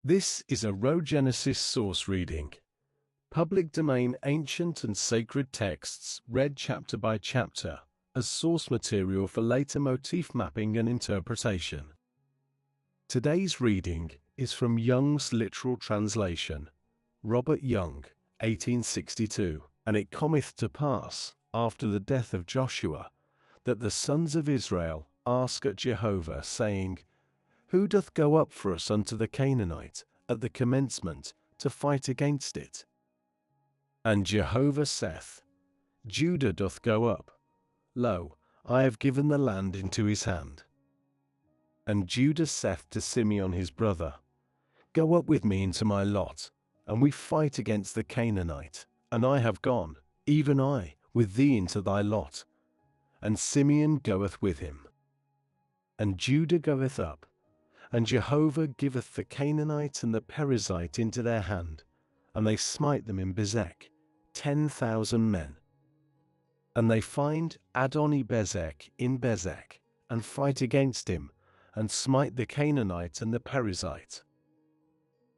This is a Rhogenesis Source Reading. Public domain ancient and sacred texts read chapter by chapter as source material for later motif mapping and interpretation. Today's reading is from Young's literal translation, Robert Young, 1862. And it cometh to pass, after the death of Joshua, that the sons of Israel ask at Jehovah, saying, Who doth go up for us unto the Canaanite at the commencement to fight against it? And Jehovah saith, Judah doth go up. Lo, I have given the land into his hand. And Judah saith to Simeon his brother, Go up with me into my lot, and we fight against the Canaanite. And I have gone, even I, with thee into thy lot. And Simeon goeth with him. And Judah goeth up, and Jehovah giveth the Canaanite and the Perizzite into their hand, and they smite them in Bezek, 10,000 men. And they find Adoni-Bezek in Bezek, and fight against him, and smite the Canaanite and the Perizzite.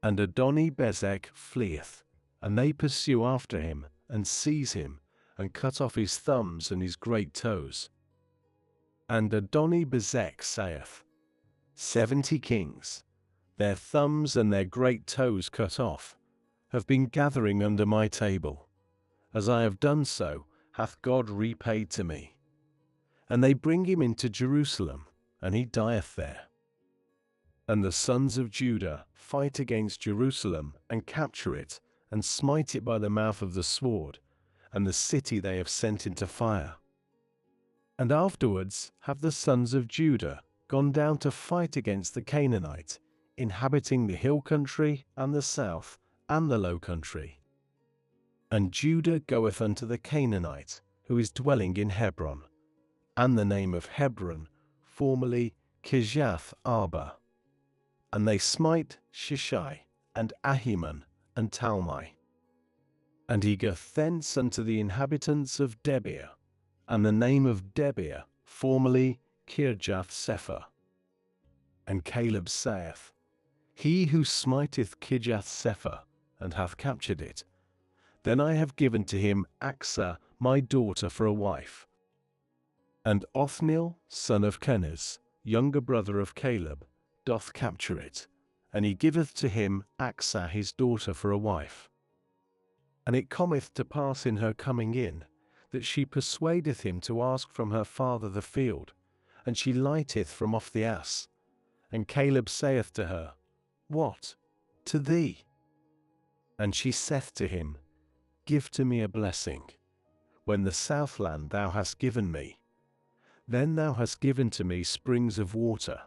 And Adoni-Bezek fleeth, and they pursue after him, and seize him, and cut off his thumbs and his great toes. And Adoni-Bezek saith, 70 kings, their thumbs and their great toes cut off, have been gathering under my table. As I have done so, hath God repaid to me. And they bring him into Jerusalem, and he dieth there. And the sons of Judah fight against Jerusalem, and capture it, and smite it by the mouth of the sword, and the city they have sent into fire. And afterwards have the sons of Judah gone down to fight against the Canaanite, inhabiting the hill country, and the south, and the low country. And Judah goeth unto the Canaanite, who is dwelling in Hebron, and the name of Hebron, formerly Kirjath Arba. And they smite Shishai, and Ahiman, and Talmai. And he goeth thence unto the inhabitants of Debir, and the name of Debir, formerly Kirjath Sepher. And Caleb saith, He who smiteth Kirjath Sepher, and hath captured it, then I have given to him Achsah my daughter for a wife. And Othniel, son of Kenaz, younger brother of Caleb, doth capture it, and he giveth to him Achsah his daughter for a wife. And it cometh to pass in her coming in, that she persuadeth him to ask from her father the field, and she lighteth from off the ass. And Caleb saith to her, What? To thee? And she saith to him, Give to me a blessing. When the southland thou hast given me, then thou hast given to me springs of water.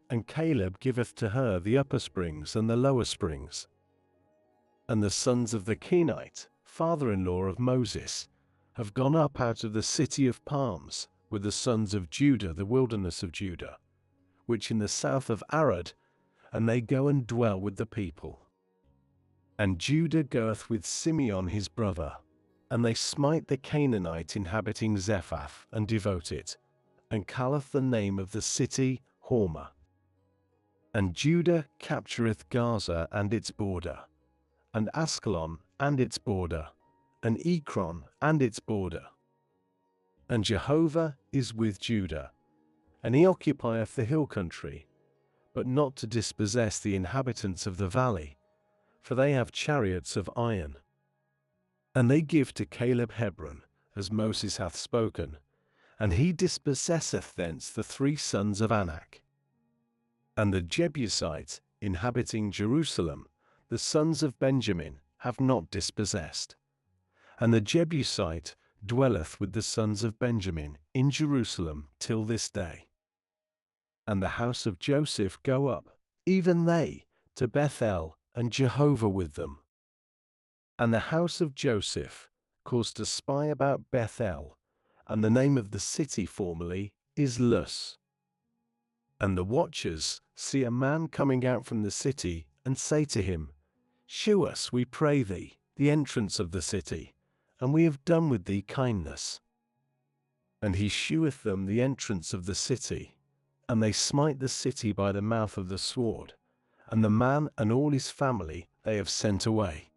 And Caleb giveth to her the upper springs and the lower springs. And the sons of the Kenite, father-in-law of Moses, have gone up out of the city of palms, with the sons of Judah, the wilderness of Judah, which in the south of Arad, and they go and dwell with the people. And Judah goeth with Simeon his brother, and they smite the Canaanite inhabiting Zephath, and devote it, and calleth the name of the city Hormah. And Judah captureth Gaza and its border, and Askelon and its border, and Ekron and its border. And Jehovah is with Judah, and he occupieth the hill country, but not to dispossess the inhabitants of the valley, for they have chariots of iron. And they give to Caleb Hebron, as Moses hath spoken, and he dispossesseth thence the 3 sons of Anak. And the Jebusites, inhabiting Jerusalem, the sons of Benjamin, have not dispossessed. And the Jebusite dwelleth with the sons of Benjamin in Jerusalem till this day. And the house of Joseph go up, even they, to Bethel, and Jehovah with them. And the house of Joseph caused to spy about Bethel, and the name of the city formerly is Luz. And the watchers see a man coming out from the city, and say to him, Shew us, we pray thee, the entrance of the city, and we have done with thee kindness. And he sheweth them the entrance of the city, and they smite the city by the mouth of the sword, and the man and all his family they have sent away.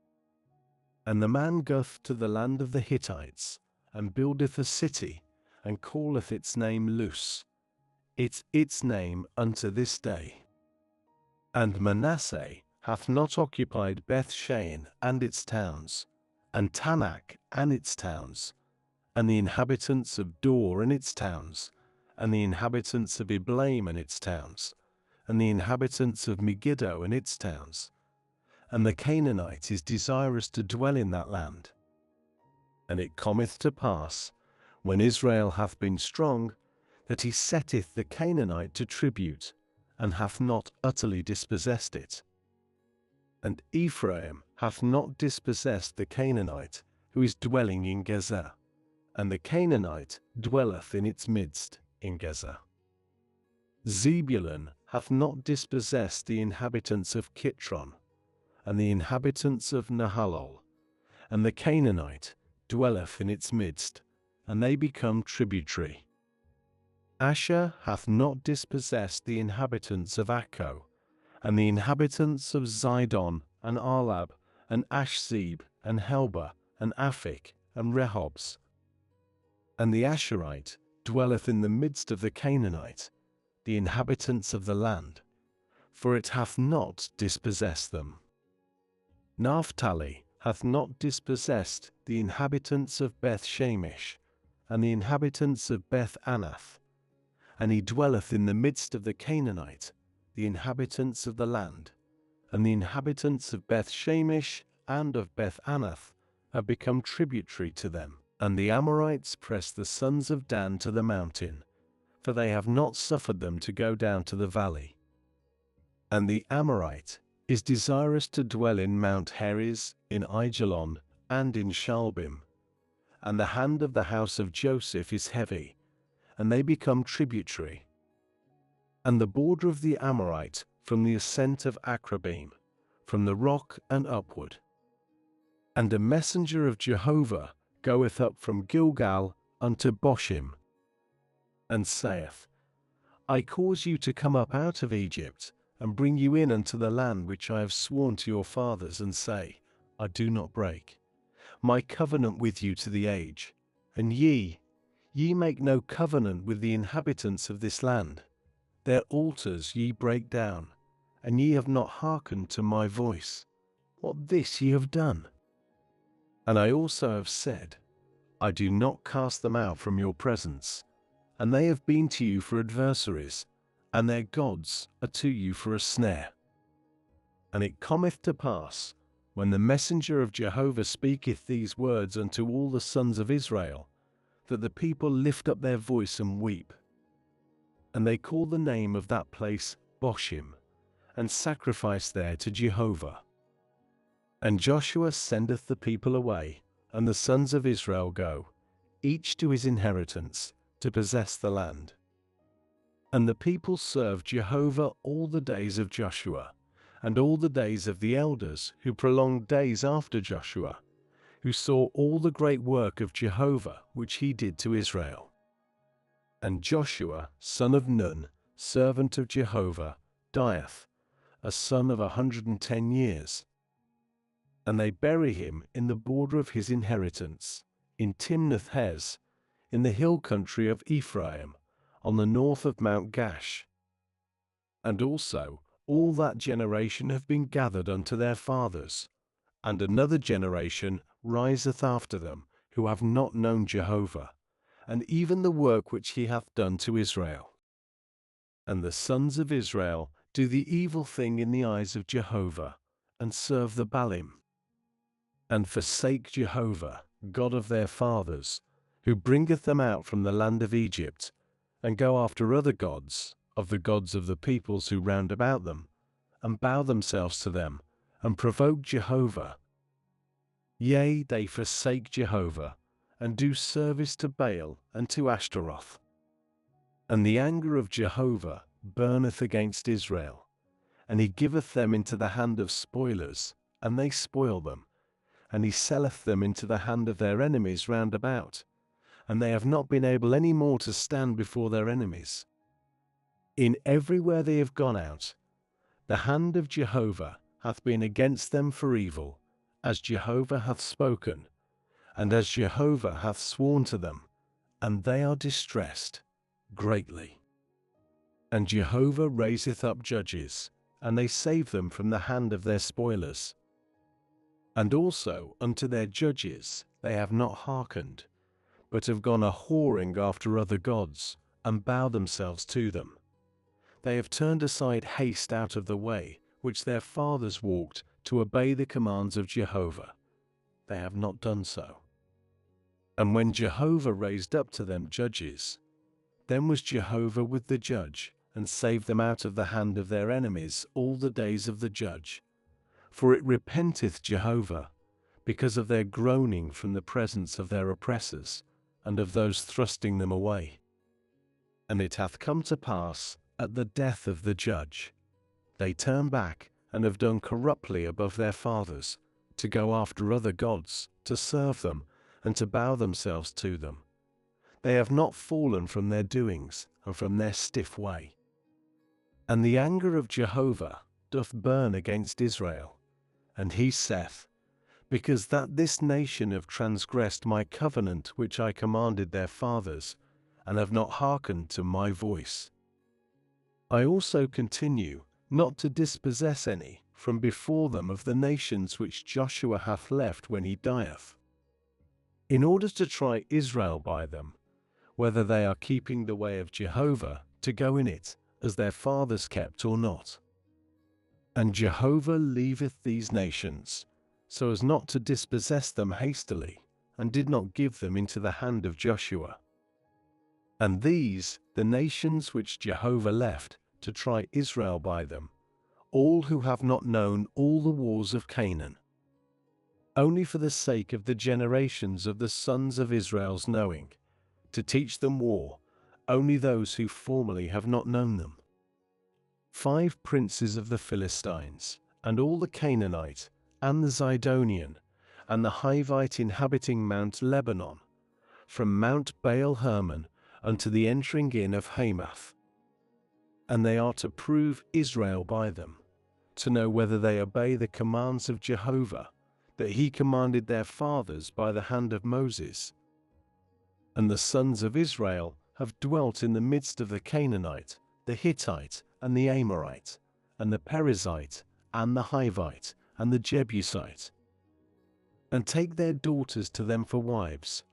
And the man goeth to the land of the Hittites, and buildeth a city, and calleth its name Luz, its name unto this day. And Manasseh hath not occupied Beth-shean and its towns, and Tanakh and its towns, and the inhabitants of Dor and its towns, and the inhabitants of Iblaim and its towns, and the inhabitants of Megiddo and its towns. And the Canaanite is desirous to dwell in that land. And it cometh to pass, when Israel hath been strong, that he setteth the Canaanite to tribute, and hath not utterly dispossessed it. And Ephraim hath not dispossessed the Canaanite, who is dwelling in Gezer, and the Canaanite dwelleth in its midst, in Gezer. Zebulun hath not dispossessed the inhabitants of Kitron, and the inhabitants of Nahalol, and the Canaanite dwelleth in its midst, and they become tributary. Asher hath not dispossessed the inhabitants of Akko, and the inhabitants of Zidon, and Arlab, and Ashzeb, and Helba, and Aphik, and Rehobs. And the Asherite dwelleth in the midst of the Canaanite, the inhabitants of the land, for it hath not dispossessed them. Naphtali hath not dispossessed the inhabitants of Beth-shemesh, and the inhabitants of Beth-anath, and he dwelleth in the midst of the Canaanite, the inhabitants of the land, and the inhabitants of Beth-shemesh and of Beth-anath have become tributary to them. And the Amorites press the sons of Dan to the mountain, for they have not suffered them to go down to the valley. And the Amorite is desirous to dwell in Mount Heres, in Aijalon, and in Shalbim. And the hand of the house of Joseph is heavy, and they become tributary. And the border of the Amorite from the ascent of Akrabim, from the rock and upward. And a messenger of Jehovah goeth up from Gilgal unto Boshim, and saith, I cause you to come up out of Egypt, and bring you in unto the land which I have sworn to your fathers, and say, I do not break my covenant with you to the age. And ye make no covenant with the inhabitants of this land. Their altars ye break down, and ye have not hearkened to my voice. What this ye have done? And I also have said, I do not cast them out from your presence, and they have been to you for adversaries, and their gods are to you for a snare. And it cometh to pass, when the messenger of Jehovah speaketh these words unto all the sons of Israel, that the people lift up their voice and weep. And they call the name of that place Boshim, and sacrifice there to Jehovah. And Joshua sendeth the people away, and the sons of Israel go, each to his inheritance, to possess the land. And the people served Jehovah all the days of Joshua, and all the days of the elders who prolonged days after Joshua, who saw all the great work of Jehovah which he did to Israel. And Joshua, son of Nun, servant of Jehovah, dieth, a son of 110 years. And they bury him in the border of his inheritance, in Timnath-Hez, in the hill country of Ephraim, on the north of Mount Gash. And also all that generation have been gathered unto their fathers, and another generation riseth after them, who have not known Jehovah, and even the work which he hath done to Israel. And the sons of Israel do the evil thing in the eyes of Jehovah, and serve the Baalim, and forsake Jehovah, God of their fathers, who bringeth them out from the land of Egypt, and go after other gods, of the gods of the peoples who round about them, and bow themselves to them, and provoke Jehovah. Yea, they forsake Jehovah, and do service to Baal and to Ashtaroth. And the anger of Jehovah burneth against Israel, and he giveth them into the hand of spoilers, and they spoil them, and he selleth them into the hand of their enemies round about, and they have not been able any more to stand before their enemies. In everywhere they have gone out, The hand of Jehovah hath been against them for evil, as Jehovah hath spoken, and as Jehovah hath sworn to them, and they are distressed greatly. And Jehovah raiseth up judges, and they save them from the hand of their spoilers. And also unto their judges they have not hearkened, but have gone a whoring after other gods, and bow themselves to them. They have turned aside haste out of the way which their fathers walked, to obey the commands of Jehovah. They have not done so. And when Jehovah raised up to them judges, then was Jehovah with the judge, and saved them out of the hand of their enemies all the days of the judge. For it repenteth Jehovah, because of their groaning from the presence of their oppressors, and of those thrusting them away. And it hath come to pass, at the death of the judge, they turn back, and have done corruptly above their fathers, to go after other gods, to serve them, and to bow themselves to them. They have not fallen from their doings, and from their stiff way. And the anger of Jehovah doth burn against Israel, and he saith, because that this nation have transgressed my covenant which I commanded their fathers, and have not hearkened to my voice. I also continue not to dispossess any from before them of the nations which Joshua hath left when he dieth, in order to try Israel by them, whether they are keeping the way of Jehovah to go in it, as their fathers kept or not. And Jehovah leaveth these nations, so as not to dispossess them hastily, and did not give them into the hand of Joshua. And these, the nations which Jehovah left, to try Israel by them, all who have not known all the wars of Canaan, only for the sake of the generations of the sons of Israel's knowing, to teach them war, only those who formerly have not known them. 5 princes of the Philistines, and all the Canaanite, and the Zidonian, and the Hivite inhabiting Mount Lebanon, from Mount Baal Hermon unto the entering in of Hamath. And they are to prove Israel by them, to know whether they obey the commands of Jehovah, that he commanded their fathers by the hand of Moses. And the sons of Israel have dwelt in the midst of the Canaanite, the Hittite, and the Amorite, and the Perizzite, and the Hivite, and the Jebusite, and take their daughters to them for wives,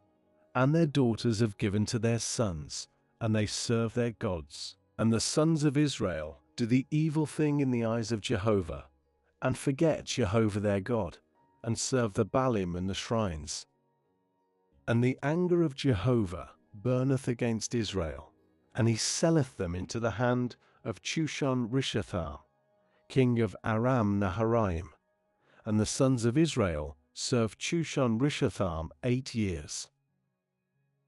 and their daughters have given to their sons, and they serve their gods. And the sons of Israel do the evil thing in the eyes of Jehovah, and forget Jehovah their God, and serve the Baalim and the shrines. And the anger of Jehovah burneth against Israel, and he selleth them into the hand of Chushan-Rishathaim, king of Aram Naharaim. And the sons of Israel served Chushan-Rishathaim 8 years.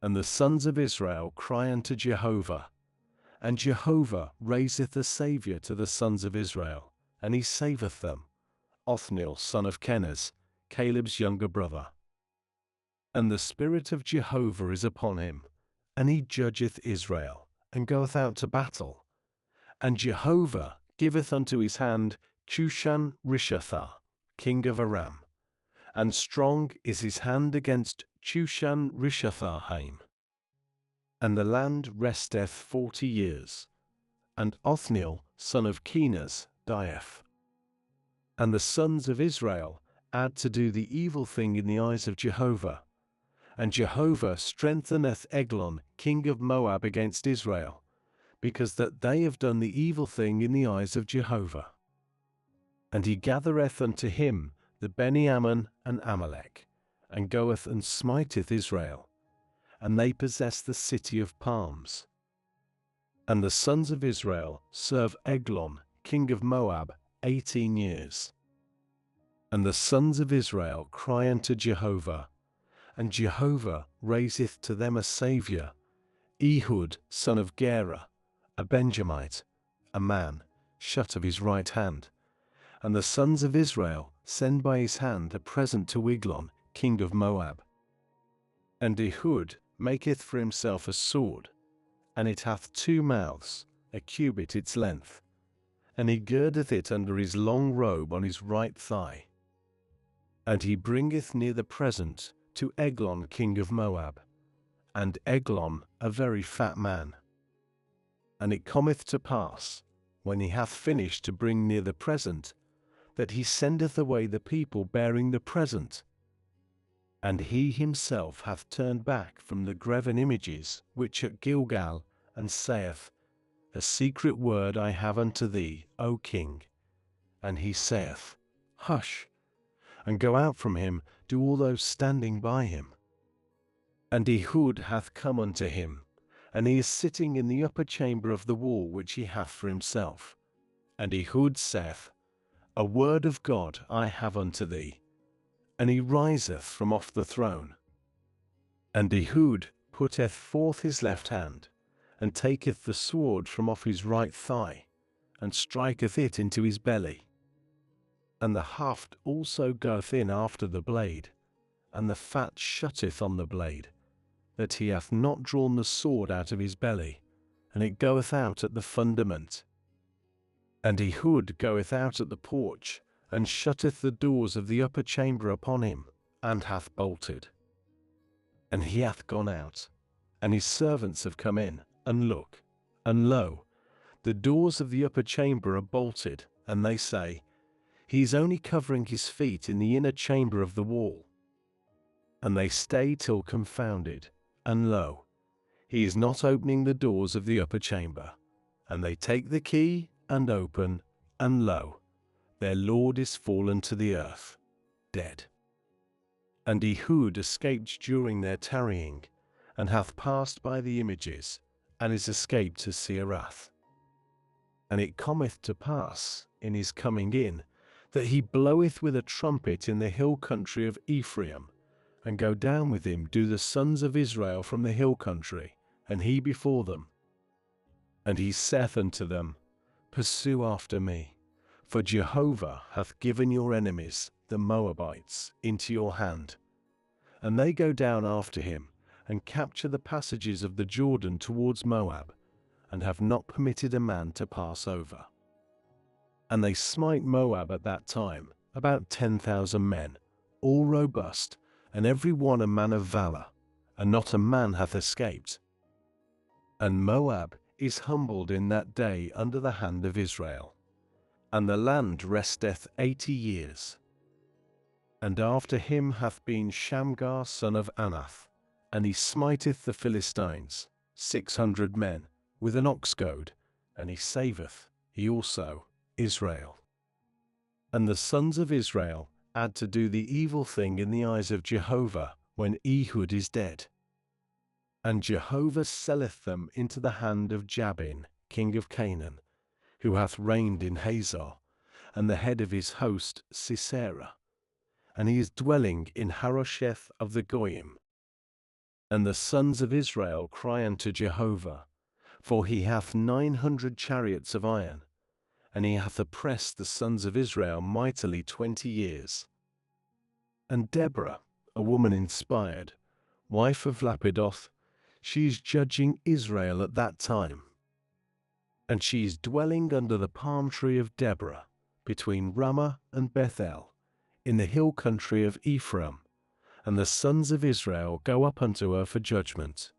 And the sons of Israel cry unto Jehovah, and Jehovah raiseth a Saviour to the sons of Israel, and he saveth them, Othniel son of Kenaz, Caleb's younger brother. And the Spirit of Jehovah is upon him, and he judgeth Israel, and goeth out to battle. And Jehovah giveth unto his hand Chushan-Rishathaim, king of Aram, and strong is his hand against Chushan-Rishathaim. And the land resteth 40 years, and Othniel son of Kenaz dieth. And the sons of Israel add to do the evil thing in the eyes of Jehovah. And Jehovah strengtheneth Eglon king of Moab against Israel, because that they have done the evil thing in the eyes of Jehovah. And he gathereth unto him the Beni-Ammon and Amalek, and goeth and smiteth Israel, and they possess the city of palms. And the sons of Israel serve Eglon king of Moab 18 years. And the sons of Israel cry unto Jehovah, and Jehovah raiseth to them a Saviour, Ehud son of Gera, a Benjamite, a man shut of his right hand. And the sons of Israel send by his hand a present to Eglon king of Moab. And Ehud maketh for himself a sword, and it hath 2 mouths, a cubit its length, and he girdeth it under his long robe on his right thigh. And he bringeth near the present to Eglon king of Moab, and Eglon a very fat man. And it cometh to pass, when he hath finished to bring near the present, that he sendeth away the people bearing the present. And he himself hath turned back from the graven images which at Gilgal, and saith, A secret word I have unto thee, O king. And he saith, Hush, and go out from him, do all those standing by him. And Ehud hath come unto him, and he is sitting in the upper chamber of the wall which he hath for himself. And Ehud saith, A word of God I have unto thee. And he riseth from off the throne. And Ehud putteth forth his left hand, and taketh the sword from off his right thigh, and striketh it into his belly. And the haft also goeth in after the blade, and the fat shutteth on the blade, that he hath not drawn the sword out of his belly, and it goeth out at the fundament. And Ehud goeth out at the porch, and shutteth the doors of the upper chamber upon him, and hath bolted. And he hath gone out, and his servants have come in, and look, and lo, the doors of the upper chamber are bolted, and they say, He is only covering his feet in the inner chamber of the wall. And they stay till confounded, and lo, he is not opening the doors of the upper chamber. And they take the key, and open, and lo, their Lord is fallen to the earth, dead. And Ehud escaped during their tarrying, and hath passed by the images, and is escaped to Seirath. And it cometh to pass, in his coming in, that he bloweth with a trumpet in the hill country of Ephraim, and go down with him do the sons of Israel from the hill country, and he before them. And he saith unto them, Pursue after me, for Jehovah hath given your enemies, the Moabites, into your hand. And they go down after him, and capture the passages of the Jordan towards Moab, and have not permitted a man to pass over. And they smite Moab at that time, about 10,000 men, all robust, and every one a man of valor, and not a man hath escaped. And Moab is humbled in that day under the hand of Israel. And the land resteth 80 years. And after him hath been Shamgar son of Anath, and he smiteth the Philistines, 600 men, with an ox goad, and he saveth, he also, Israel. And the sons of Israel add to do the evil thing in the eyes of Jehovah, when Ehud is dead. And Jehovah selleth them into the hand of Jabin, king of Canaan, who hath reigned in Hazor, and the head of his host Sisera. And he is dwelling in Harosheth of the Goyim. And the sons of Israel cry unto Jehovah, for he hath 900 chariots of iron, and he hath oppressed the sons of Israel mightily 20 years. And Deborah, a woman inspired, wife of Lapidoth, she is judging Israel at that time. And she is dwelling under the palm tree of Deborah, between Ramah and Bethel, in the hill country of Ephraim, and the sons of Israel go up unto her for judgment.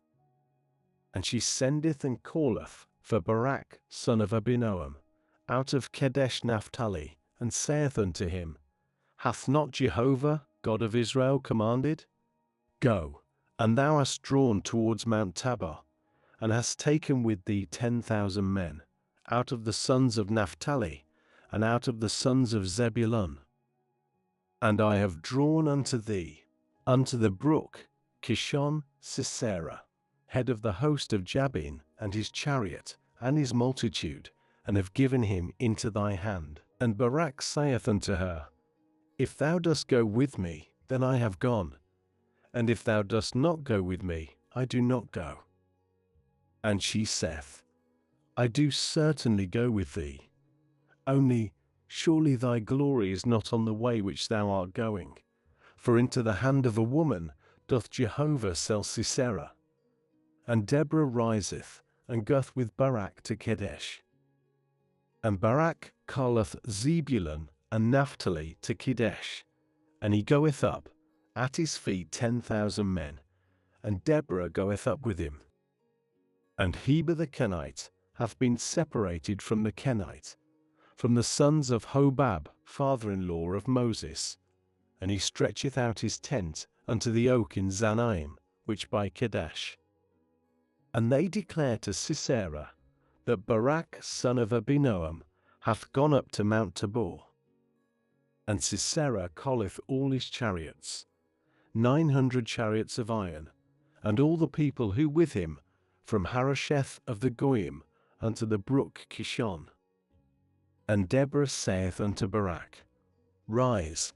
And she sendeth and calleth for Barak son of Abinoam, out of Kedesh Naphtali, and saith unto him, Hath not Jehovah, God of Israel, commanded? Go, and thou hast drawn towards Mount Tabor, and hast taken with thee 10,000 men, out of the sons of Naphtali, and out of the sons of Zebulun. And I have drawn unto thee, unto the brook, Kishon Sisera, head of the host of Jabin, and his chariot, and his multitude, and have given him into thy hand. And Barak saith unto her, If thou dost go with me, then I have gone, and if thou dost not go with me, I do not go. And she saith, I do certainly go with thee. Only, surely thy glory is not on the way which thou art going, for into the hand of a woman doth Jehovah sell Sisera. And Deborah riseth, and goeth with Barak to Kedesh. And Barak calleth Zebulun and Naphtali to Kedesh, and he goeth up, at his feet 10,000 men, and Deborah goeth up with him. And Heber the Kenite hath been separated from the Kenite, from the sons of Hobab, father-in-law of Moses, and he stretcheth out his tent unto the oak in Zanaim, which by Kedesh. And they declare to Sisera, that Barak son of Abinoam hath gone up to Mount Tabor. And Sisera calleth all his chariots, 900 chariots of iron, and all the people who with him, from Harosheth of the Goyim unto the brook Kishon. And Deborah saith unto Barak, Rise,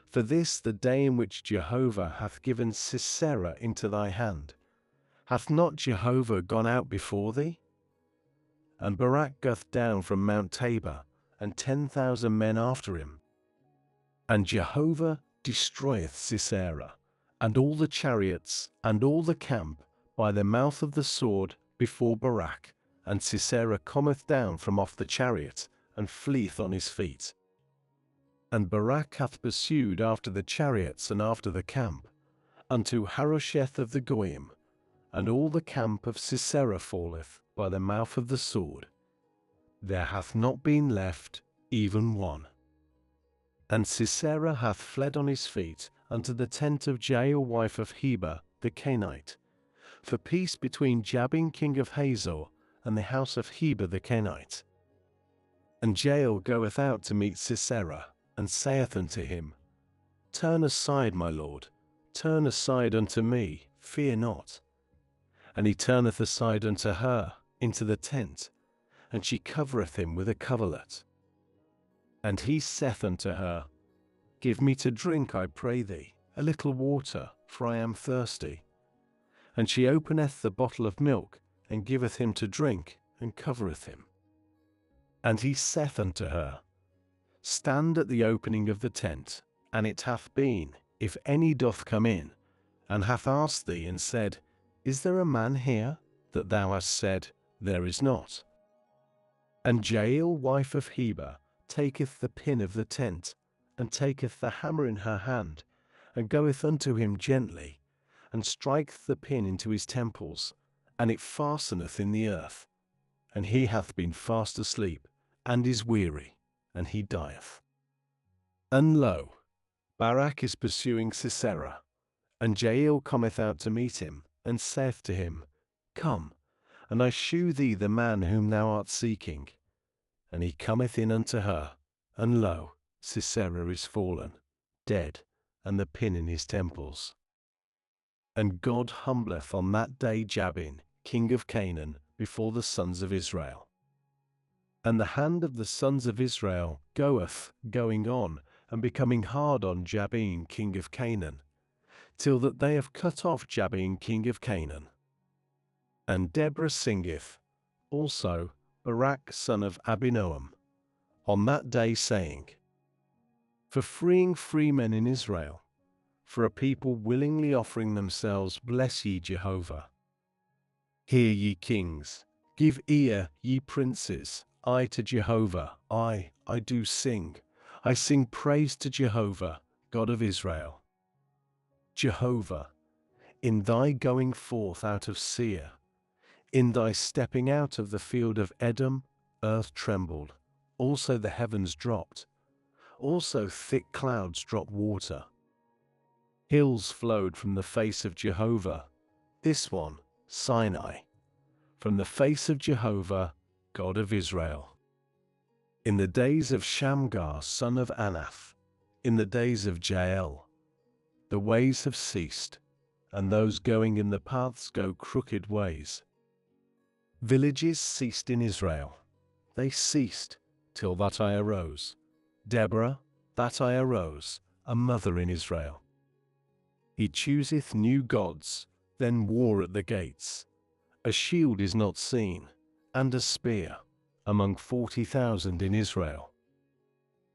for this the day in which Jehovah hath given Sisera into thy hand. Hath not Jehovah gone out before thee? And Barak goeth down from Mount Tabor, and 10,000 men after him. And Jehovah destroyeth Sisera, and all the chariots, and all the camp, by the mouth of the sword before Barak, and Sisera cometh down from off the chariot, and fleeth on his feet. And Barak hath pursued after the chariots and after the camp, unto Harosheth of the Goyim, and all the camp of Sisera falleth by the mouth of the sword. There hath not been left even one. And Sisera hath fled on his feet unto the tent of Jael wife of Heber the Kenite, for peace between Jabin king of Hazor and the house of Heber the Kenite. And Jael goeth out to meet Sisera, and saith unto him, Turn aside, my lord, turn aside unto me, fear not. And he turneth aside unto her into the tent, and she covereth him with a coverlet. And he saith unto her, Give me to drink, I pray thee, a little water, for I am thirsty. And she openeth the bottle of milk, and giveth him to drink, and covereth him. And he saith unto her, Stand at the opening of the tent, and it hath been, if any doth come in, and hath asked thee, and said, Is there a man here? That thou hast said, There is not. And Jael wife of Heber taketh the pin of the tent, and taketh the hammer in her hand, and goeth unto him gently, and striketh the pin into his temples, and it fasteneth in the earth. And he hath been fast asleep, and is weary, and he dieth. And lo, Barak is pursuing Sisera, and Jael cometh out to meet him, and saith to him, Come, and I shew thee the man whom thou art seeking. And he cometh in unto her, and lo, Sisera is fallen, dead, and the pin in his temples. And God humbleth on that day Jabin, king of Canaan, before the sons of Israel. And the hand of the sons of Israel going on, and becoming hard on Jabin, king of Canaan, till that they have cut off Jabin, king of Canaan. And Deborah singeth, also Barak son of Abinoam, on that day, saying, For freeing free men in Israel, for a people willingly offering themselves, bless ye Jehovah. Hear ye kings, give ear ye princes, I to Jehovah, I do sing, I sing praise to Jehovah, God of Israel. Jehovah, in thy going forth out of Seir, in thy stepping out of the field of Edom, earth trembled, also the heavens dropped, also thick clouds dropped water. Hills flowed from the face of Jehovah, this one, Sinai, from the face of Jehovah, God of Israel. In the days of Shamgar son of Anath, in the days of Jael, the ways have ceased, and those going in the paths go crooked ways. Villages ceased in Israel, they ceased, till that I arose. Deborah, that I arose, a mother in Israel. He chooseth new gods, then war at the gates. A shield is not seen, and a spear, among 40,000 in Israel.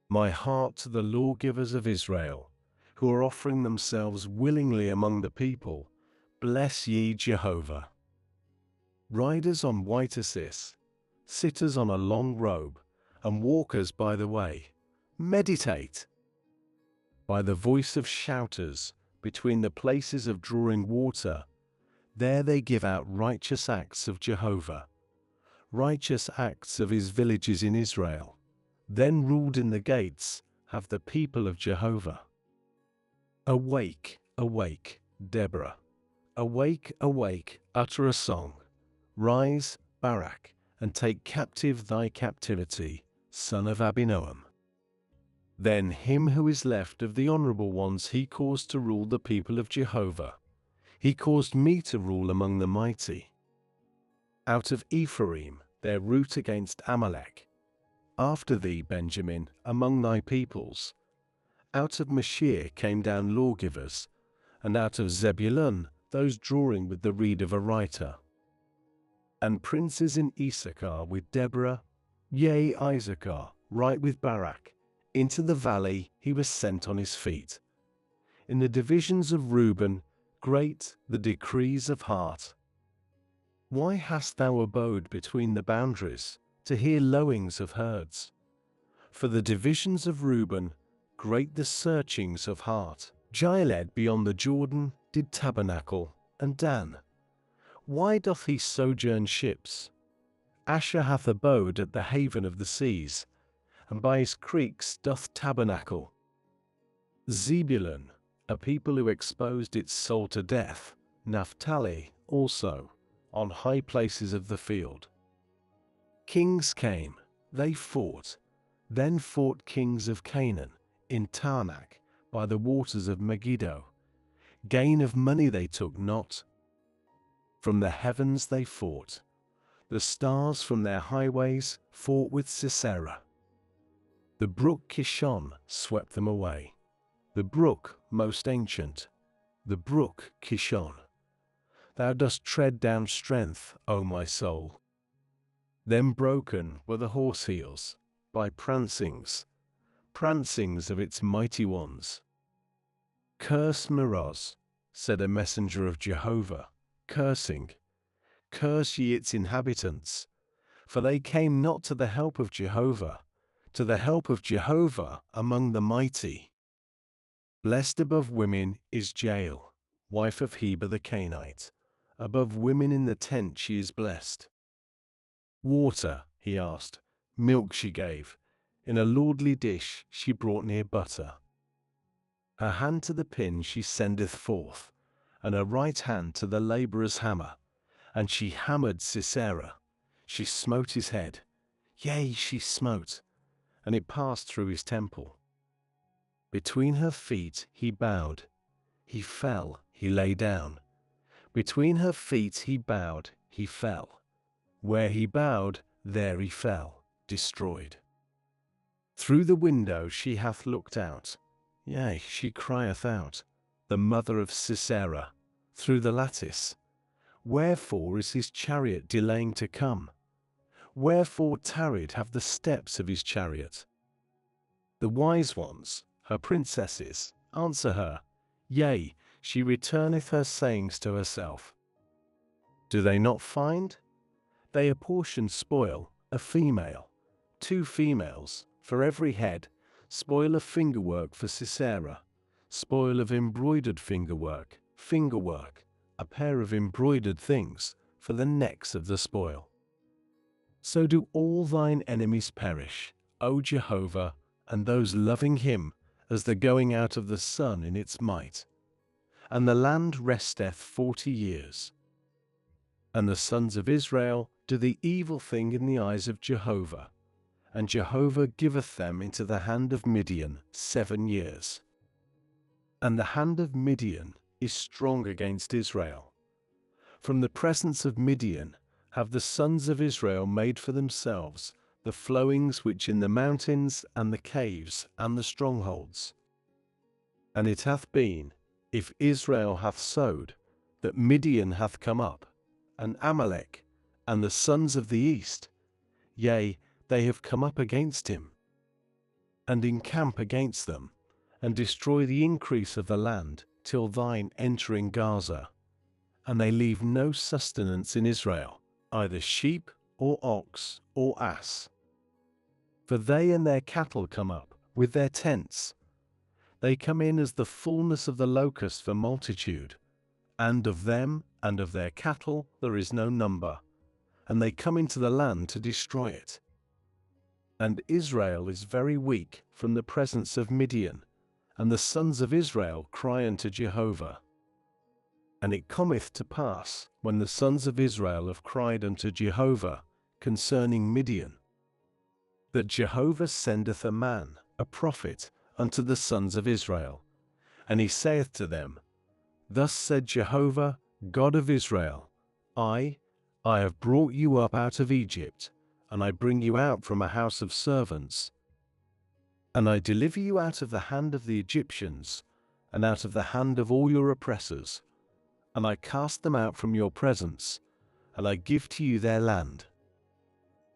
My heart to the lawgivers of Israel, who are offering themselves willingly among the people, bless ye Jehovah. Riders on white asses, sitters on a long robe, and walkers by the way, meditate. By the voice of shouters, between the places of drawing water, there they give out righteous acts of Jehovah, righteous acts of his villages in Israel. Then ruled in the gates have the people of Jehovah. Awake, awake, Deborah. Awake, awake, utter a song. Rise, Barak, and take captive thy captivity, son of Abinoam. Then him who is left of the honorable ones he caused to rule the people of Jehovah. He caused me to rule among the mighty. Out of Ephraim their root against Amalek. After thee, Benjamin, among thy peoples. Out of Mashir came down lawgivers, and out of Zebulun those drawing with the reed of a writer. And princes in Issachar with Deborah, yea, Issachar, right with Barak. Into the valley he was sent on his feet. In the divisions of Reuben, great the decrees of heart. Why hast thou abode between the boundaries, to hear lowings of herds? For the divisions of Reuben, great the searchings of heart. Gilead beyond the Jordan did tabernacle, and Dan. Why doth he sojourn ships? Asher hath abode at the haven of the seas, and by his creeks doth tabernacle. Zebulun, a people who exposed its soul to death. Naphtali also, on high places of the field. Kings came, they fought. Then fought kings of Canaan, in Taanach, by the waters of Megiddo. Gain of money they took not. From the heavens they fought. The stars from their highways fought with Sisera. The brook Kishon swept them away. The brook most ancient, the brook Kishon. Thou dost tread down strength, O my soul. Then broken were the horse heels, by prancings, prancings of its mighty ones. Curse Meroz, said a messenger of Jehovah, cursing. Curse ye its inhabitants, for they came not to the help of Jehovah, to the help of Jehovah among the mighty. Blessed above women is Jael, wife of Heber the Canaanite. Above women in the tent she is blessed. Water, he asked, milk she gave. In a lordly dish she brought near butter. Her hand to the pin she sendeth forth, and her right hand to the laborer's hammer. And she hammered Sisera, she smote his head, yea, she smote, and it passed through his temple. Between her feet he bowed, he fell, he lay down. Between her feet he bowed, he fell. Where he bowed, there he fell, destroyed. Through the window she hath looked out, yea, she crieth out, the mother of Sisera, through the lattice. Wherefore is his chariot delaying to come? Wherefore tarried have the steps of his chariot? The wise ones, her princesses, answer her, yea, she returneth her sayings to herself. Do they not find? They apportion spoil, a female, 2 females, for every head, spoil of fingerwork for Sisera, spoil of embroidered fingerwork, a pair of embroidered things, for the necks of the spoil. So do all thine enemies perish, O Jehovah, and those loving him, as the going out of the sun in its might. And the land resteth 40 years. And the sons of Israel do the evil thing in the eyes of Jehovah, and Jehovah giveth them into the hand of Midian 7 years. And the hand of Midian is strong against Israel. From the presence of Midian have the sons of Israel made for themselves the flowings which in the mountains and the caves and the strongholds. And it hath been, if Israel hath sowed, that Midian hath come up, and Amalek, and the sons of the east, yea, they have come up against him, and encamp against them, and destroy the increase of the land, till thine entering Gaza. And they leave no sustenance in Israel, either sheep, or ox, or ass. For they and their cattle come up with their tents. They come in as the fullness of the locust for multitude, and of them and of their cattle there is no number, and they come into the land to destroy it. And Israel is very weak from the presence of Midian, and the sons of Israel cry unto Jehovah. And it cometh to pass, when the sons of Israel have cried unto Jehovah concerning Midian, that Jehovah sendeth a man, a prophet, unto the sons of Israel. And he saith to them, Thus said Jehovah, God of Israel, I have brought you up out of Egypt, and I bring you out from a house of servants. And I deliver you out of the hand of the Egyptians, and out of the hand of all your oppressors. And I cast them out from your presence, and I give to you their land.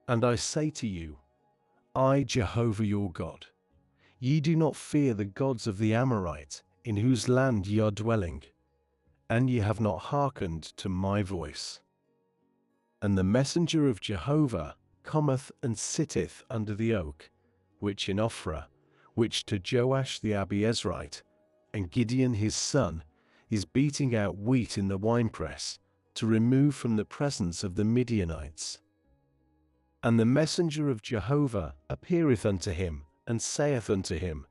And I say to you, I, Jehovah your God, ye do not fear the gods of the Amorite, in whose land ye are dwelling, and ye have not hearkened to my voice. And the messenger of Jehovah cometh and sitteth under the oak, which in Ophrah, which to Joash the Abiezrite, and Gideon his son, is beating out wheat in the winepress, to remove from the presence of the Midianites. And the messenger of Jehovah appeareth unto him, and saith unto him,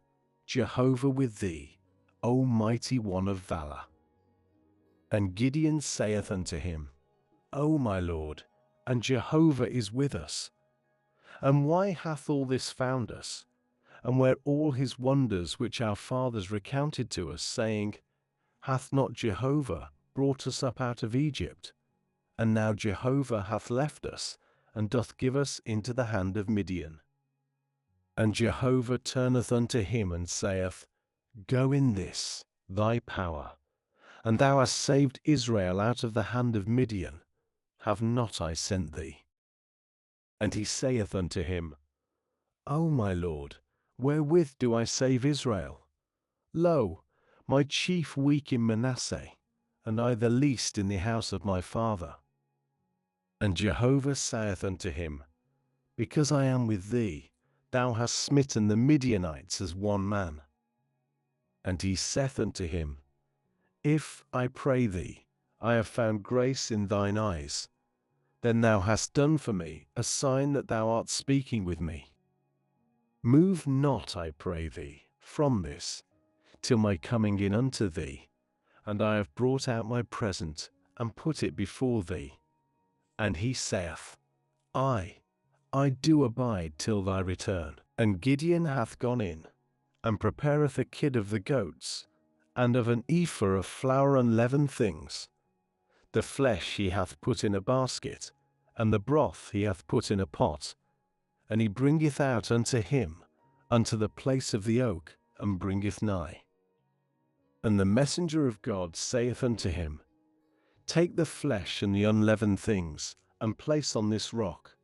Jehovah with thee, O mighty one of valor. And Gideon saith unto him, O my Lord, and Jehovah is with us. And why hath all this found us? And where all his wonders which our fathers recounted to us, saying, Hath not Jehovah brought us up out of Egypt? And now Jehovah hath left us, and doth give us into the hand of Midian. And Jehovah turneth unto him, and saith, Go in this, thy power, and thou hast saved Israel out of the hand of Midian. Have not I sent thee? And he saith unto him, O my Lord, wherewith do I save Israel? Lo, my chief weak in Manasseh, and I the least in the house of my father. And Jehovah saith unto him, Because I am with thee, thou hast smitten the Midianites as one man. And he saith unto him, If, I pray thee, I have found grace in thine eyes, then thou hast done for me a sign that thou art speaking with me. Move not, I pray thee, from this, till my coming in unto thee, and I have brought out my present, and put it before thee. And he saith, I do abide till thy return. And Gideon hath gone in, and prepareth a kid of the goats, and of an ephah of flour unleavened things. The flesh he hath put in a basket, and the broth he hath put in a pot. And he bringeth out unto him, unto the place of the oak, and bringeth nigh. And the messenger of God saith unto him, Take the flesh and the unleavened things, and place on this rock,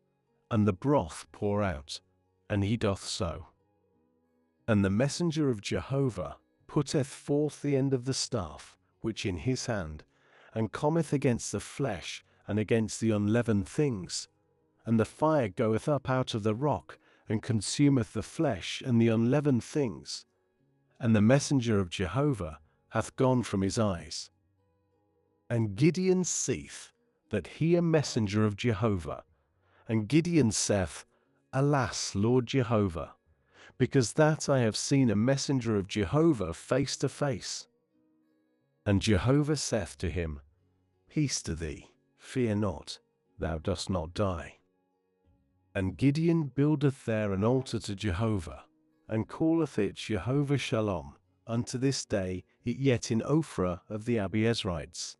and the broth pour out. And he doth so. And the messenger of Jehovah putteth forth the end of the staff, which in his hand, and cometh against the flesh, and against the unleavened things. And the fire goeth up out of the rock, and consumeth the flesh and the unleavened things. And the messenger of Jehovah hath gone from his eyes. And Gideon seeth that he a messenger of Jehovah. And Gideon saith, Alas, Lord Jehovah, because that I have seen a messenger of Jehovah face to face. And Jehovah saith to him, Peace to thee, fear not, thou dost not die. And Gideon buildeth there an altar to Jehovah, and calleth it Jehovah Shalom, unto this day, yet in Ophrah of the Abiezrites.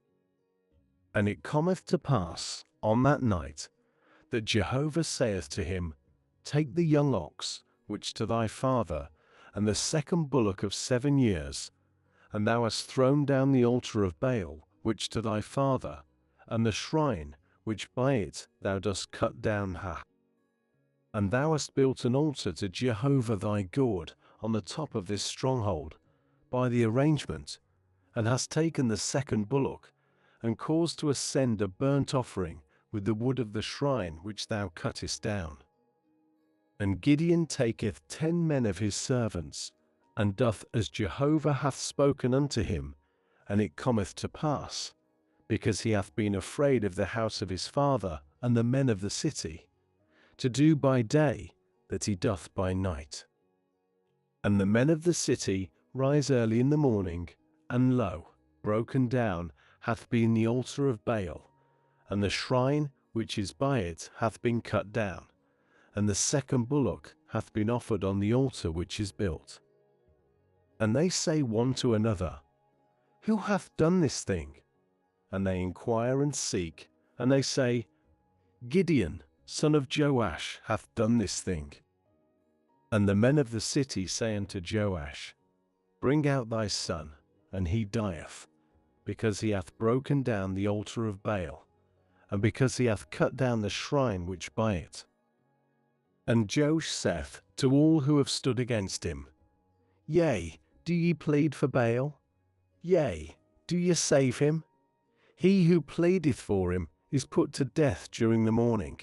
And it cometh to pass, on that night, that Jehovah saith to him, Take the young ox, which to thy father, and the second bullock of 7 years, and thou hast thrown down the altar of Baal, which to thy father, and the shrine, which by it thou dost cut down And thou hast built an altar to Jehovah thy God on the top of this stronghold, by the arrangement, and hast taken the second bullock, and caused to ascend a burnt offering with the wood of the shrine which thou cuttest down. And Gideon taketh 10 men of his servants, and doth as Jehovah hath spoken unto him, and it cometh to pass, because he hath been afraid of the house of his father and the men of the city, to do by day, that he doth by night. And the men of the city rise early in the morning, and lo, broken down hath been the altar of Baal, and the shrine which is by it hath been cut down, and the second bullock hath been offered on the altar which is built. And they say one to another, Who hath done this thing? And they inquire and seek, and they say, Gideon, son of Joash, hath done this thing. And the men of the city say unto Joash, Bring out thy son, and he dieth, because he hath broken down the altar of Baal, and because he hath cut down the shrine which by it. And Joash saith to all who have stood against him, Yea, do ye plead for Baal? Yea, do ye save him? He who pleadeth for him is put to death during the morning.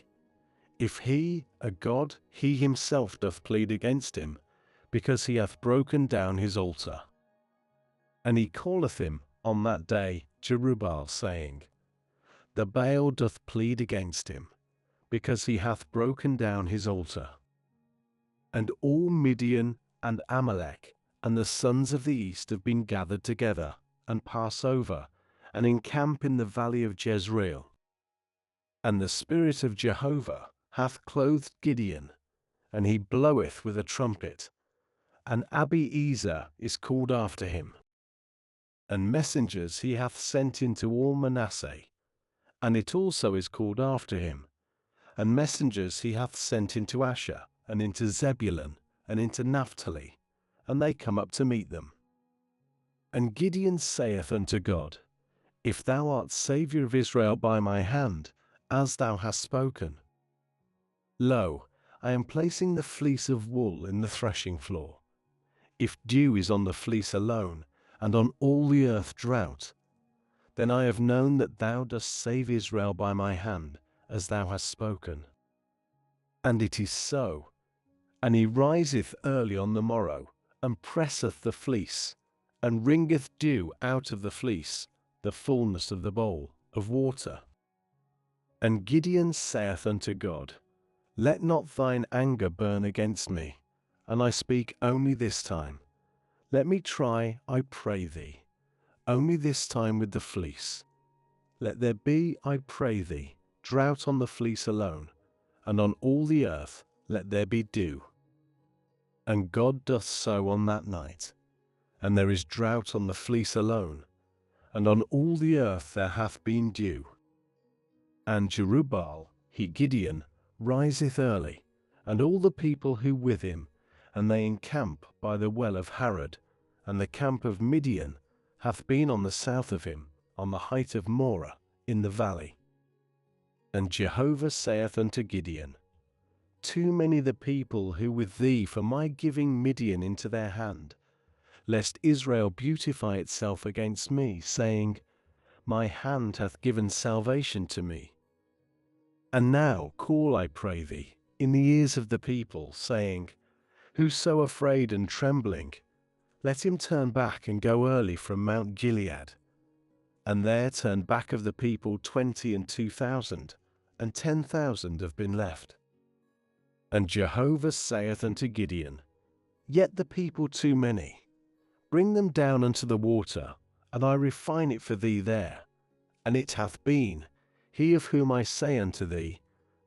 If he, a god, he himself doth plead against him, because he hath broken down his altar. And he calleth him on that day Jerubbaal, saying, The Baal doth plead against him, because he hath broken down his altar. And all Midian and Amalek and the sons of the east have been gathered together, and pass over, and encamp in the valley of Jezreel. And the Spirit of Jehovah hath clothed Gideon, and he bloweth with a trumpet, and Abiezer is called after him. And messengers he hath sent into all Manasseh, and it also is called after him. And messengers he hath sent into Asher, and into Zebulun, and into Naphtali, and they come up to meet them. And Gideon saith unto God, If thou art Saviour of Israel by my hand, as thou hast spoken, lo, I am placing the fleece of wool in the threshing floor. If dew is on the fleece alone, and on all the earth drought, then I have known that thou dost save Israel by my hand, as thou hast spoken. And it is so. And he riseth early on the morrow, and presseth the fleece, and wringeth dew out of the fleece, the fullness of the bowl of water. And Gideon saith unto God, Let not thine anger burn against me, and I speak only this time. Let me try, I pray thee, only this time with the fleece. Let there be, I pray thee, drought on the fleece alone, and on all the earth let there be dew. And God doth so on that night, and there is drought on the fleece alone, and on all the earth there hath been dew. And Jerubbaal, he Gideon, riseth early, and all the people who with him, and they encamp by the well of Harod, and the camp of Midian hath been on the south of him, on the height of Moreh, in the valley. And Jehovah saith unto Gideon, Too many the people who with thee for my giving Midian into their hand, lest Israel beautify itself against me, saying, My hand hath given salvation to me. And now call, I pray thee, in the ears of the people, saying, Whoso afraid and trembling, let him turn back and go early from Mount Gilead. And there turned back of the people 22,000, and 10,000 have been left. And Jehovah saith unto Gideon, Yet the people too many. Bring them down unto the water, and I refine it for thee there. And it hath been, he of whom I say unto thee,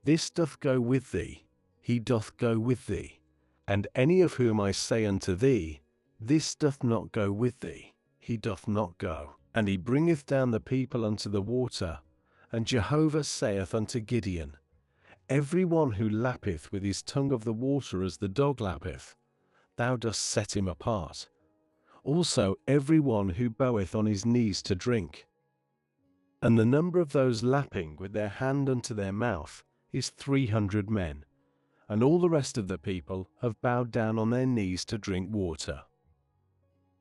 This doth go with thee, he doth go with thee. And any of whom I say unto thee, This doth not go with thee, he doth not go. And he bringeth down the people unto the water. And Jehovah saith unto Gideon, Every one who lappeth with his tongue of the water as the dog lappeth, thou dost set him apart. Also every one who boweth on his knees to drink. And the number of those lapping with their hand unto their mouth is 300 men. And all the rest of the people have bowed down on their knees to drink water.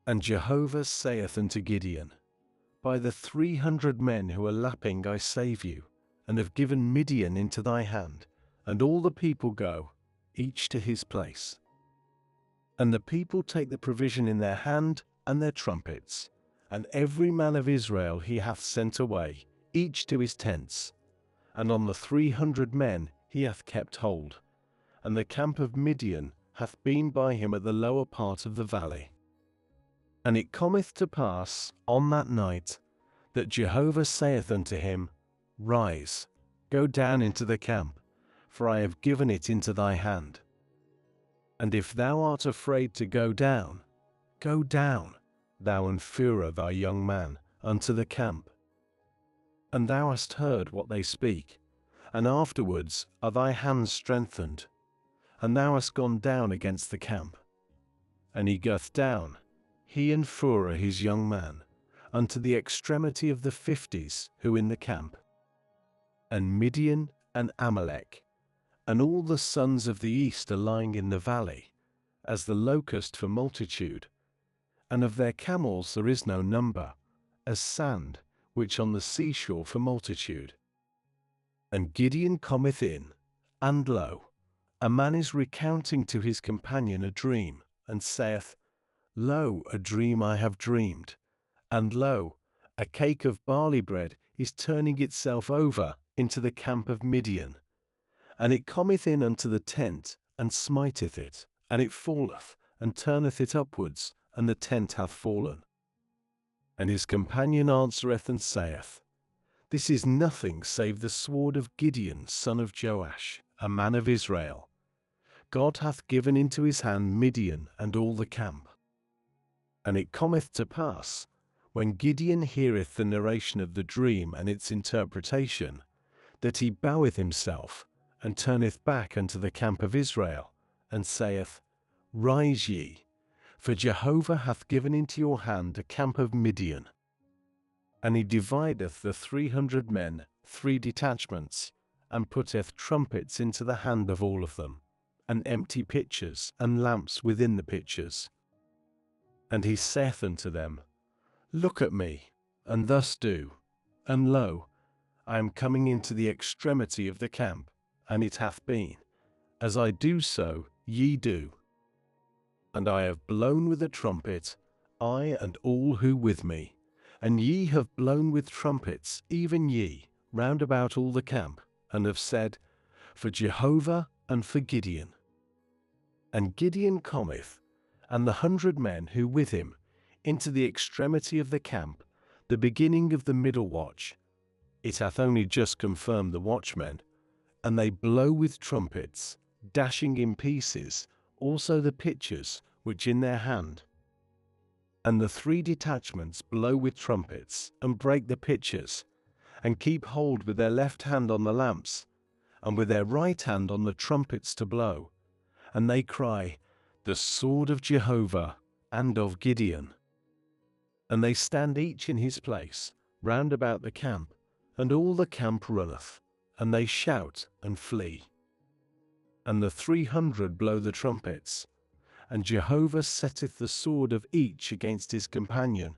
And Jehovah saith unto Gideon, By the 300 men who are lapping I save you, and have given Midian into thy hand. And all the people go, each to his place. And the people take the provision in their hand and their trumpets, and every man of Israel he hath sent away, each to his tents. And on the 300 men he hath kept hold, and the camp of Midian hath been by him at the lower part of the valley. And it cometh to pass on that night, that Jehovah saith unto him, Rise, go down into the camp, for I have given it into thy hand. And if thou art afraid to go down, thou and Phurah thy young man, unto the camp. And thou hast heard what they speak, and afterwards are thy hands strengthened, and thou hast gone down against the camp. And he goeth down, he and Phurah his young man, unto the extremity of the 50s who in the camp. And Midian and Amalek, and all the sons of the east are lying in the valley, as the locust for multitude, and of their camels there is no number, as sand, which on the seashore for multitude. And Gideon cometh in, and lo, a man is recounting to his companion a dream, and saith, Lo, a dream I have dreamed, and lo, a cake of barley bread is turning itself over into the camp of Midian. And it cometh in unto the tent, and smiteth it, and it falleth, and turneth it upwards, and the tent hath fallen. And his companion answereth and saith, This is nothing save the sword of Gideon son of Joash, a man of Israel. God hath given into his hand Midian and all the camp. And it cometh to pass, when Gideon heareth the narration of the dream and its interpretation, that he boweth himself, and turneth back unto the camp of Israel, and saith, Rise ye, for Jehovah hath given into your hand a camp of Midian. And he divideth the 300 men 3 detachments, and putteth trumpets into the hand of all of them, and empty pitchers and lamps within the pitchers. And he saith unto them, Look at me, and thus do, and lo, I am coming into the extremity of the camp, and it hath been, as I do so, ye do. And I have blown with a trumpet, I and all who with me, and ye have blown with trumpets, even ye, round about all the camp, and have said, For Jehovah and for Gideon. And Gideon cometh, and the 100 men who with him, into the extremity of the camp, the beginning of the middle watch. It hath only just confirmed the watchmen, and they blow with trumpets, dashing in pieces also the pitchers which in their hand. And the 3 detachments blow with trumpets, and break the pitchers, and keep hold with their left hand on the lamps, and with their right hand on the trumpets to blow. And they cry, The sword of Jehovah and of Gideon. And they stand each in his place, round about the camp, and all the camp runneth, and they shout and flee. And the 300 blow the trumpets, and Jehovah setteth the sword of each against his companion,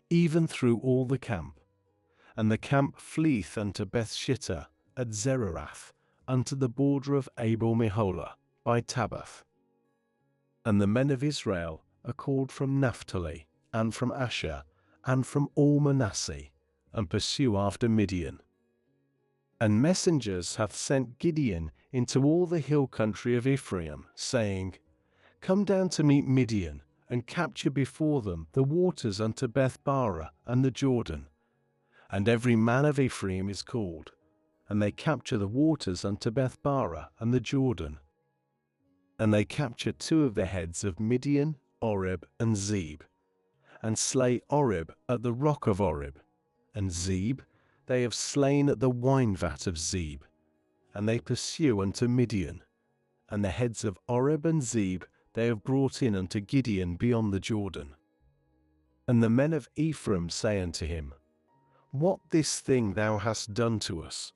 even through all the camp. And the camp fleeth unto Bethshittah at Zererath, unto the border of Abel Meholah, by Tabbath. And the men of Israel are called from Naphtali, and from Asher, and from all Manasseh, and pursue after Midian. And messengers hath sent Gideon into all the hill country of Ephraim, saying, Come down to meet Midian, and capture before them the waters unto Bethbara and the Jordan. And every man of Ephraim is called, and they capture the waters unto Bethbara and the Jordan. And they capture 2 of the heads of Midian, Oreb and Zeb, and slay Oreb at the rock of Oreb, and Zeb they have slain at the wine vat of Zeb, and they pursue unto Midian. And the heads of Oreb and Zeb they have brought in unto Gideon beyond the Jordan. And the men of Ephraim say unto him, What this thing thou hast done to us,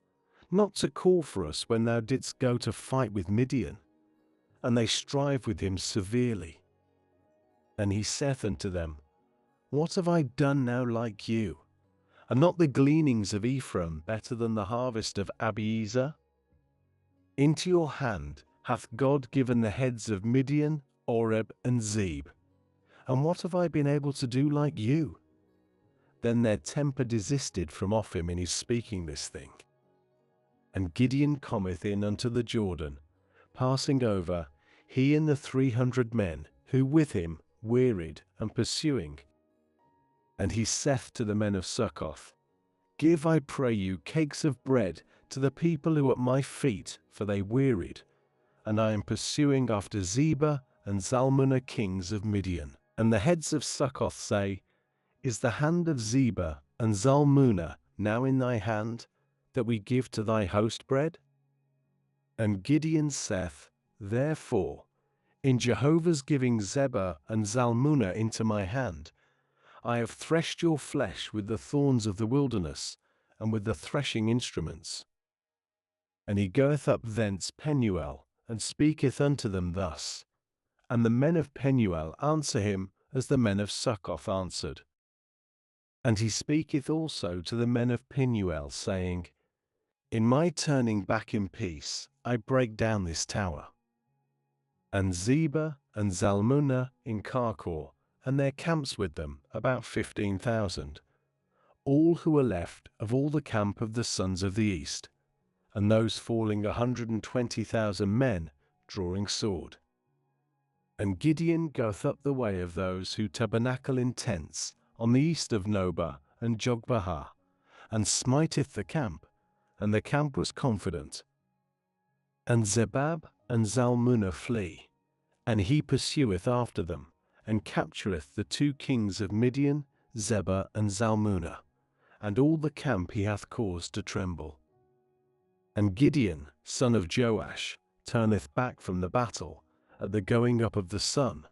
not to call for us when thou didst go to fight with Midian? And they strive with him severely. And he saith unto them, What have I done now like you? Are not the gleanings of Ephraim better than the harvest of Abiezer? Into your hand hath God given the heads of Midian, Oreb, and Zeb. And what have I been able to do like you? Then their temper desisted from off him in his speaking this thing. And Gideon cometh in unto the Jordan, passing over, he and the 300 men, who with him, wearied and pursuing. And he saith to the men of Succoth, Give, I pray you, cakes of bread to the people who are at my feet, for they wearied. And I am pursuing after Zebah and Zalmunna kings of Midian. And the heads of Succoth say, Is the hand of Zebah and Zalmunna now in thy hand, that we give to thy host bread? And Gideon saith, Therefore, in Jehovah's giving Zebah and Zalmunna into my hand, I have threshed your flesh with the thorns of the wilderness, and with the threshing instruments. And he goeth up thence Penuel, and speaketh unto them thus. And the men of Penuel answer him as the men of Succoth answered. And he speaketh also to the men of Penuel, saying, In my turning back in peace, I break down this tower. And Zebah and Zalmunna in Karkor, and their camps with them, about 15,000, all who were left of all the camp of the sons of the east, and those falling 120,000 men, drawing sword. And Gideon goeth up the way of those who tabernacle in tents, on the east of Nobah and Jogbehah, and smiteth the camp, and the camp was confident. And Zebab and Zalmunna flee, and he pursueth after them, and captureth the 2 kings of Midian, Zebah and Zalmunna, and all the camp he hath caused to tremble. And Gideon, son of Joash, turneth back from the battle, at the going up of the sun,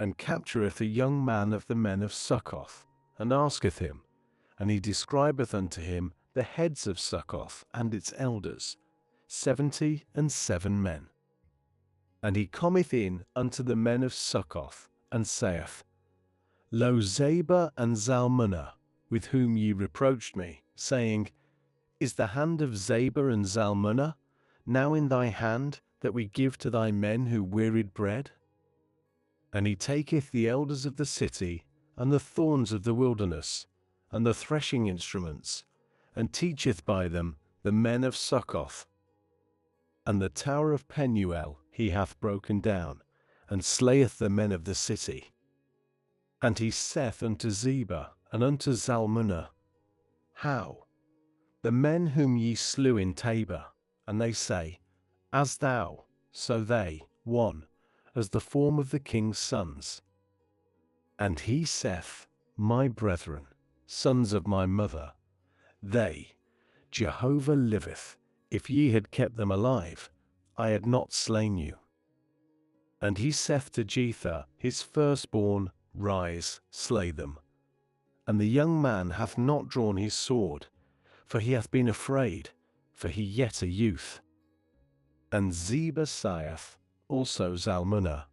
and captureth a young man of the men of Succoth, and asketh him, and he describeth unto him the heads of Succoth and its elders, 77 men. And he cometh in unto the men of Succoth, and saith, Lo, Zebah and Zalmunna, with whom ye reproached me, saying, Is the hand of Zebah and Zalmunna now in thy hand, that we give to thy men who wearied bread? And he taketh the elders of the city, and the thorns of the wilderness, and the threshing instruments, and teacheth by them the men of Succoth. And the tower of Penuel he hath broken down, and slayeth the men of the city. And he saith unto Zebah and unto Zalmunna, How? The men whom ye slew in Tabor. And they say, As thou, so they, one, as the form of the king's sons. And he saith, My brethren, sons of my mother, they, Jehovah liveth, if ye had kept them alive, I had not slain you. And he saith to Jether, his firstborn, Rise, slay them. And the young man hath not drawn his sword, for he hath been afraid, for he yet a youth. And Zebah saith, also Zalmunna,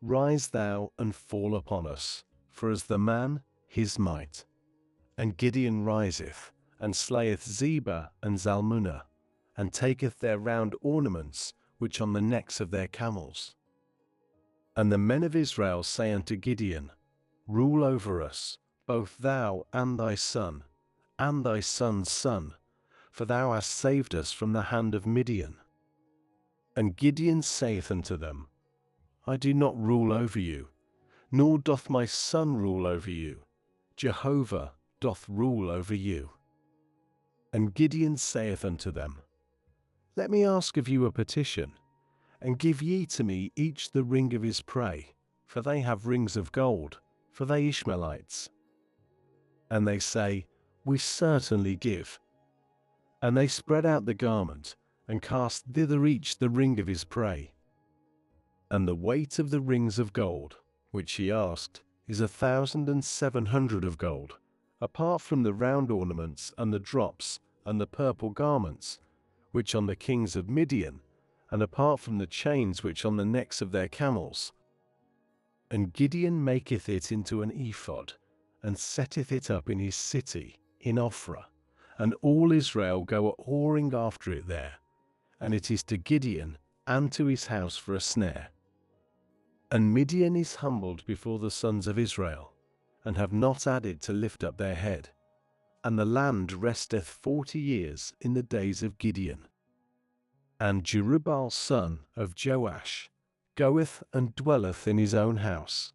Rise thou and fall upon us, for as the man, his might. And Gideon riseth, and slayeth Zebah and Zalmunna, and taketh their round ornaments, which on the necks of their camels. And the men of Israel say unto Gideon, Rule over us, both thou and thy son, and thy son's son, for thou hast saved us from the hand of Midian. And Gideon saith unto them, I do not rule over you, nor doth my son rule over you. Jehovah doth rule over you. And Gideon saith unto them, Let me ask of you a petition, and give ye to me each the ring of his prey, for they have rings of gold, for they Ishmaelites. And they say, We certainly give. And they spread out the garment, and cast thither each the ring of his prey. And the weight of the rings of gold, which he asked, is 1,700 of gold, apart from the round ornaments, and the drops, and the purple garments, which on the kings of Midian, and apart from the chains which on the necks of their camels. And Gideon maketh it into an ephod, and setteth it up in his city, in Ophrah, and all Israel go a whoring after it there. And it is to Gideon and to his house for a snare. And Midian is humbled before the sons of Israel, and have not added to lift up their head. And the land resteth 40 years in the days of Gideon. And Jerubbaal son of Joash goeth and dwelleth in his own house.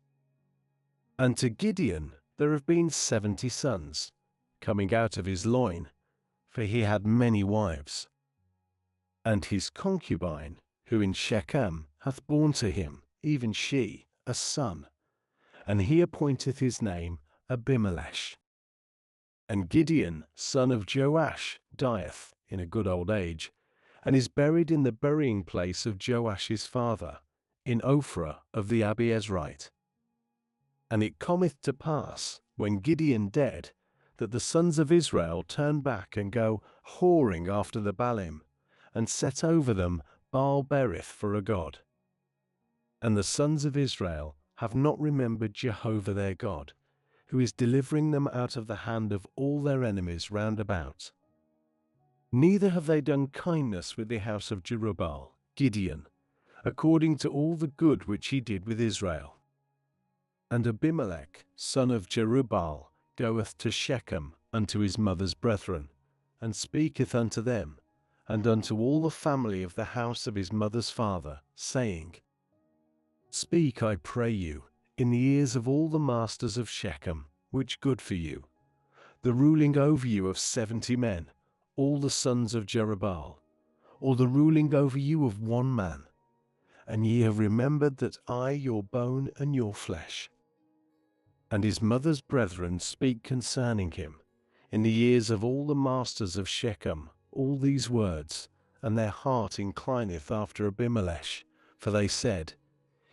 And to Gideon there have been 70 sons, coming out of his loin, for he had many wives. And his concubine, who in Shechem hath borne to him, even she, a son, and he appointeth his name Abimelech. And Gideon, son of Joash, dieth in a good old age, and is buried in the burying place of Joash his father, in Ophrah of the Abiezrite. And it cometh to pass, when Gideon dead, that the sons of Israel turn back and go whoring after the Baalim, and set over them Baal-berith for a god. And the sons of Israel have not remembered Jehovah their God, who is delivering them out of the hand of all their enemies round about. Neither have they done kindness with the house of Jerubbaal, Gideon, according to all the good which he did with Israel. And Abimelech, son of Jerubbaal, goeth to Shechem unto his mother's brethren, and speaketh unto them, and unto all the family of the house of his mother's father, saying, Speak, I pray you, in the ears of all the masters of Shechem, which good for you, the ruling over you of 70 men, all the sons of Jerubbaal, or the ruling over you of one man. And ye have remembered that I, your bone and your flesh. And his mother's brethren speak concerning him, in the ears of all the masters of Shechem, all these words, and their heart inclineth after Abimelech, for they said,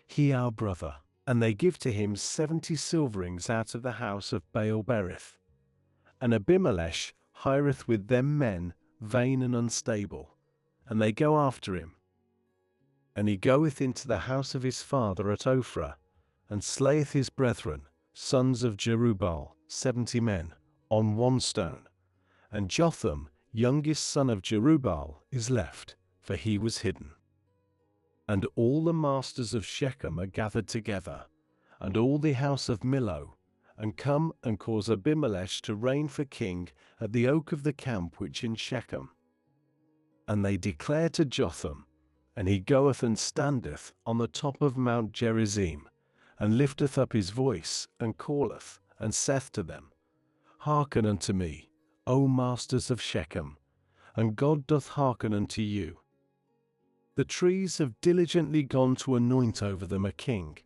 He our brother. And they give to him 70 silverings out of the house of Baal-berith. And Abimelech hireth with them men vain and unstable, and they go after him. And he goeth into the house of his father at Ophrah, and slayeth his brethren, sons of Jerubbaal, 70 men, on one stone. And Jotham, youngest son of Jerubbaal, is left, for he was hidden. And all the masters of Shechem are gathered together, and all the house of Millo, and come and cause Abimelech to reign for king at the oak of the camp which in Shechem. And they declare to Jotham, and he goeth and standeth on the top of Mount Gerizim, and lifteth up his voice, and calleth, and saith to them, Hearken unto me, O masters of Shechem, and God doth hearken unto you. The trees have diligently gone to anoint over them a king,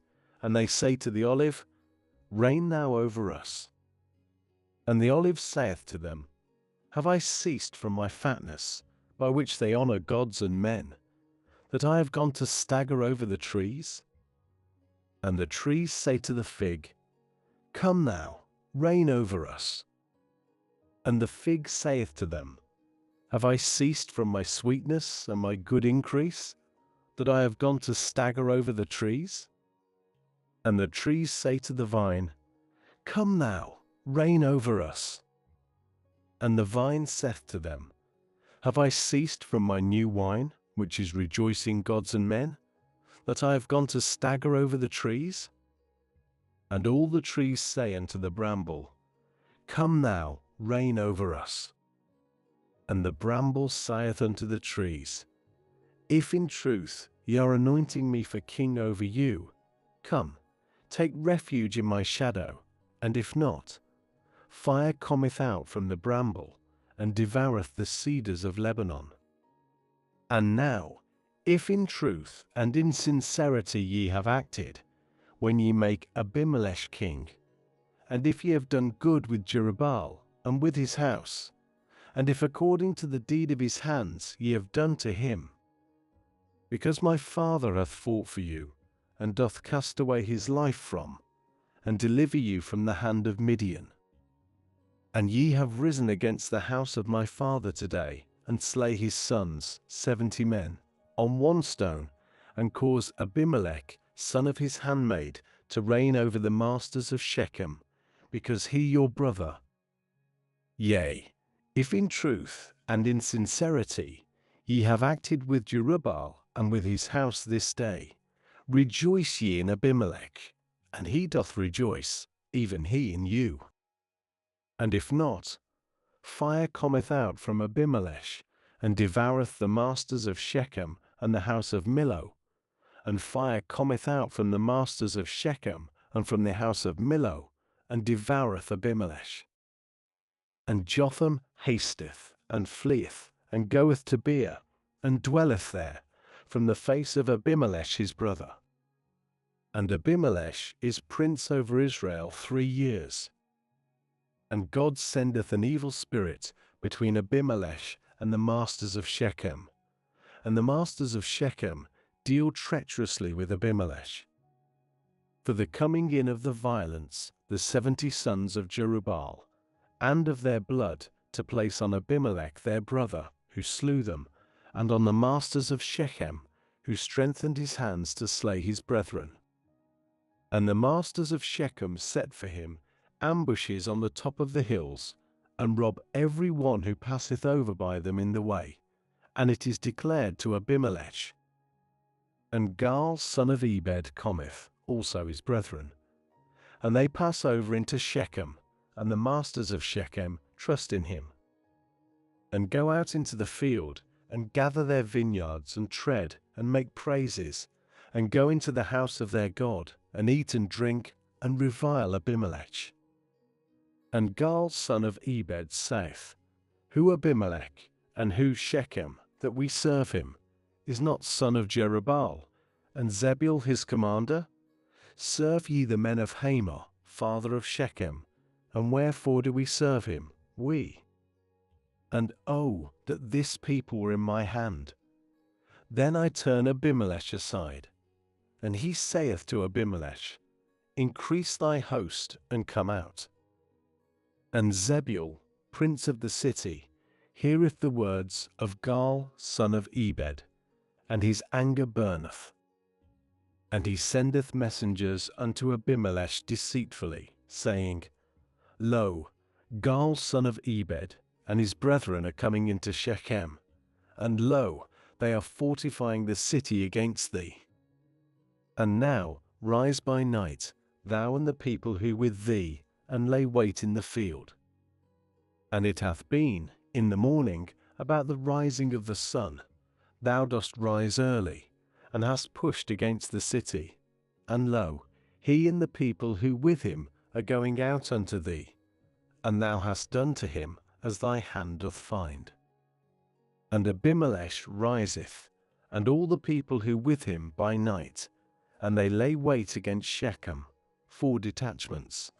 and they say to the olive, Reign thou over us. And the olive saith to them, Have I ceased from my fatness, by which they honour gods and men, that I have gone to stagger over the trees? And the trees say to the fig, Come now, reign over us. And the fig saith to them, Have I ceased from my sweetness and my good increase, that I have gone to stagger over the trees? And the trees say to the vine, Come now, reign over us. And the vine saith to them, Have I ceased from my new wine, which is rejoicing gods and men, that I have gone to stagger over the trees? And all the trees say unto the bramble, Come now, reign over us. And the bramble saith unto the trees, If in truth ye are anointing me for king over you, come, take refuge in my shadow, and if not, fire cometh out from the bramble, and devoureth the cedars of Lebanon. And now, if in truth and in sincerity ye have acted, when ye make Abimelech king, and if ye have done good with Jerubbaal and with his house, and if according to the deed of his hands ye have done to him, because my father hath fought for you, and doth cast away his life from, and deliver you from the hand of Midian. And ye have risen against the house of my father today, and slay his sons, 70 men, on one stone, and cause Abimelech, son of his handmaid, to reign over the masters of Shechem, because he your brother. Yea, if in truth and in sincerity ye have acted with Jerubbaal and with his house this day. Rejoice ye in Abimelech, and he doth rejoice, even he in you. And if not, fire cometh out from Abimelech, and devoureth the masters of Shechem and the house of Millo, and fire cometh out from the masters of Shechem and from the house of Millo, and devoureth Abimelech. And Jotham hasteth, and fleeth, and goeth to Beer, and dwelleth there, from the face of Abimelech his brother. And Abimelech is prince over Israel 3 years. And God sendeth an evil spirit between Abimelech and the masters of Shechem. And the masters of Shechem deal treacherously with Abimelech. For the coming in of the violence, the 70 sons of Jerubbaal, and of their blood, to place on Abimelech their brother, who slew them, and on the masters of Shechem, who strengthened his hands to slay his brethren. And the masters of Shechem set for him ambushes on the top of the hills, and rob every one who passeth over by them in the way. And it is declared to Abimelech. And Gaal son of Ebed cometh, also his brethren. And they pass over into Shechem, and the masters of Shechem trust in him. And go out into the field, and gather their vineyards, and tread, and make praises, and go into the house of their God, and eat and drink, and revile Abimelech. And Gaal son of Ebed saith, Who Abimelech, and who Shechem, that we serve him? Is not son of Jerubbaal, and Zebul his commander? Serve ye the men of Hamor, father of Shechem, and wherefore do we serve him, we? And oh, that this people were in my hand! Then I turn Abimelech aside. And he saith to Abimelech, Increase thy host, and come out. And Zebul, prince of the city, heareth the words of Gaal son of Ebed, and his anger burneth. And he sendeth messengers unto Abimelech deceitfully, saying, Lo, Gaal son of Ebed, and his brethren are coming into Shechem, and lo, they are fortifying the city against thee. And now rise by night, thou and the people who with thee, and lay wait in the field. And it hath been, in the morning, about the rising of the sun, thou dost rise early, and hast pushed against the city. And lo, he and the people who with him are going out unto thee, and thou hast done to him as thy hand doth find. And Abimelech riseth, and all the people who with him by night, and they lay wait against Shechem, 4 detachments.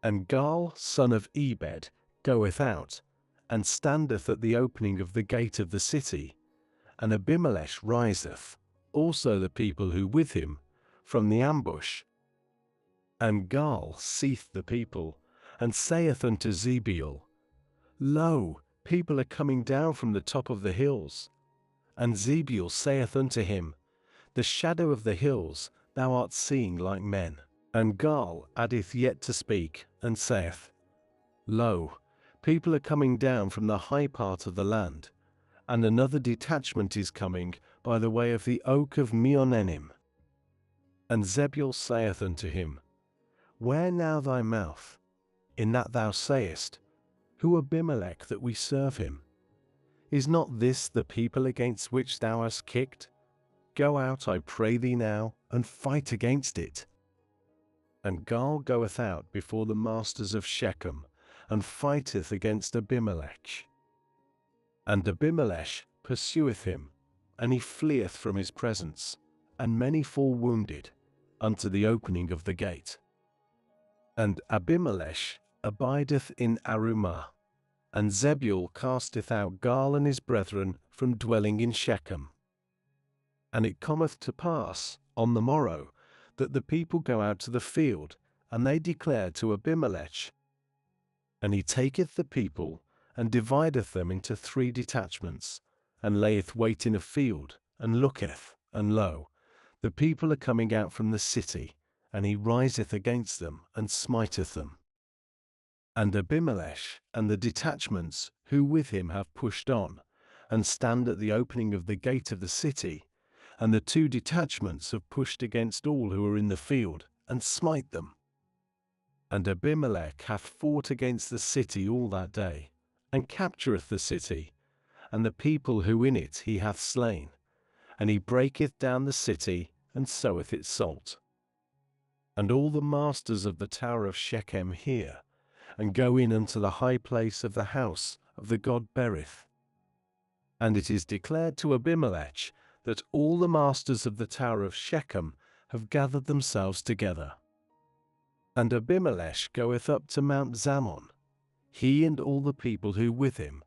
And Gaal son of Ebed goeth out, and standeth at the opening of the gate of the city, and Abimelech riseth, also the people who with him, from the ambush. And Gaal seeth the people, and saith unto Zebul, Lo, people are coming down from the top of the hills. And Zebul saith unto him, The shadow of the hills thou art seeing like men. And Gaal addeth yet to speak, and saith, Lo, people are coming down from the high part of the land, and another detachment is coming by the way of the oak of Meonenim. And Zebul saith unto him, Where now thy mouth, in that thou sayest, Who Abimelech that we serve him? Is not this the people against which thou hast kicked? Go out, I pray thee now, and fight against it. And Gaal goeth out before the masters of Shechem, and fighteth against Abimelech. And Abimelech pursueth him, and he fleeth from his presence, and many fall wounded, unto the opening of the gate. And Abimelech abideth in Arumah, and Zebul casteth out Gaal and his brethren from dwelling in Shechem. And it cometh to pass, on the morrow, that the people go out to the field, and they declare to Abimelech. And he taketh the people, and divideth them into 3 detachments, and layeth wait in a field, and looketh, and lo, the people are coming out from the city, and he riseth against them, and smiteth them. And Abimelech and the detachments who with him have pushed on, and stand at the opening of the gate of the city, and the 2 detachments have pushed against all who are in the field, and smite them. And Abimelech hath fought against the city all that day, and captureth the city, and the people who in it he hath slain, and he breaketh down the city, and soweth it salt. And all the masters of the tower of Shechem hear, and go in unto the high place of the house of the god Berith. And it is declared to Abimelech that all the masters of the tower of Shechem have gathered themselves together. And Abimelech goeth up to Mount Zammon, he and all the people who with him.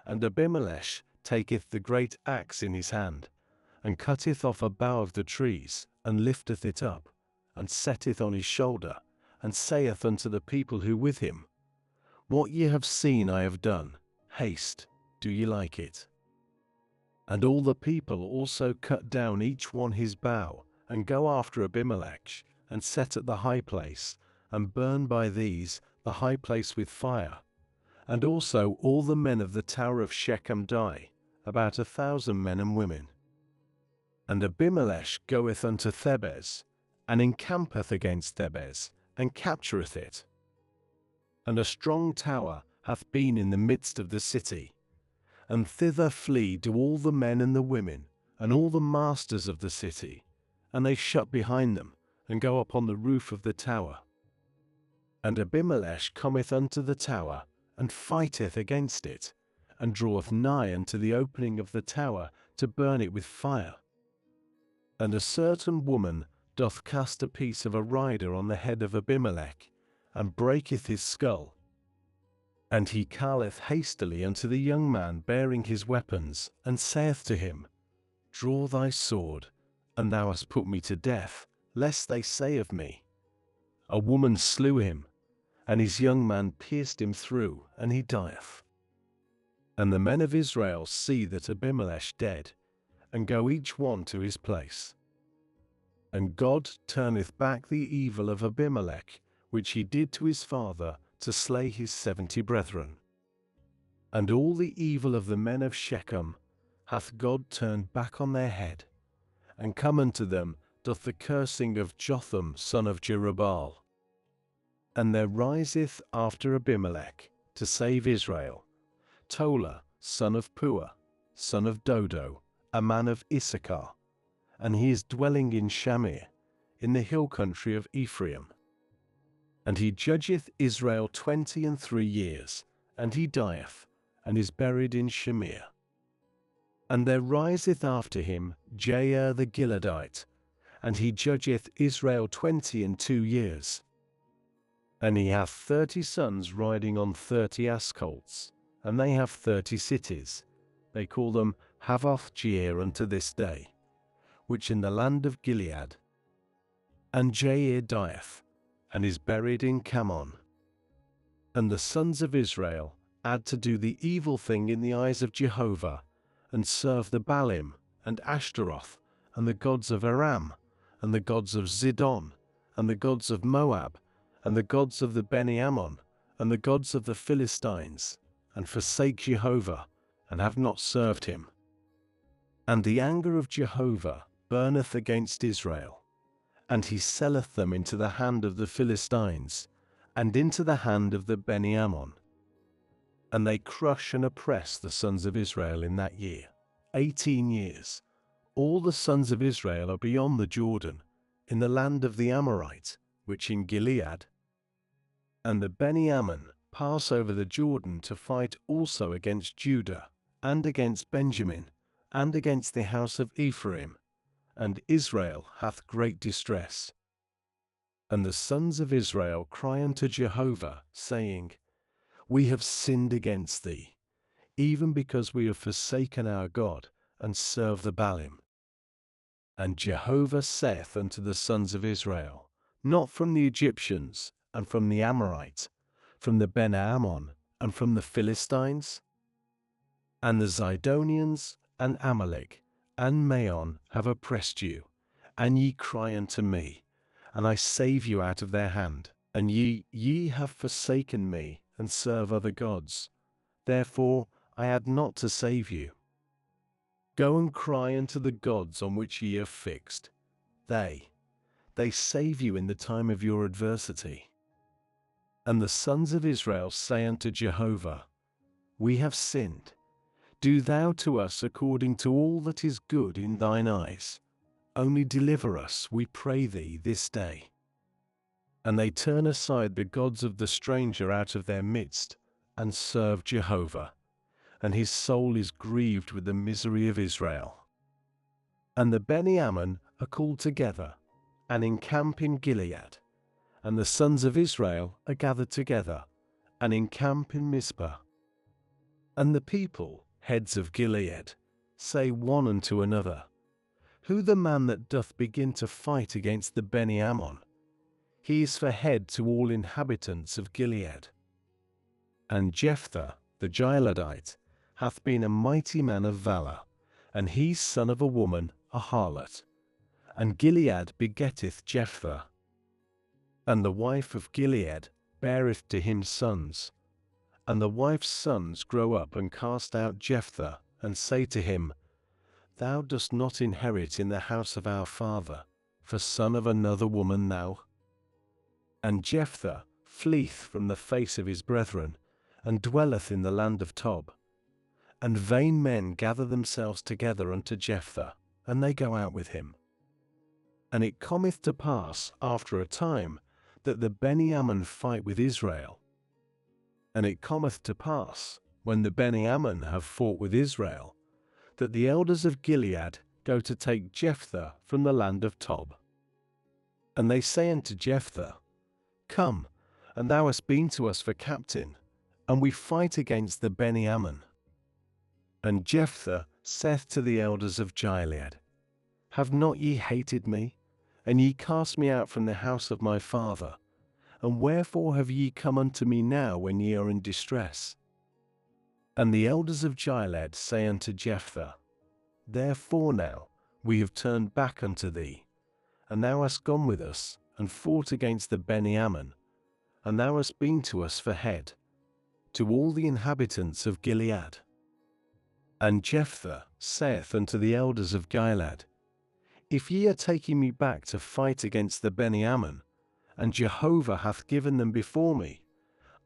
And Abimelech taketh the great axe in his hand, and cutteth off a bough of the trees, and lifteth it up, and setteth on his shoulder, and saith unto the people who with him, What ye have seen I have done, haste, do ye like it? And all the people also cut down each one his bough, and go after Abimelech, and set at the high place, and burn by these the high place with fire. And also all the men of the tower of Shechem die, about 1,000 men and women. And Abimelech goeth unto Thebez, and encampeth against Thebez, and captureth it. And a strong tower hath been in the midst of the city, and thither flee do all the men and the women, and all the masters of the city, and they shut behind them, and go upon the roof of the tower. And Abimelech cometh unto the tower, and fighteth against it, and draweth nigh unto the opening of the tower to burn it with fire. And a certain woman doth cast a piece of a rider on the head of Abimelech, and breaketh his skull. And he calleth hastily unto the young man bearing his weapons, and saith to him, Draw thy sword, and thou hast put me to death, lest they say of me, A woman slew him, and his young man pierced him through, and he dieth. And the men of Israel see that Abimelech dead, and go each one to his place. And God turneth back the evil of Abimelech, which he did to his father, to slay his 70 brethren. And all the evil of the men of Shechem hath God turned back on their head, and come unto them doth the cursing of Jotham son of Jerubbaal. And there riseth after Abimelech, to save Israel, Tola son of Puah, son of Dodo, a man of Issachar, and he is dwelling in Shamir, in the hill country of Ephraim. And he judgeth Israel 23 years, and he dieth, and is buried in Shamir. And there riseth after him Jair the Gileadite, and he judgeth Israel 22 years. And he hath 30 sons riding on 30 ass colts, and they have 30 cities. They call them Havoth Jair unto this day, which in the land of Gilead. And Jair dieth, and is buried in Camon. And the sons of Israel had to do the evil thing in the eyes of Jehovah, and serve the Baalim, and Ashtaroth, and the gods of Aram, and the gods of Zidon, and the gods of Moab, and the gods of the Beni-Ammon, and the gods of the Philistines, and forsake Jehovah, and have not served him. And the anger of Jehovah burneth against Israel, and he selleth them into the hand of the Philistines, and into the hand of the Beni-Ammon. And they crush and oppress the sons of Israel in that year, 18 years. All the sons of Israel are beyond the Jordan, in the land of the Amorite, which in Gilead. And the Beni-Ammon pass over the Jordan to fight also against Judah, and against Benjamin, and against the house of Ephraim, and Israel hath great distress. And the sons of Israel cry unto Jehovah, saying, We have sinned against thee, even because we have forsaken our God, and serve the Baalim. And Jehovah saith unto the sons of Israel, Not from the Egyptians, and from the Amorites, from the Beni-Ammon, and from the Philistines? And the Zidonians, and Amalek, and Maon have oppressed you, and ye cry unto me, and I save you out of their hand. And ye have forsaken me, and serve other gods. Therefore I had not to save you. Go and cry unto the gods on which ye are fixed. They save you in the time of your adversity. And the sons of Israel say unto Jehovah, We have sinned. Do thou to us according to all that is good in thine eyes. Only deliver us, we pray thee, this day. And they turn aside the gods of the stranger out of their midst, and serve Jehovah. And his soul is grieved with the misery of Israel. And the Beni Ammon are called together, and encamp in Gilead. And the sons of Israel are gathered together, and encamp in Mizpah. And the people, heads of Gilead, say one unto another, Who the man that doth begin to fight against the Beni Ammon? He is for head to all inhabitants of Gilead. And Jephthah, the Gileadite, hath been a mighty man of valor, and he son of a woman, a harlot. And Gilead begetteth Jephthah. And the wife of Gilead beareth to him sons. And the wife's sons grow up and cast out Jephthah, and say to him, Thou dost not inherit in the house of our father, for son of another woman thou. And Jephthah fleeth from the face of his brethren, and dwelleth in the land of Tob. And vain men gather themselves together unto Jephthah, and they go out with him. And it cometh to pass after a time, that the Beni Ammon fight with Israel. And it cometh to pass, when the Beni Ammon have fought with Israel, that the elders of Gilead go to take Jephthah from the land of Tob. And they say unto Jephthah, Come, and thou hast been to us for captain, and we fight against the Beni Ammon. And Jephthah saith to the elders of Gilead, Have not ye hated me, and ye cast me out from the house of my father? And wherefore have ye come unto me now when ye are in distress? And the elders of Gilead say unto Jephthah, Therefore now we have turned back unto thee, and thou hast gone with us, and fought against the Beni Ammon, and thou hast been to us for head, to all the inhabitants of Gilead. And Jephthah saith unto the elders of Gilead, If ye are taking me back to fight against the Beni Ammon, and Jehovah hath given them before me,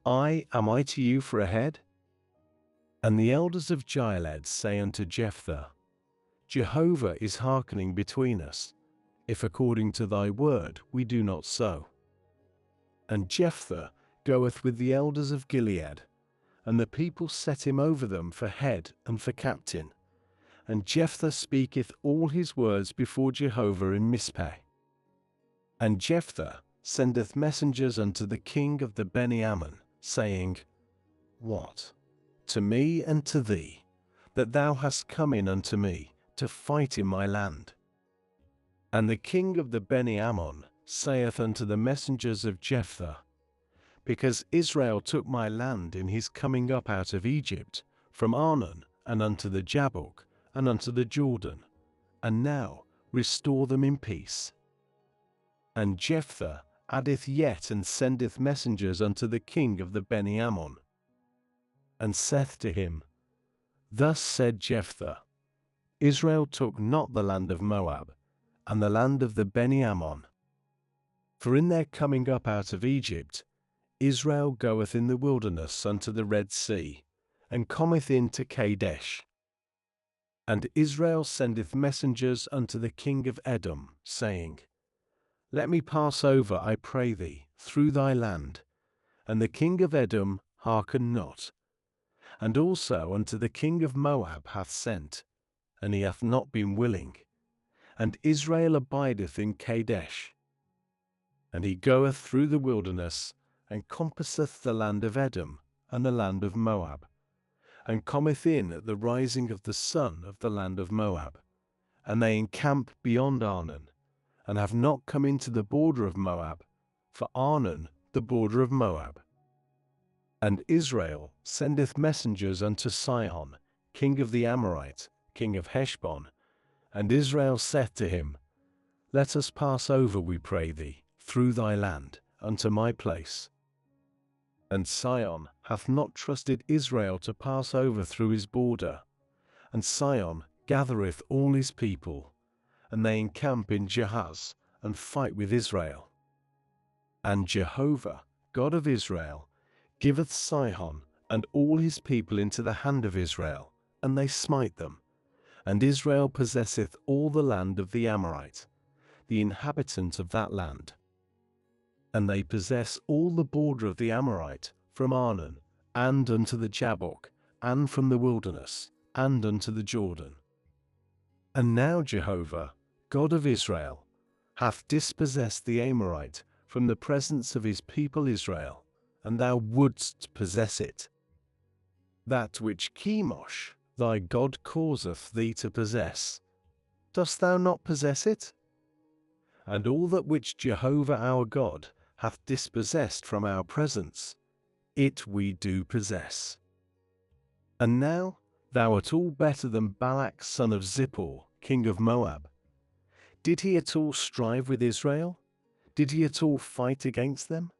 am I to you for a head? And the elders of Gilead say unto Jephthah, Jehovah is hearkening between us, if according to thy word we do not so. And Jephthah goeth with the elders of Gilead, and the people set him over them for head and for captain. And Jephthah speaketh all his words before Jehovah in Mizpeh. And Jephthah sendeth messengers unto the king of the Beni Ammon, saying, What? To me and to thee, that thou hast come in unto me, to fight in my land? And the king of the Beni Ammon saith unto the messengers of Jephthah, Because Israel took my land in his coming up out of Egypt, from Arnon, and unto the Jabbok, and unto the Jordan, and now restore them in peace. And Jephthah addeth yet and sendeth messengers unto the king of the Beni Ammon, and saith to him, Thus said Jephthah, Israel took not the land of Moab, and the land of the Beni Ammon. For in their coming up out of Egypt, Israel goeth in the wilderness unto the Red Sea, and cometh in to Kadesh. And Israel sendeth messengers unto the king of Edom, saying, Let me pass over, I pray thee, through thy land. And the king of Edom hearkened not. And also unto the king of Moab hath sent, and he hath not been willing. And Israel abideth in Kadesh. And he goeth through the wilderness, and compasseth the land of Edom, and the land of Moab, and cometh in at the rising of the sun of the land of Moab. And they encamp beyond Arnon, and have not come into the border of Moab, for Arnon the border of Moab. And Israel sendeth messengers unto Sihon, king of the Amorites, king of Heshbon. And Israel saith to him, Let us pass over, we pray thee, through thy land, unto my place. And Sihon hath not trusted Israel to pass over through his border. And Sihon gathereth all his people, and they encamp in Jahaz, and fight with Israel. And Jehovah, God of Israel, giveth Sihon and all his people into the hand of Israel, and they smite them. And Israel possesseth all the land of the Amorite, the inhabitant of that land. And they possess all the border of the Amorite, from Arnon, and unto the Jabbok, and from the wilderness, and unto the Jordan. And now Jehovah, God of Israel, hath dispossessed the Amorite from the presence of his people Israel, and thou wouldst possess it. That which Chemosh, thy God, causeth thee to possess, dost thou not possess it? And all that which Jehovah our God hath dispossessed from our presence, it we do possess. And now thou art all better than Balak son of Zippor, king of Moab. Did he at all strive with Israel? Did he at all fight against them?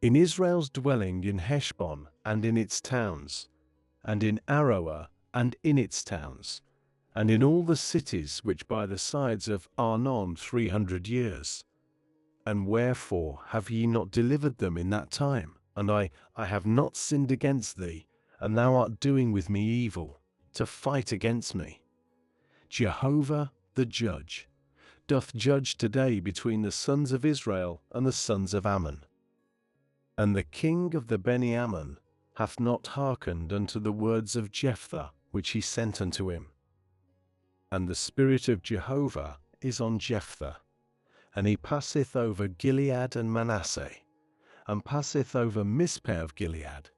In Israel's dwelling in Heshbon and in its towns, and in Aroer and in its towns, and in all the cities which by the sides of Arnon 300 years. And wherefore have ye not delivered them in that time? And I have not sinned against thee, and thou art doing with me evil, to fight against me. Jehovah the judge doth judge today between the sons of Israel and the sons of Ammon. And the king of the Beni Ammon hath not hearkened unto the words of Jephthah which he sent unto him. And the spirit of Jehovah is on Jephthah, and he passeth over Gilead and Manasseh, and passeth over Mizpeh of Gilead,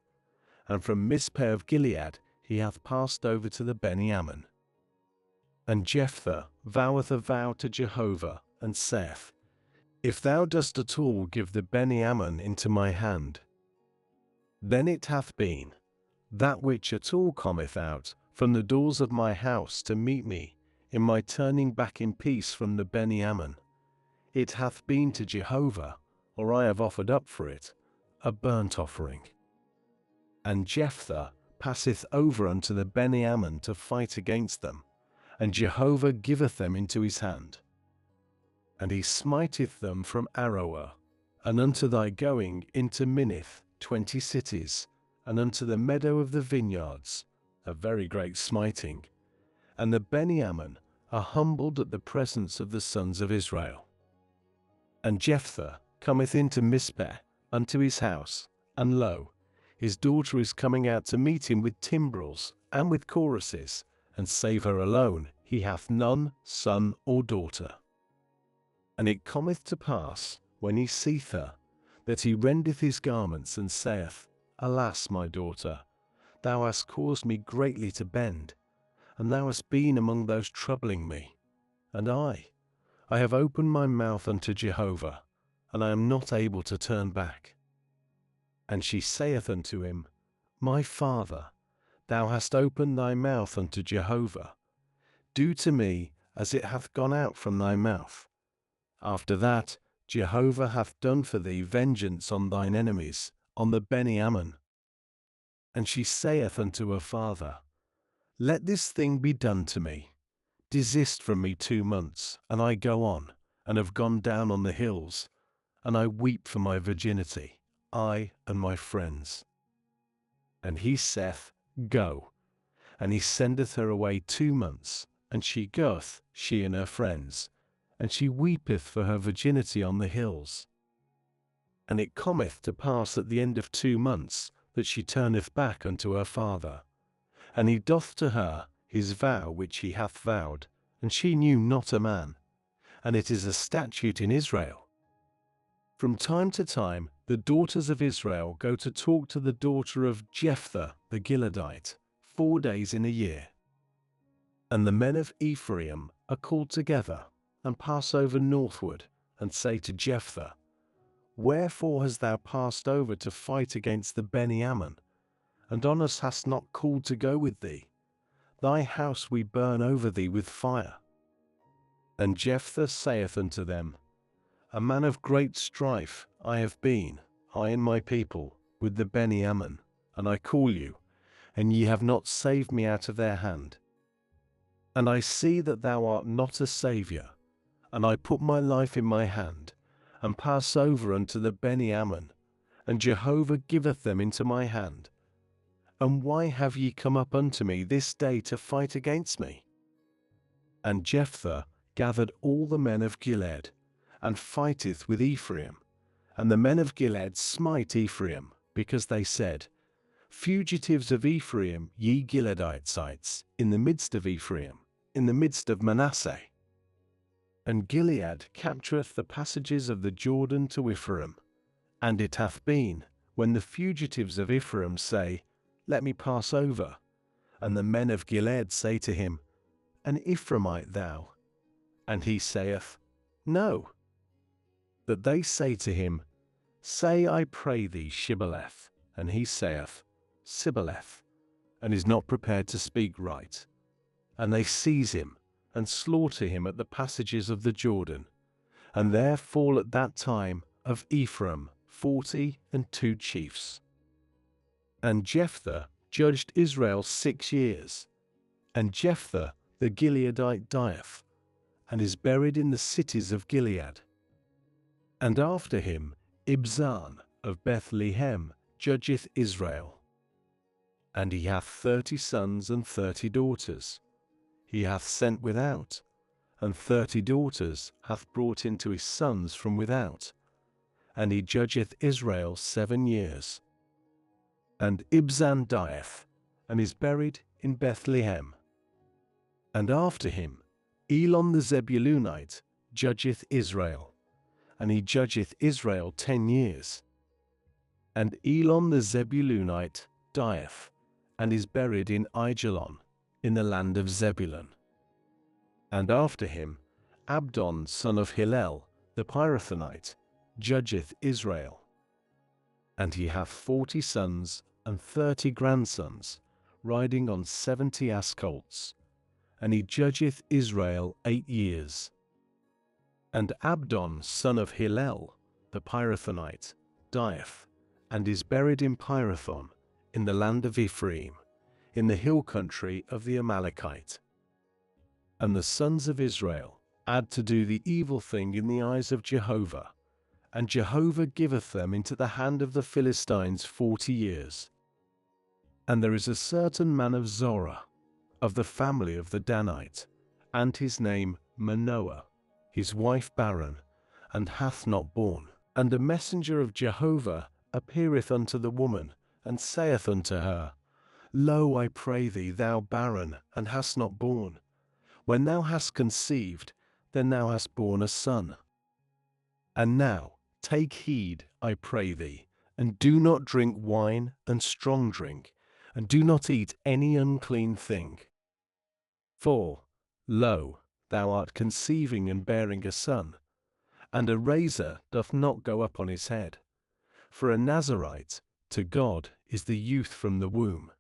and from Mizpeh of Gilead he hath passed over to the Beni Ammon. And Jephthah voweth a vow to Jehovah, and saith, If thou dost at all give the Beni Ammon into my hand, then it hath been, that which at all cometh out from the doors of my house to meet me, in my turning back in peace from the Beni Ammon, it hath been to Jehovah, or I have offered up for it, a burnt offering. And Jephthah passeth over unto the Beni Ammon to fight against them, and Jehovah giveth them into his hand. And he smiteth them from Aroer, and unto thy going into Minnith 20 cities, and unto the meadow of the vineyards, a very great smiting. And the Beni Ammon are humbled at the presence of the sons of Israel. And Jephthah cometh into Mizpeh unto his house, and lo, his daughter is coming out to meet him with timbrels and with choruses, and save her alone, he hath none, son or daughter. And it cometh to pass, when he seeth her, that he rendeth his garments, and saith, Alas, my daughter, thou hast caused me greatly to bend, and thou hast been among those troubling me. And I have opened my mouth unto Jehovah, and I am not able to turn back. And she saith unto him, My father, thou hast opened thy mouth unto Jehovah. Do to me as it hath gone out from thy mouth. After that, Jehovah hath done for thee vengeance on thine enemies, on the Beni Ammon. And she saith unto her father, Let this thing be done to me. Desist from me 2 months, and I go on, and have gone down on the hills, and I weep for my virginity, I and my friends. And he saith, Go. And he sendeth her away 2 months, and she goeth, she and her friends, and she weepeth for her virginity on the hills. And it cometh to pass at the end of 2 months, that she turneth back unto her father. And he doth to her his vow which he hath vowed, and she knew not a man. And it is a statute in Israel. From time to time the daughters of Israel go to talk to the daughter of Jephthah the Gileadite 4 days in a year. And the men of Ephraim are called together, and pass over northward, and say to Jephthah, Wherefore hast thou passed over to fight against the Beni Ammon, and on us hast not called to go with thee? Thy house we burn over thee with fire. And Jephthah saith unto them, A man of great strife I have been, I and my people, with the Beni Ammon, and I call you, and ye have not saved me out of their hand. And I see that thou art not a Saviour, and I put my life in my hand, and pass over unto the Beni Ammon, and Jehovah giveth them into my hand. And why have ye come up unto me this day to fight against me? And Jephthah gathered all the men of Gilead, and fighteth with Ephraim. And the men of Gilead smite Ephraim, because they said, Fugitives of Ephraim, ye Gileadites, in the midst of Ephraim, in the midst of Manasseh. And Gilead captureth the passages of the Jordan to Ephraim. And it hath been, when the fugitives of Ephraim say, Let me pass over, and the men of Gilead say to him, An Ephraimite thou? And he saith, No. That they say to him, Say, I pray thee, Shibboleth. And he saith, Sibboleth, and is not prepared to speak right. And they seize him, and slaughter him at the passages of the Jordan. And there fall at that time of Ephraim 42 chiefs. And Jephthah judged Israel 6 years. And Jephthah the Gileadite dieth, and is buried in the cities of Gilead. And after him Ibzan of Bethlehem judgeth Israel. And he hath 30 sons and 30 daughters. He hath sent without, and 30 daughters hath brought into his sons from without. And he judgeth Israel 7 years. And Ibzan dieth, and is buried in Bethlehem. And after him Elon the Zebulunite judgeth Israel, and he judgeth Israel 10 years. And Elon the Zebulunite dieth, and is buried in Aijalon, in the land of Zebulun. And after him Abdon son of Hillel the Pirathonite judgeth Israel. And he hath 40 sons and 30 grandsons, riding on 70 ass colts. And he judgeth Israel 8 years. And Abdon son of Hillel the Pirathonite dieth, and is buried in Pirathon, in the land of Ephraim, in the hill country of the Amalekite. And the sons of Israel add to do the evil thing in the eyes of Jehovah, and Jehovah giveth them into the hand of the Philistines 40 years. And there is a certain man of Zorah, of the family of the Danite, and his name Manoah, his wife barren, and hath not borne. And a messenger of Jehovah appeareth unto the woman, and saith unto her, Lo, I pray thee, thou barren, and hast not borne. When thou hast conceived, then thou hast borne a son. And now take heed, I pray thee, and do not drink wine and strong drink, and do not eat any unclean thing. For, lo, thou art conceiving and bearing a son, and a razor doth not go up on his head. For a Nazarite to God is the youth from the womb,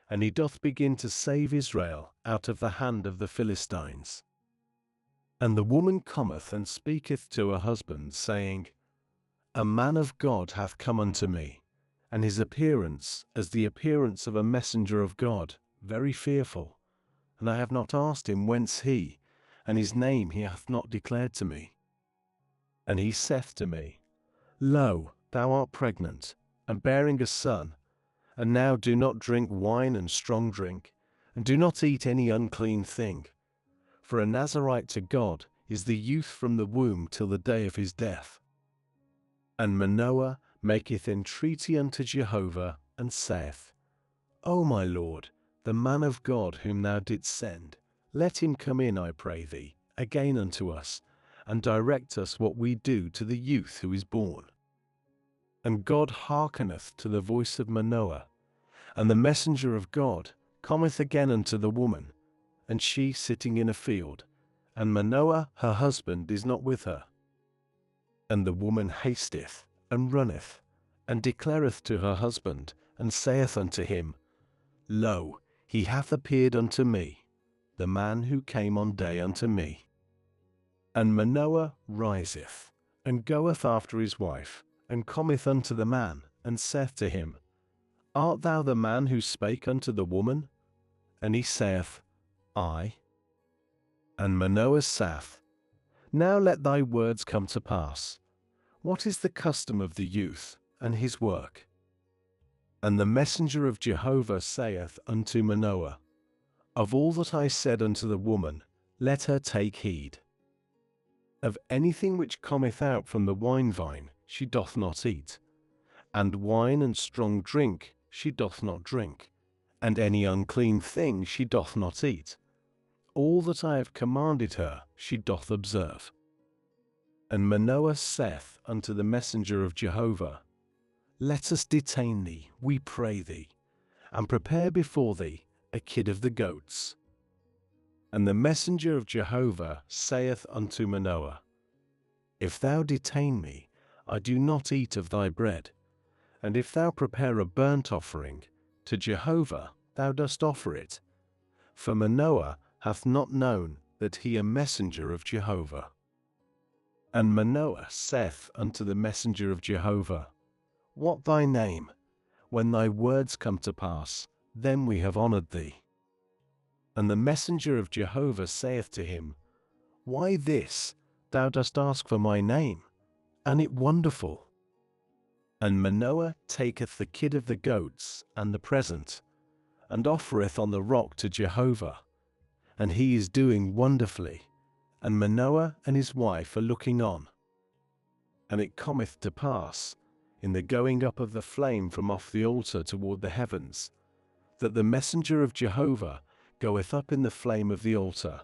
and he doth begin to save Israel out of the hand of the Philistines. And the woman cometh and speaketh to her husband, saying, A man of God hath come unto me, and his appearance as the appearance of a messenger of God, very fearful. And I have not asked him whence he, and his name he hath not declared to me. And he saith to me, Lo, thou art pregnant, and bearing a son, and now do not drink wine and strong drink, and do not eat any unclean thing. For a Nazarite to God is the youth from the womb till the day of his death. And Manoah maketh entreaty unto Jehovah, and saith, O my Lord, the man of God whom thou didst send, let him come in, I pray thee, again unto us, and direct us what we do to the youth who is born. And God hearkeneth to the voice of Manoah, and the messenger of God cometh again unto the woman, and she sitting in a field, and Manoah her husband is not with her. And the woman hasteth, and runneth, and declareth to her husband, and saith unto him, Lo, he hath appeared unto me, the man who came on day unto me. And Manoah riseth, and goeth after his wife, and cometh unto the man, and saith to him, Art thou the man who spake unto the woman? And he saith, I. And Manoah saith, Now let thy words come to pass. What is the custom of the youth, and his work? And the messenger of Jehovah saith unto Manoah, Of all that I said unto the woman, let her take heed. Of anything which cometh out from the wine-vine she doth not eat, and wine and strong drink she doth not drink, and any unclean thing she doth not eat. All that I have commanded her she doth observe. And Manoah saith unto the messenger of Jehovah, Let us detain thee, we pray thee, and prepare before thee a kid of the goats. And the messenger of Jehovah saith unto Manoah, If thou detain me, I do not eat of thy bread, and if thou prepare a burnt offering to Jehovah, thou dost offer it. For Manoah hath not known that he a messenger of Jehovah. And Manoah saith unto the messenger of Jehovah, What thy name? When thy words come to pass, then we have honored thee. And the messenger of Jehovah saith to him, Why this? Thou dost ask for my name, and it wonderful. And Manoah taketh the kid of the goats and the present, and offereth on the rock to Jehovah. And he is doing wonderfully, and Manoah and his wife are looking on. And it cometh to pass, in the going up of the flame from off the altar toward the heavens, that the messenger of Jehovah goeth up in the flame of the altar,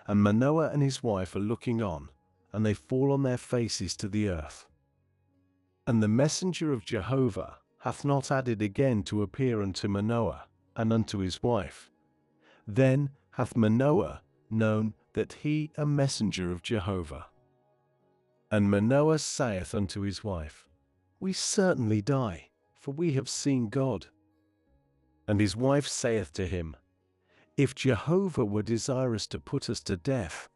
and Manoah and his wife are looking on, and they fall on their faces to the earth. And the messenger of Jehovah hath not added again to appear unto Manoah and unto his wife. Then hath Manoah known that he a messenger of Jehovah. And Manoah saith unto his wife, We certainly die, for we have seen God. And his wife saith to him, If Jehovah were desirous to put us to death,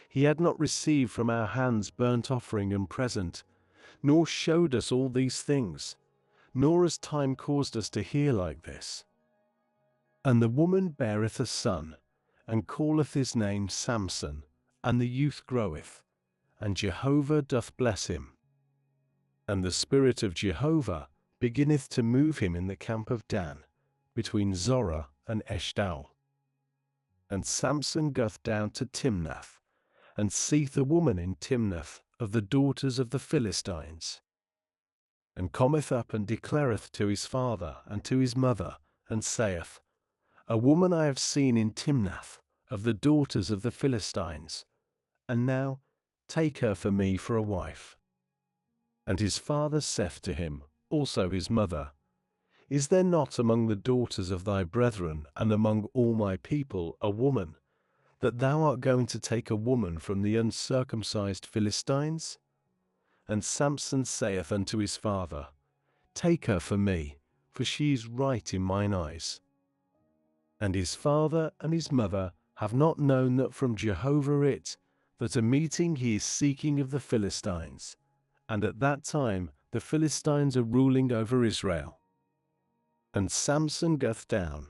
he had not received from our hands burnt offering and present, nor showed us all these things, nor has time caused us to hear like this. And the woman beareth a son, and calleth his name Samson, and the youth groweth, and Jehovah doth bless him. And the spirit of Jehovah beginneth to move him in the camp of Dan, between Zorah and Eshtaol. And Samson goeth down to Timnath, and seeth a woman in Timnath of the daughters of the Philistines, and cometh up and declareth to his father and to his mother, and saith, A woman I have seen in Timnath of the daughters of the Philistines, and now take her for me for a wife. And his father saith to him, also his mother, Is there not among the daughters of thy brethren and among all my people a woman, that thou art going to take a woman from the uncircumcised Philistines? And Samson saith unto his father, Take her for me, for she is right in mine eyes. And his father and his mother have not known that from Jehovah that a meeting he is seeking of the Philistines, and at that time the Philistines are ruling over Israel. And Samson goeth down,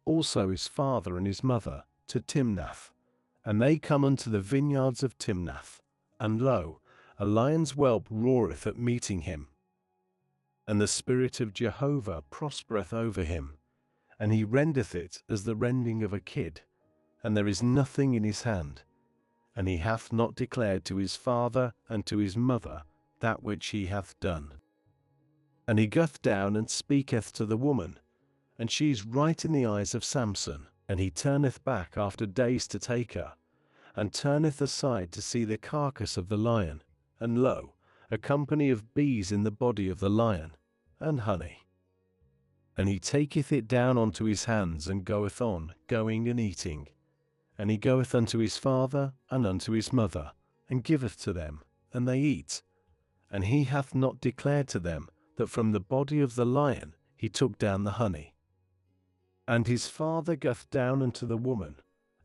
also his father and his mother, to Timnath, and they come unto the vineyards of Timnath, and lo, a lion's whelp roareth at meeting him. And the spirit of Jehovah prospereth over him, and he rendeth it as the rending of a kid, and there is nothing in his hand, and he hath not declared to his father and to his mother that which he hath done. And he goeth down and speaketh to the woman, and she is right in the eyes of Samson, and he turneth back after days to take her, and turneth aside to see the carcass of the lion, and lo, a company of bees in the body of the lion, and honey. And he taketh it down onto his hands, and goeth on, going and eating. And he goeth unto his father and unto his mother, and giveth to them, and they eat. And he hath not declared to them that from the body of the lion he took down the honey. And his father goeth down unto the woman,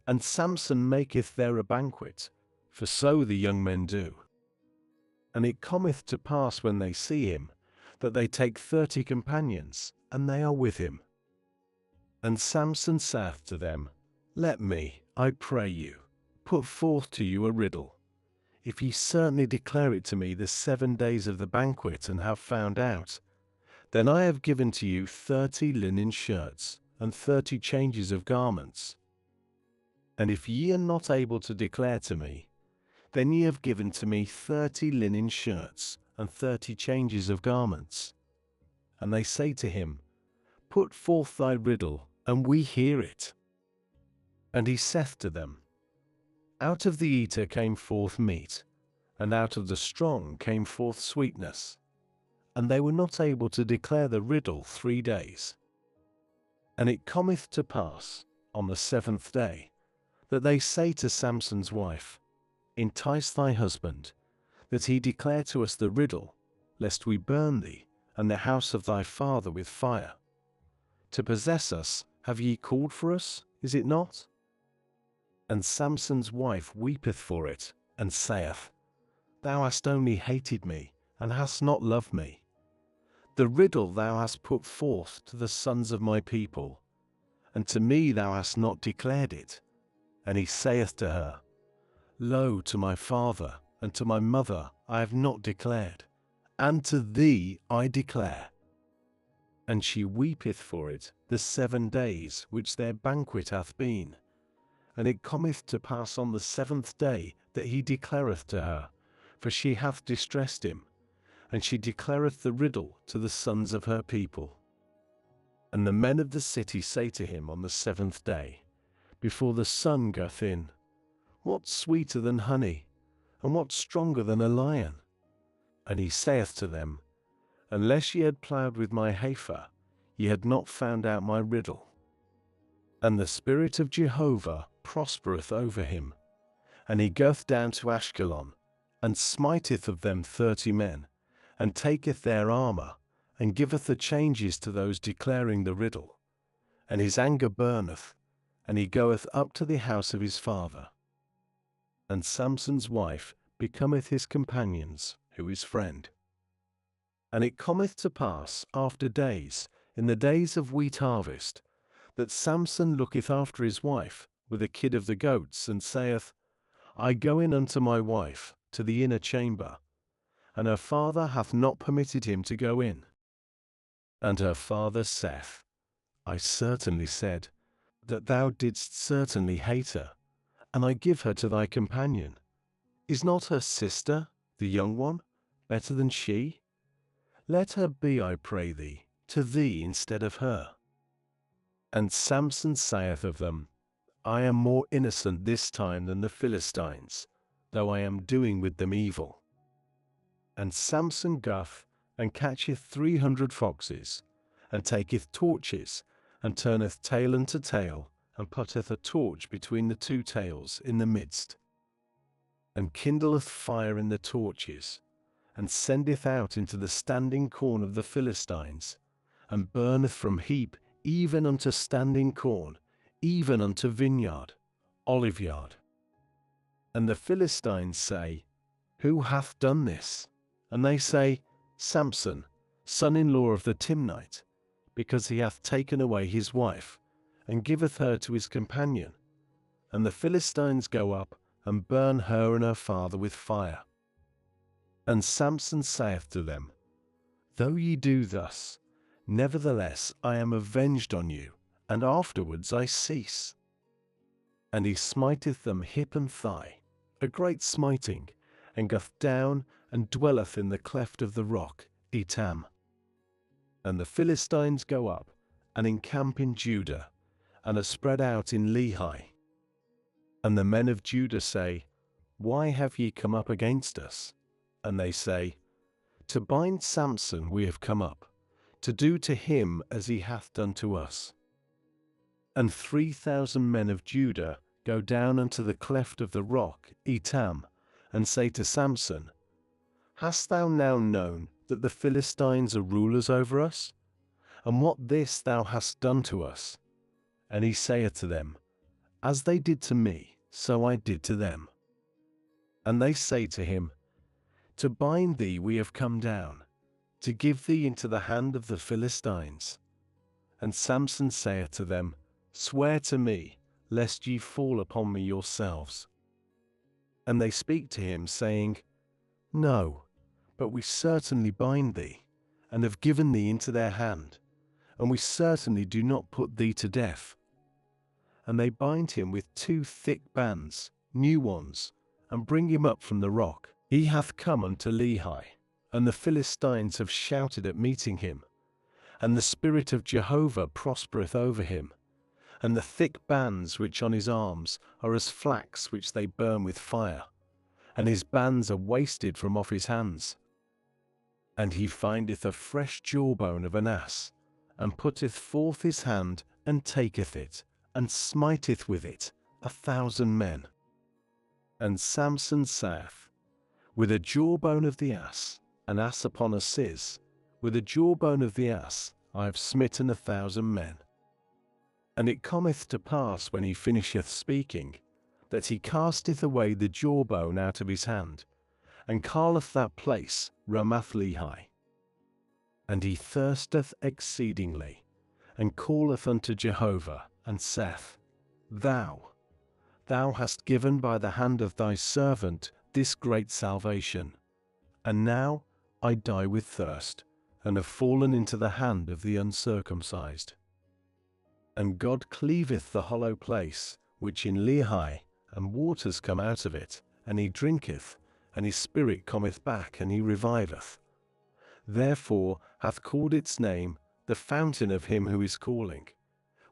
and Samson maketh there a banquet, for so the young men do. And it cometh to pass when they see him, that they take 30 companions, and they are with him. And Samson saith to them, Let me, I pray you, put forth to you a riddle. If ye certainly declare it to me the 7 days of the banquet and have found out, then I have given to you 30 linen shirts and 30 changes of garments. And if ye are not able to declare to me, then ye have given to me 30 linen shirts and 30 changes of garments. And they say to him, Put forth thy riddle, and we hear it. And he saith to them, Out of the eater came forth meat, and out of the strong came forth sweetness. And they were not able to declare the riddle 3 days. And it cometh to pass, on the 7th day, that they say to Samson's wife, Entice thy husband, that he declare to us the riddle, lest we burn thee, and the house of thy father with fire. To possess us have ye called for us, is it not? And Samson's wife weepeth for it, and saith, Thou hast only hated me, and hast not loved me. The riddle thou hast put forth to the sons of my people, and to me thou hast not declared it. And he saith to her, Lo, to my father and to my mother I have not declared, and to thee I declare. And she weepeth for it the 7 days which their banquet hath been. And it cometh to pass on the 7th day that he declareth to her, for she hath distressed him, and she declareth the riddle to the sons of her people. And the men of the city say to him on the 7th day, before the sun goeth in, What sweeter than honey, and what stronger than a lion? And he saith to them, Unless ye had ploughed with my heifer, ye had not found out my riddle. And the Spirit of Jehovah prospereth over him, and he goeth down to Ashkelon, and smiteth of them 30 men, and taketh their armor, and giveth the changes to those declaring the riddle. And his anger burneth, and he goeth up to the house of his father. And Samson's wife becometh his companions, who is friend. And it cometh to pass after days, in the days of wheat harvest, that Samson looketh after his wife with a kid of the goats, and saith, I go in unto my wife to the inner chamber, and her father hath not permitted him to go in. And her father saith, I certainly said, that thou didst certainly hate her, and I give her to thy companion. Is not her sister, the young one, better than she? Let her be, I pray thee, to thee instead of her. And Samson saith of them, I am more innocent this time than the Philistines, though I am doing with them evil. And Samson goeth, and catcheth 300 foxes, and taketh torches, and turneth tail unto tail, and putteth a torch between the 2 tails in the midst, and kindleth fire in the torches, and sendeth out into the standing corn of the Philistines, and burneth from heap even unto standing corn, even unto vineyard, oliveyard. And the Philistines say, Who hath done this? And they say, Samson, son-in-law of the Timnite, because he hath taken away his wife, and giveth her to his companion. And the Philistines go up, and burn her and her father with fire. And Samson saith to them, Though ye do thus, nevertheless I am avenged on you, and afterwards I cease. And he smiteth them hip and thigh, a great smiting, and goeth down, and dwelleth in the cleft of the rock, Etam. And the Philistines go up, and encamp in Judah, and are spread out in Lehi. And the men of Judah say, Why have ye come up against us? And they say, To bind Samson we have come up, to do to him as he hath done to us. And 3,000 men of Judah go down unto the cleft of the rock, Etam, and say to Samson, Hast thou now known that the Philistines are rulers over us? And what this thou hast done to us? And he saith to them, As they did to me, so I did to them. And they say to him, To bind thee we have come down, to give thee into the hand of the Philistines. And Samson saith to them, Swear to me, lest ye fall upon me yourselves. And they speak to him, saying, No, but we certainly bind thee, and have given thee into their hand, and we certainly do not put thee to death. And they bind him with 2 thick bands, new ones, and bring him up from the rock. He hath come unto Lehi, and the Philistines have shouted at meeting him. And the Spirit of Jehovah prospereth over him. And the thick bands which on his arms are as flax which they burn with fire. And his bands are wasted from off his hands. And he findeth a fresh jawbone of an ass, and putteth forth his hand, and taketh it, and smiteth with it 1,000 men. And Samson saith, With a jawbone of the ass, an ass upon a siz, with a jawbone of the ass, I have smitten 1,000 men. And it cometh to pass when he finisheth speaking, that he casteth away the jawbone out of his hand, and calleth that place Ramath-lehi. And he thirsteth exceedingly, and calleth unto Jehovah, and saith, Thou hast given by the hand of thy servant this great salvation. And now I die with thirst, and have fallen into the hand of the uncircumcised. And God cleaveth the hollow place, which in Lehi, and waters come out of it, and he drinketh, and his spirit cometh back, and he reviveth. Therefore hath called its name, the fountain of him who is calling,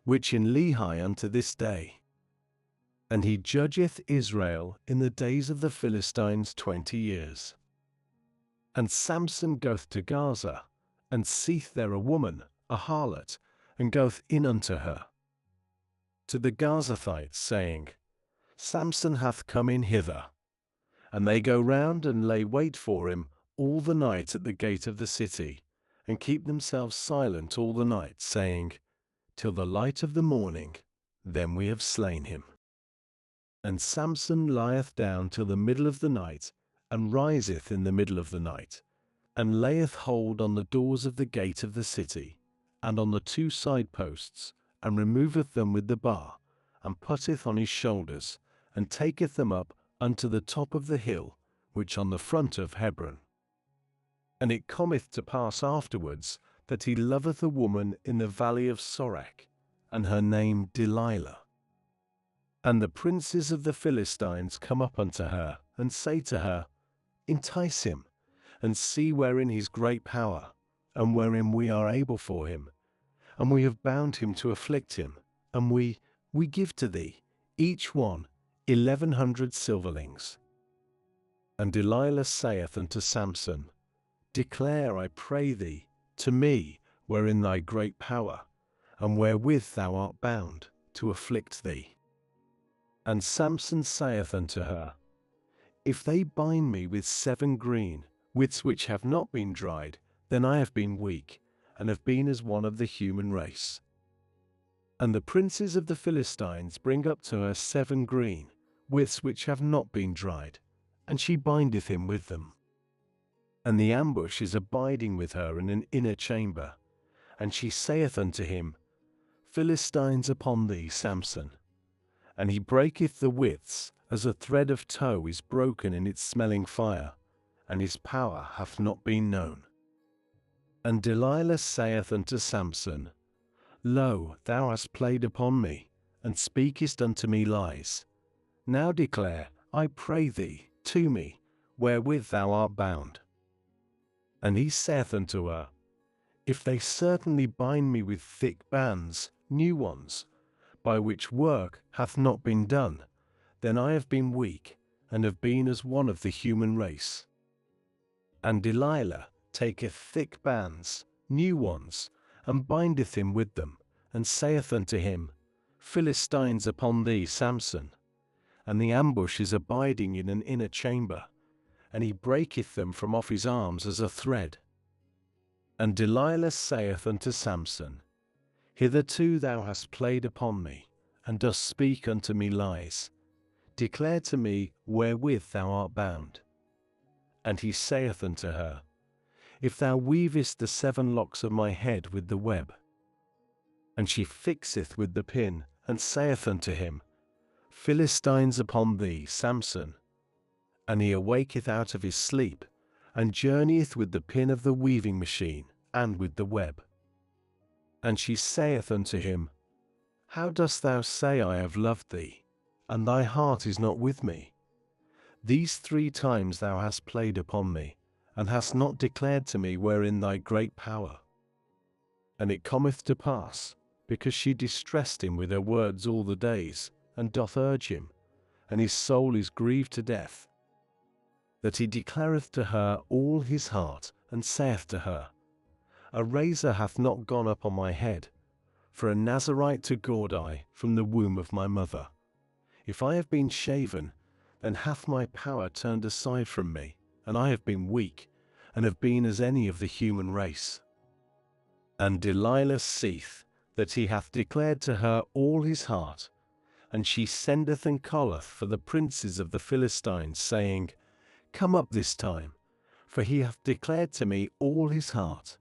which in Lehi unto this day. And he judgeth Israel in the days of the Philistines 20 years. And Samson goeth to Gaza, and seeth there a woman, a harlot, and goeth in unto her. To the Gazathites, saying, Samson hath come in hither. And they go round and lay wait for him all the night at the gate of the city, and keep themselves silent all the night, saying, Till the light of the morning, then we have slain him. And Samson lieth down till the middle of the night, and riseth in the middle of the night, and layeth hold on the doors of the gate of the city, and on the 2 side posts, and removeth them with the bar, and putteth on his shoulders, and taketh them up unto the top of the hill, which on the front of Hebron. And it cometh to pass afterwards, that he loveth a woman in the valley of Sorek, and her name Delilah. And the princes of the Philistines come up unto her, and say to her, Entice him, and see wherein his great power, and wherein we are able for him. And we have bound him to afflict him, and we give to thee, each one, 1,100 silverlings. And Delilah saith unto Samson, Declare, I pray thee, to me, wherein thy great power, and wherewith thou art bound, to afflict thee. And Samson saith unto her, If they bind me with 7 green withs which have not been dried, then I have been weak, and have been as one of the human race. And the princes of the Philistines bring up to her 7 green withs which have not been dried, and she bindeth him with them. And the ambush is abiding with her in an inner chamber, and she saith unto him, Philistines upon thee, Samson. And he breaketh the withs, as a thread of tow is broken in its smelling fire, and his power hath not been known. And Delilah saith unto Samson, Lo, thou hast played upon me, and speakest unto me lies. Now declare, I pray thee, to me, wherewith thou art bound. And he saith unto her, If they certainly bind me with thick bands, new ones, by which work hath not been done, then I have been weak, and have been as one of the human race. And Delilah taketh thick bands, new ones, and bindeth him with them, and saith unto him, Philistines upon thee, Samson. And the ambush is abiding in an inner chamber, and he breaketh them from off his arms as a thread. And Delilah saith unto Samson, Hitherto thou hast played upon me, and dost speak unto me lies. Declare to me wherewith thou art bound. And he saith unto her, If thou weavest the 7 locks of my head with the web. And she fixeth with the pin, and saith unto him, Philistines upon thee, Samson. And he awaketh out of his sleep, and journeyeth with the pin of the weaving machine, and with the web. And she saith unto him, How dost thou say, I have loved thee, and thy heart is not with me? These 3 times thou hast played upon me, and hast not declared to me wherein thy great power. And it cometh to pass, because she distressed him with her words all the days, and doth urge him, and his soul is grieved to death, that he declareth to her all his heart, and saith to her, A razor hath not gone up on my head, for a Nazarite to God I from the womb of my mother. If I have been shaven, then hath my power turned aside from me, and I have been weak, and have been as any of the human race. And Delilah seeth that he hath declared to her all his heart, and she sendeth and calleth for the princes of the Philistines, saying, Come up this time, for he hath declared to me all his heart.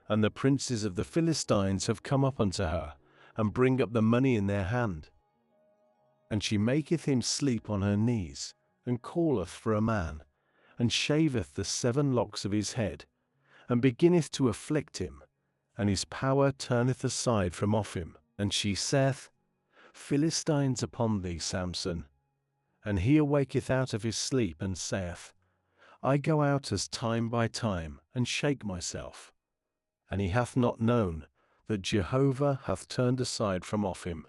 And the princes of the Philistines have come up unto her, and bring up the money in their hand. And she maketh him sleep on her knees, and calleth for a man, and shaveth the 7 locks of his head, and beginneth to afflict him, and his power turneth aside from off him. And she saith, Philistines upon thee, Samson. And he awaketh out of his sleep, and saith, I go out as time by time, and shake myself. And he hath not known that Jehovah hath turned aside from off him.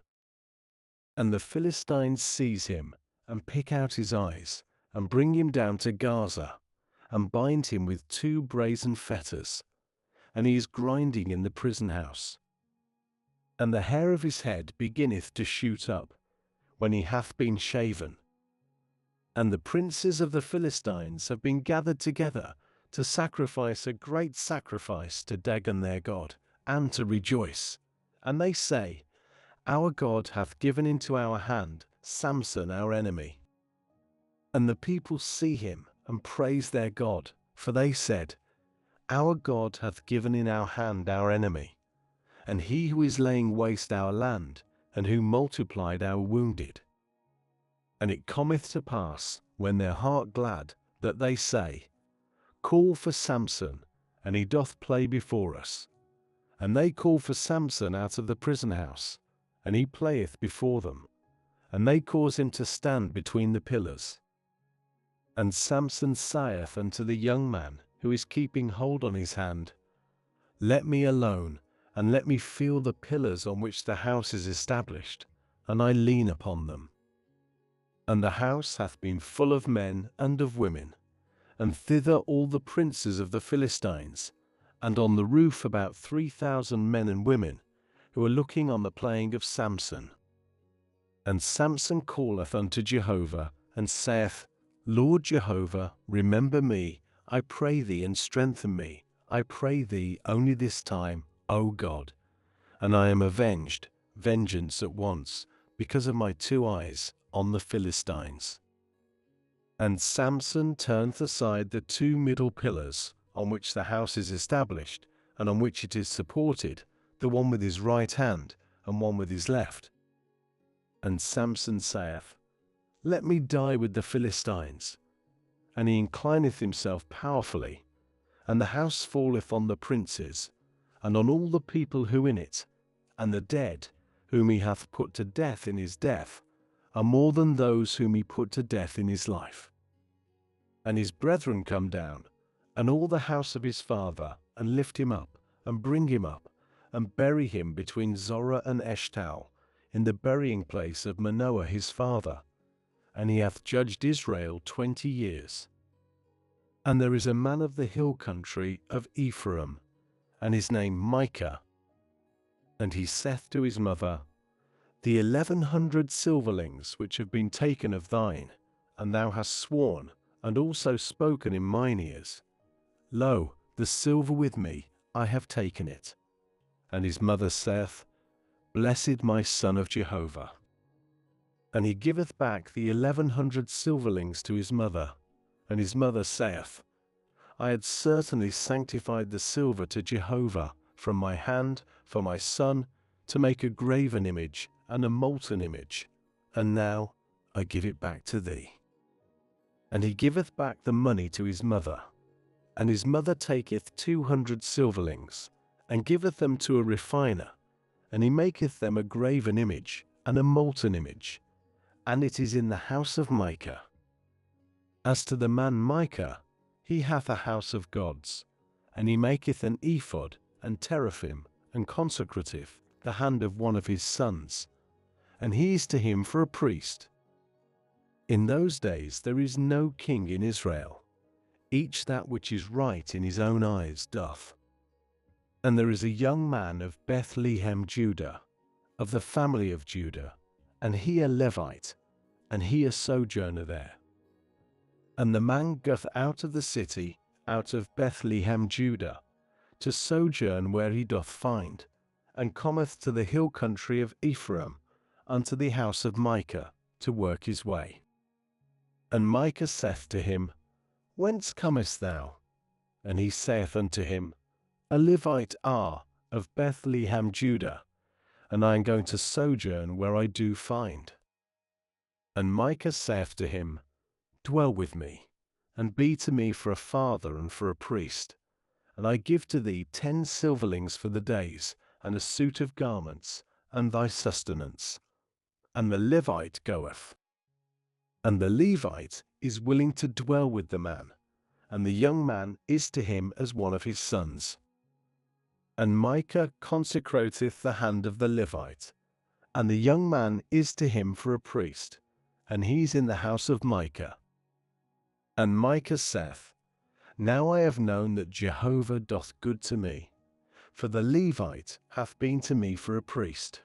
And the Philistines seize him, and pick out his eyes, and bring him down to Gaza, and bind him with 2 brazen fetters, and he is grinding in the prison house. And the hair of his head beginneth to shoot up, when he hath been shaven. And the princes of the Philistines have been gathered together to sacrifice a great sacrifice to Dagon their god, and to rejoice. And they say, Our God hath given into our hand Samson our enemy. And the people see him, and praise their God, for they said, Our God hath given in our hand our enemy, and he who is laying waste our land, and who multiplied our wounded. And it cometh to pass, when their heart glad, that they say, Call for Samson, and he doth play before us. And they call for Samson out of the prison house, and he playeth before them, and they cause him to stand between the pillars. And Samson saith unto the young man who is keeping hold on his hand, Let me alone, and let me feel the pillars on which the house is established, and I lean upon them. And the house hath been full of men and of women, and thither all the princes of the Philistines, and on the roof about 3,000 men and women, who are looking on the playing of Samson. And Samson calleth unto Jehovah, and saith, Lord Jehovah, remember me, I pray thee, and strengthen me, I pray thee, only this time, O God. And I am avenged, vengeance at once, because of my 2 eyes, on the Philistines. And Samson turneth aside the 2 middle pillars, on which the house is established, and on which it is supported, the one with his right hand, and one with his left. And Samson saith, Let me die with the Philistines. And he inclineth himself powerfully, and the house falleth on the princes, and on all the people who in it, and the dead, whom he hath put to death in his death, are more than those whom he put to death in his life. And his brethren come down, and all the house of his father, and lift him up, and bring him up, and bury him between Zorah and Eshtaol, in the burying place of Manoah his father. And he hath judged Israel 20 years. And there is a man of the hill country of Ephraim, and his name Micah. And he saith to his mother, The 1,100 silverlings which have been taken of thine, and thou hast sworn, and also spoken in mine ears, Lo, the silver with me, I have taken it. And his mother saith, Blessed my son of Jehovah. And he giveth back the 1,100 silverlings to his mother. And his mother saith, I had certainly sanctified the silver to Jehovah from my hand for my son, to make a graven image and a molten image, and now I give it back to thee. And he giveth back the money to his mother. And his mother taketh 200 silverlings, and giveth them to a refiner, and he maketh them a graven image, and a molten image, and it is in the house of Micah. As to the man Micah, he hath a house of gods, and he maketh an ephod, and teraphim, and consecrateth the hand of one of his sons, and he is to him for a priest. In those days there is no king in Israel, each that which is right in his own eyes doth. And there is a young man of Bethlehem, Judah, of the family of Judah, and he a Levite, and he a sojourner there. And the man goeth out of the city, out of Bethlehem, Judah, to sojourn where he doth find, and cometh to the hill country of Ephraim, unto the house of Micah, to work his way. And Micah saith to him, Whence comest thou? And he saith unto him, A Levite of Bethlehem, Judah, and I am going to sojourn where I do find. And Micah saith to him, Dwell with me, and be to me for a father and for a priest, and I give to thee 10 silverlings for the days, and a suit of garments, and thy sustenance. And the Levite goeth. And the Levite is willing to dwell with the man, and the young man is to him as one of his sons. And Micah consecrateth the hand of the Levite, and the young man is to him for a priest, and he is in the house of Micah. And Micah saith, Now I have known that Jehovah doth good to me, for the Levite hath been to me for a priest.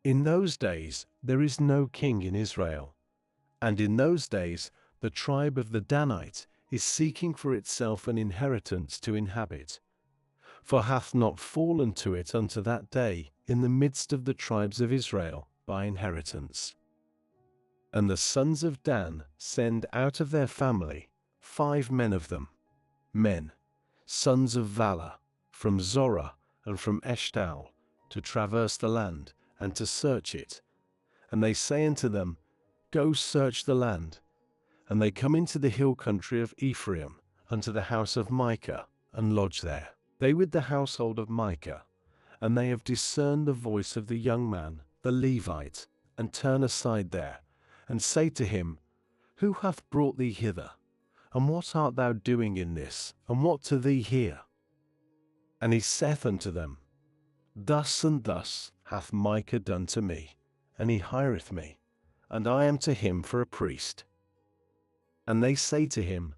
In those days there is no king in Israel, and in those days the tribe of the Danites is seeking for itself an inheritance to inhabit, for hath not fallen to it unto that day in the midst of the tribes of Israel by inheritance. And the sons of Dan send out of their family 5 men of them, men, sons of valor, from Zorah and from Eshtaol, to traverse the land, and to search it. And they say unto them, Go search the land. And they come into the hill country of Ephraim, unto the house of Micah, and lodge there, they with the household of Micah. And they have discerned the voice of the young man, the Levite, and turn aside there, and say to him, Who hath brought thee hither? And what art thou doing in this, and what to thee here? And he saith unto them, Thus and thus hath Micah done to me, and he hireth me, and I am to him for a priest. And they say to him,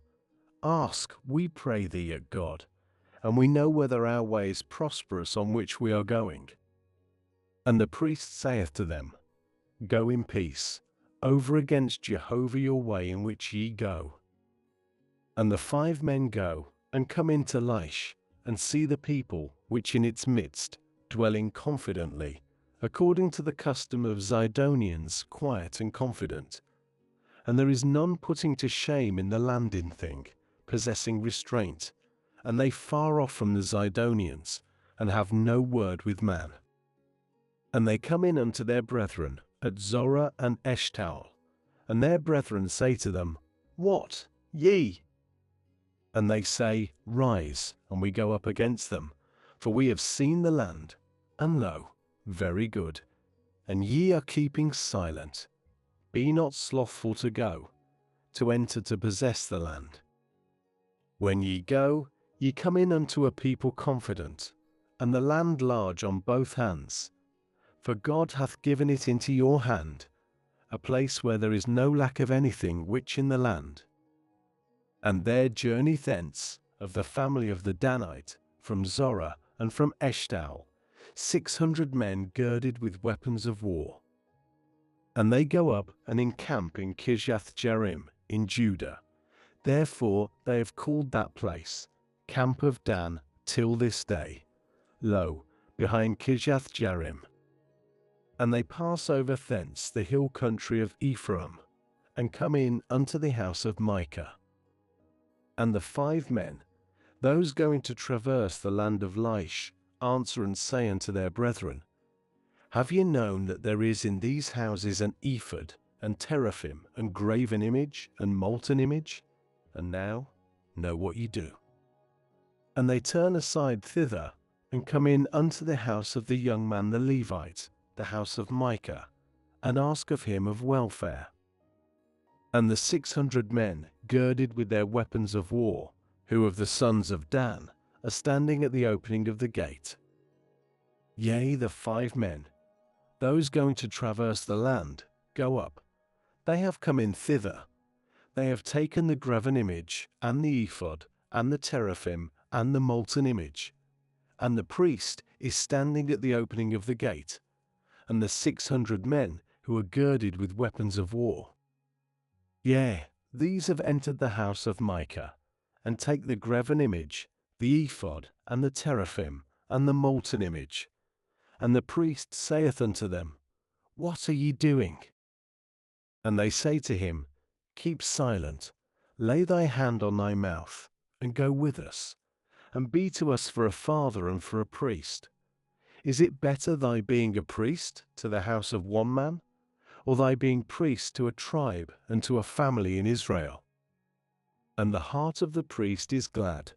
Ask, we pray thee, at God, and we know whether our way is prosperous on which we are going. And the priest saith to them, Go in peace, over against Jehovah your way in which ye go. And the 5 men go, and come into Laish, and see the people, which in its midst, dwelling confidently, according to the custom of Zidonians, quiet and confident. And there is none putting to shame in the land in thing, possessing restraint, and they far off from the Zidonians, and have no word with man. And they come in unto their brethren at Zorah and Eshtaol, and their brethren say to them, What, ye? And they say, Rise, and we go up against them, for we have seen the land, and lo, very good, and ye are keeping silent. Be not slothful to go, to enter to possess the land. When ye go, ye come in unto a people confident, and the land large on both hands. For God hath given it into your hand, a place where there is no lack of anything which in the land. And there journey thence, of the family of the Danite, from Zorah and from Eshtaol, 600 men girded with weapons of war. And they go up and encamp in Kirjath-jearim in Judah. Therefore they have called that place Camp of Dan till this day, lo, behind Kirjath-jearim. And they pass over thence the hill country of Ephraim, and come in unto the house of Micah. And the 5 men, those going to traverse the land of Laish, answer and say unto their brethren, Have ye known that there is in these houses an ephod, and teraphim, and graven image, and molten image? And now, know what ye do. And they turn aside thither, and come in unto the house of the young man the Levite, the house of Micah, and ask of him of welfare. And the 600 men, girded with their weapons of war, who of the sons of Dan, are standing at the opening of the gate. Yea, the 5 men, those going to traverse the land, go up. They have come in thither. They have taken the graven image, and the ephod, and the teraphim, and the molten image. And the priest is standing at the opening of the gate, and the 600 men who are girded with weapons of war. Yea, these have entered the house of Micah, and take the graven image, the ephod, and the teraphim, and the molten image. And the priest saith unto them, What are ye doing? And they say to him, Keep silent, lay thy hand on thy mouth, and go with us, and be to us for a father and for a priest. Is it better thy being a priest to the house of one man, or thy being priest to a tribe and to a family in Israel? And the heart of the priest is glad,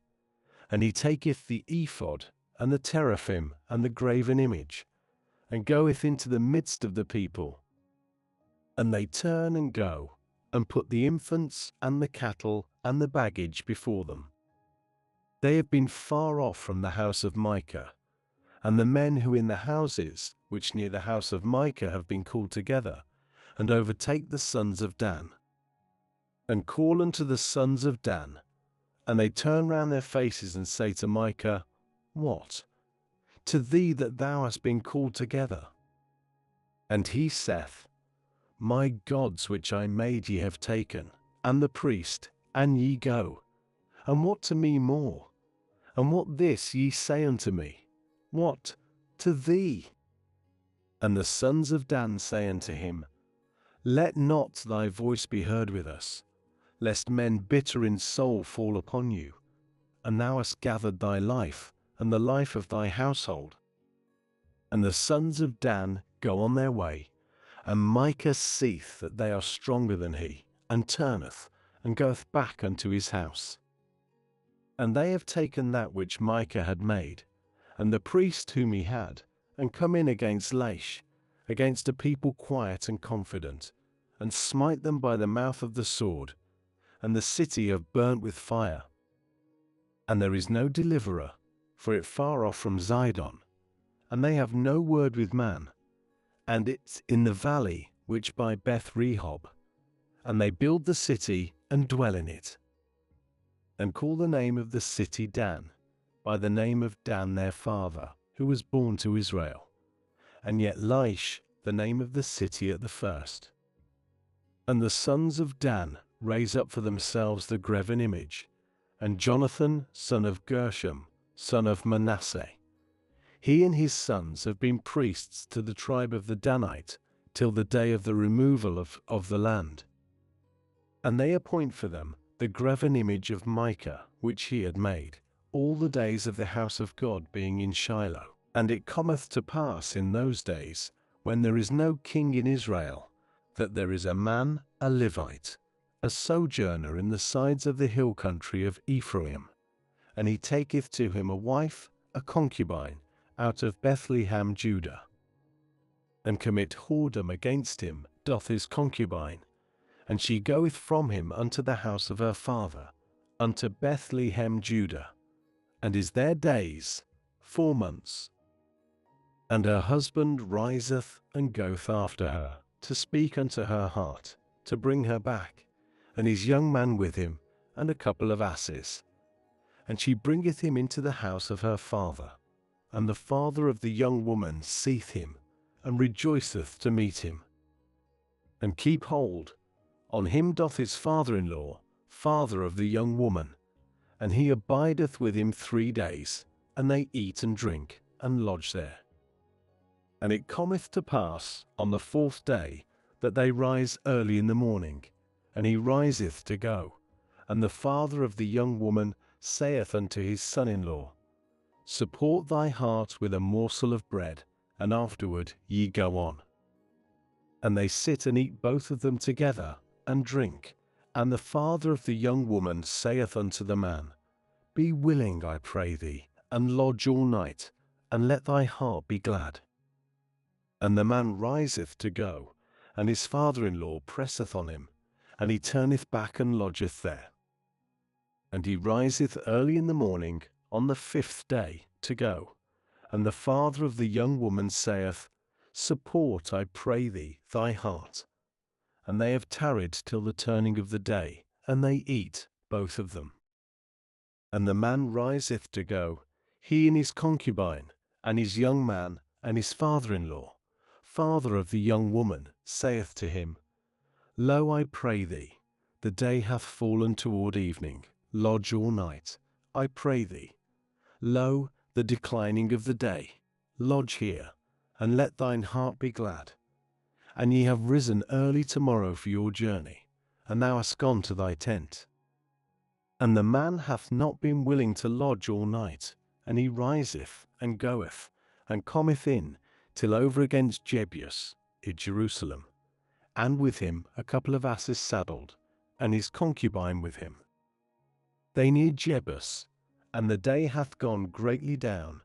and he taketh the ephod, and the teraphim, and the graven image, and goeth into the midst of the people. And they turn and go, and put the infants, and the cattle, and the baggage before them. They have been far off from the house of Micah, and the men who in the houses, which near the house of Micah have been called together, and overtake the sons of Dan, and call unto the sons of Dan, and they turn round their faces and say to Micah, What? To thee that thou hast been called together? And he saith, My gods which I made ye have taken, and the priest, and ye go. And what to me more? And what this ye say unto me? What? To thee? And the sons of Dan say unto him, Let not thy voice be heard with us, lest men bitter in soul fall upon you, and thou hast gathered thy life, and the life of thy household. And the sons of Dan go on their way, and Micah seeth that they are stronger than he, and turneth, and goeth back unto his house. And they have taken that which Micah had made, and the priest whom he had, and come in against Laish, against a people quiet and confident, and smite them by the mouth of the sword, and the city have burnt with fire. And there is no deliverer, for it far off from Zidon, and they have no word with man, and it's in the valley which by Beth Rehob, and they build the city and dwell in it, and call the name of the city Dan, by the name of Dan their father, who was born to Israel, and yet Laish the name of the city at the first. And the sons of Dan raise up for themselves the graven image, and Jonathan son of Gershom, son of Manasseh. He and his sons have been priests to the tribe of the Danite, till the day of the removal of the land. And they appoint for them the graven image of Micah, which he had made, all the days of the house of God being in Shiloh. And it cometh to pass in those days, when there is no king in Israel, that there is a man, a Levite, a sojourner in the sides of the hill country of Ephraim, and he taketh to him a wife, a concubine, out of Bethlehem, Judah, and commit whoredom against him, doth his concubine, and she goeth from him unto the house of her father, unto Bethlehem, Judah, and is there days, 4 months. And her husband riseth and goeth after her, to speak unto her heart, to bring her back, and his young man with him, and a couple of asses. And she bringeth him into the house of her father. And the father of the young woman seeth him, and rejoiceth to meet him. And keep hold on him doth his father-in-law, father of the young woman, and he abideth with him 3 days, and they eat and drink, and lodge there. And it cometh to pass on the 4th day, that they rise early in the morning, and he riseth to go. And the father of the young woman saith unto his son-in-law, Support thy heart with a morsel of bread, and afterward ye go on. And they sit and eat both of them together, and drink. And the father of the young woman saith unto the man, Be willing, I pray thee, and lodge all night, and let thy heart be glad. And the man riseth to go, and his father-in-law presseth on him, and he turneth back and lodgeth there. And he riseth early in the morning on the 5th day to go. And the father of the young woman saith, Support, I pray thee, thy heart. And they have tarried till the turning of the day, and they eat, both of them. And the man riseth to go, he and his concubine, and his young man, and his father-in-law. Father of the young woman saith to him, Lo, I pray thee, the day hath fallen toward evening, lodge all night, I pray thee. Lo, the declining of the day, lodge here, and let thine heart be glad. And ye have risen early tomorrow for your journey, and thou hast gone to thy tent. And the man hath not been willing to lodge all night, and he riseth, and goeth, and cometh in, till over against Jebus, in Jerusalem, and with him a couple of asses saddled, and his concubine with him. They near Jebus, and the day hath gone greatly down.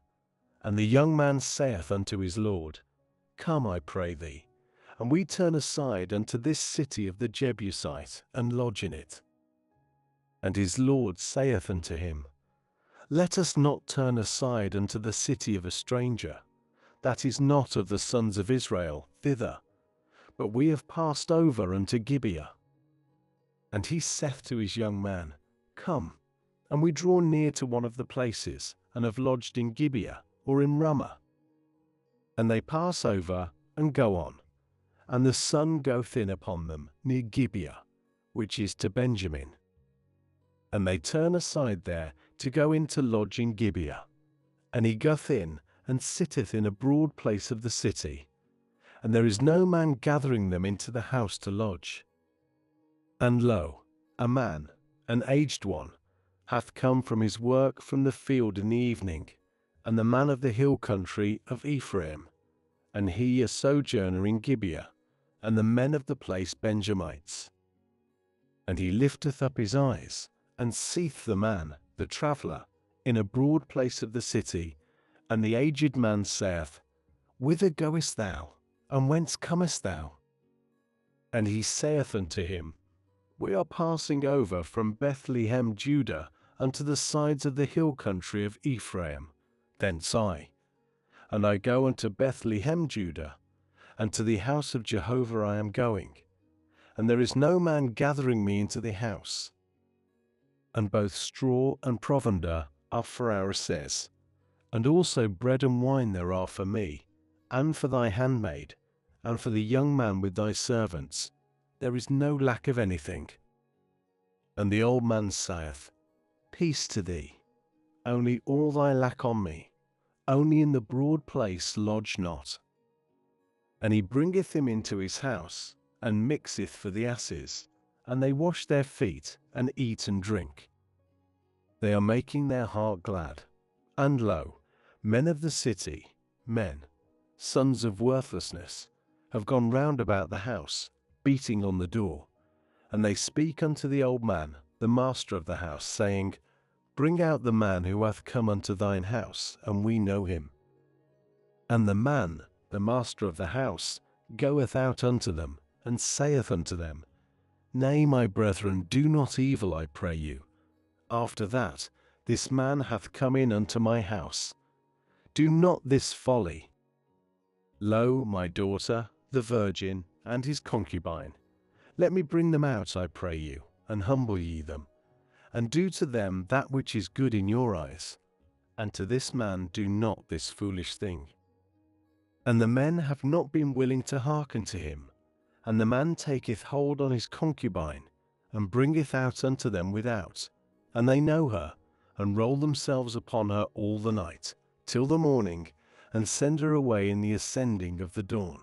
And the young man saith unto his lord, Come, I pray thee, and we turn aside unto this city of the Jebusite, and lodge in it. And his lord saith unto him, Let us not turn aside unto the city of a stranger, that is not of the sons of Israel, thither, but we have passed over unto Gibeah. And he saith to his young man, Come, and we draw near to one of the places, and have lodged in Gibeah, or in Ramah. And they pass over, and go on, and the sun goeth in upon them near Gibeah, which is to Benjamin. And they turn aside there to go in to lodge in Gibeah. And he goeth in, and sitteth in a broad place of the city, and there is no man gathering them into the house to lodge. And lo, a man, an aged one, hath come from his work from the field in the evening, and the man of the hill country of Ephraim, and he a sojourner in Gibeah, and the men of the place Benjamites. And he lifteth up his eyes, and seeth the man, the traveller, in a broad place of the city, and the aged man saith, Whither goest thou, and whence comest thou? And he saith unto him, We are passing over from Bethlehem, Judah, unto the sides of the hill country of Ephraim, thence I. And I go unto Bethlehem, Judah, and to the house of Jehovah I am going, and there is no man gathering me into the house. And both straw and provender are for our asses, and also bread and wine there are for me, and for thy handmaid, and for the young man with thy servants. There is no lack of anything. And the old man saith, Peace to thee, only all thy lack on me, only in the broad place lodge not. And he bringeth him into his house, and mixeth for the asses, and they wash their feet, and eat and drink. They are making their heart glad. And lo, men of the city, men, sons of worthlessness, have gone round about the house, beating on the door. And they speak unto the old man, the master of the house, saying, Bring out the man who hath come unto thine house, and we know him. And the man, the master of the house, goeth out unto them, and saith unto them, Nay, my brethren, do not evil, I pray you. After that, this man hath come in unto my house. Do not this folly. Lo, my daughter, the virgin, and his concubine. Let me bring them out, I pray you, and humble ye them, and do to them that which is good in your eyes. And to this man do not this foolish thing. And the men have not been willing to hearken to him. And the man taketh hold on his concubine, and bringeth out unto them without. And they know her, and roll themselves upon her all the night, till the morning, and send her away in the ascending of the dawn.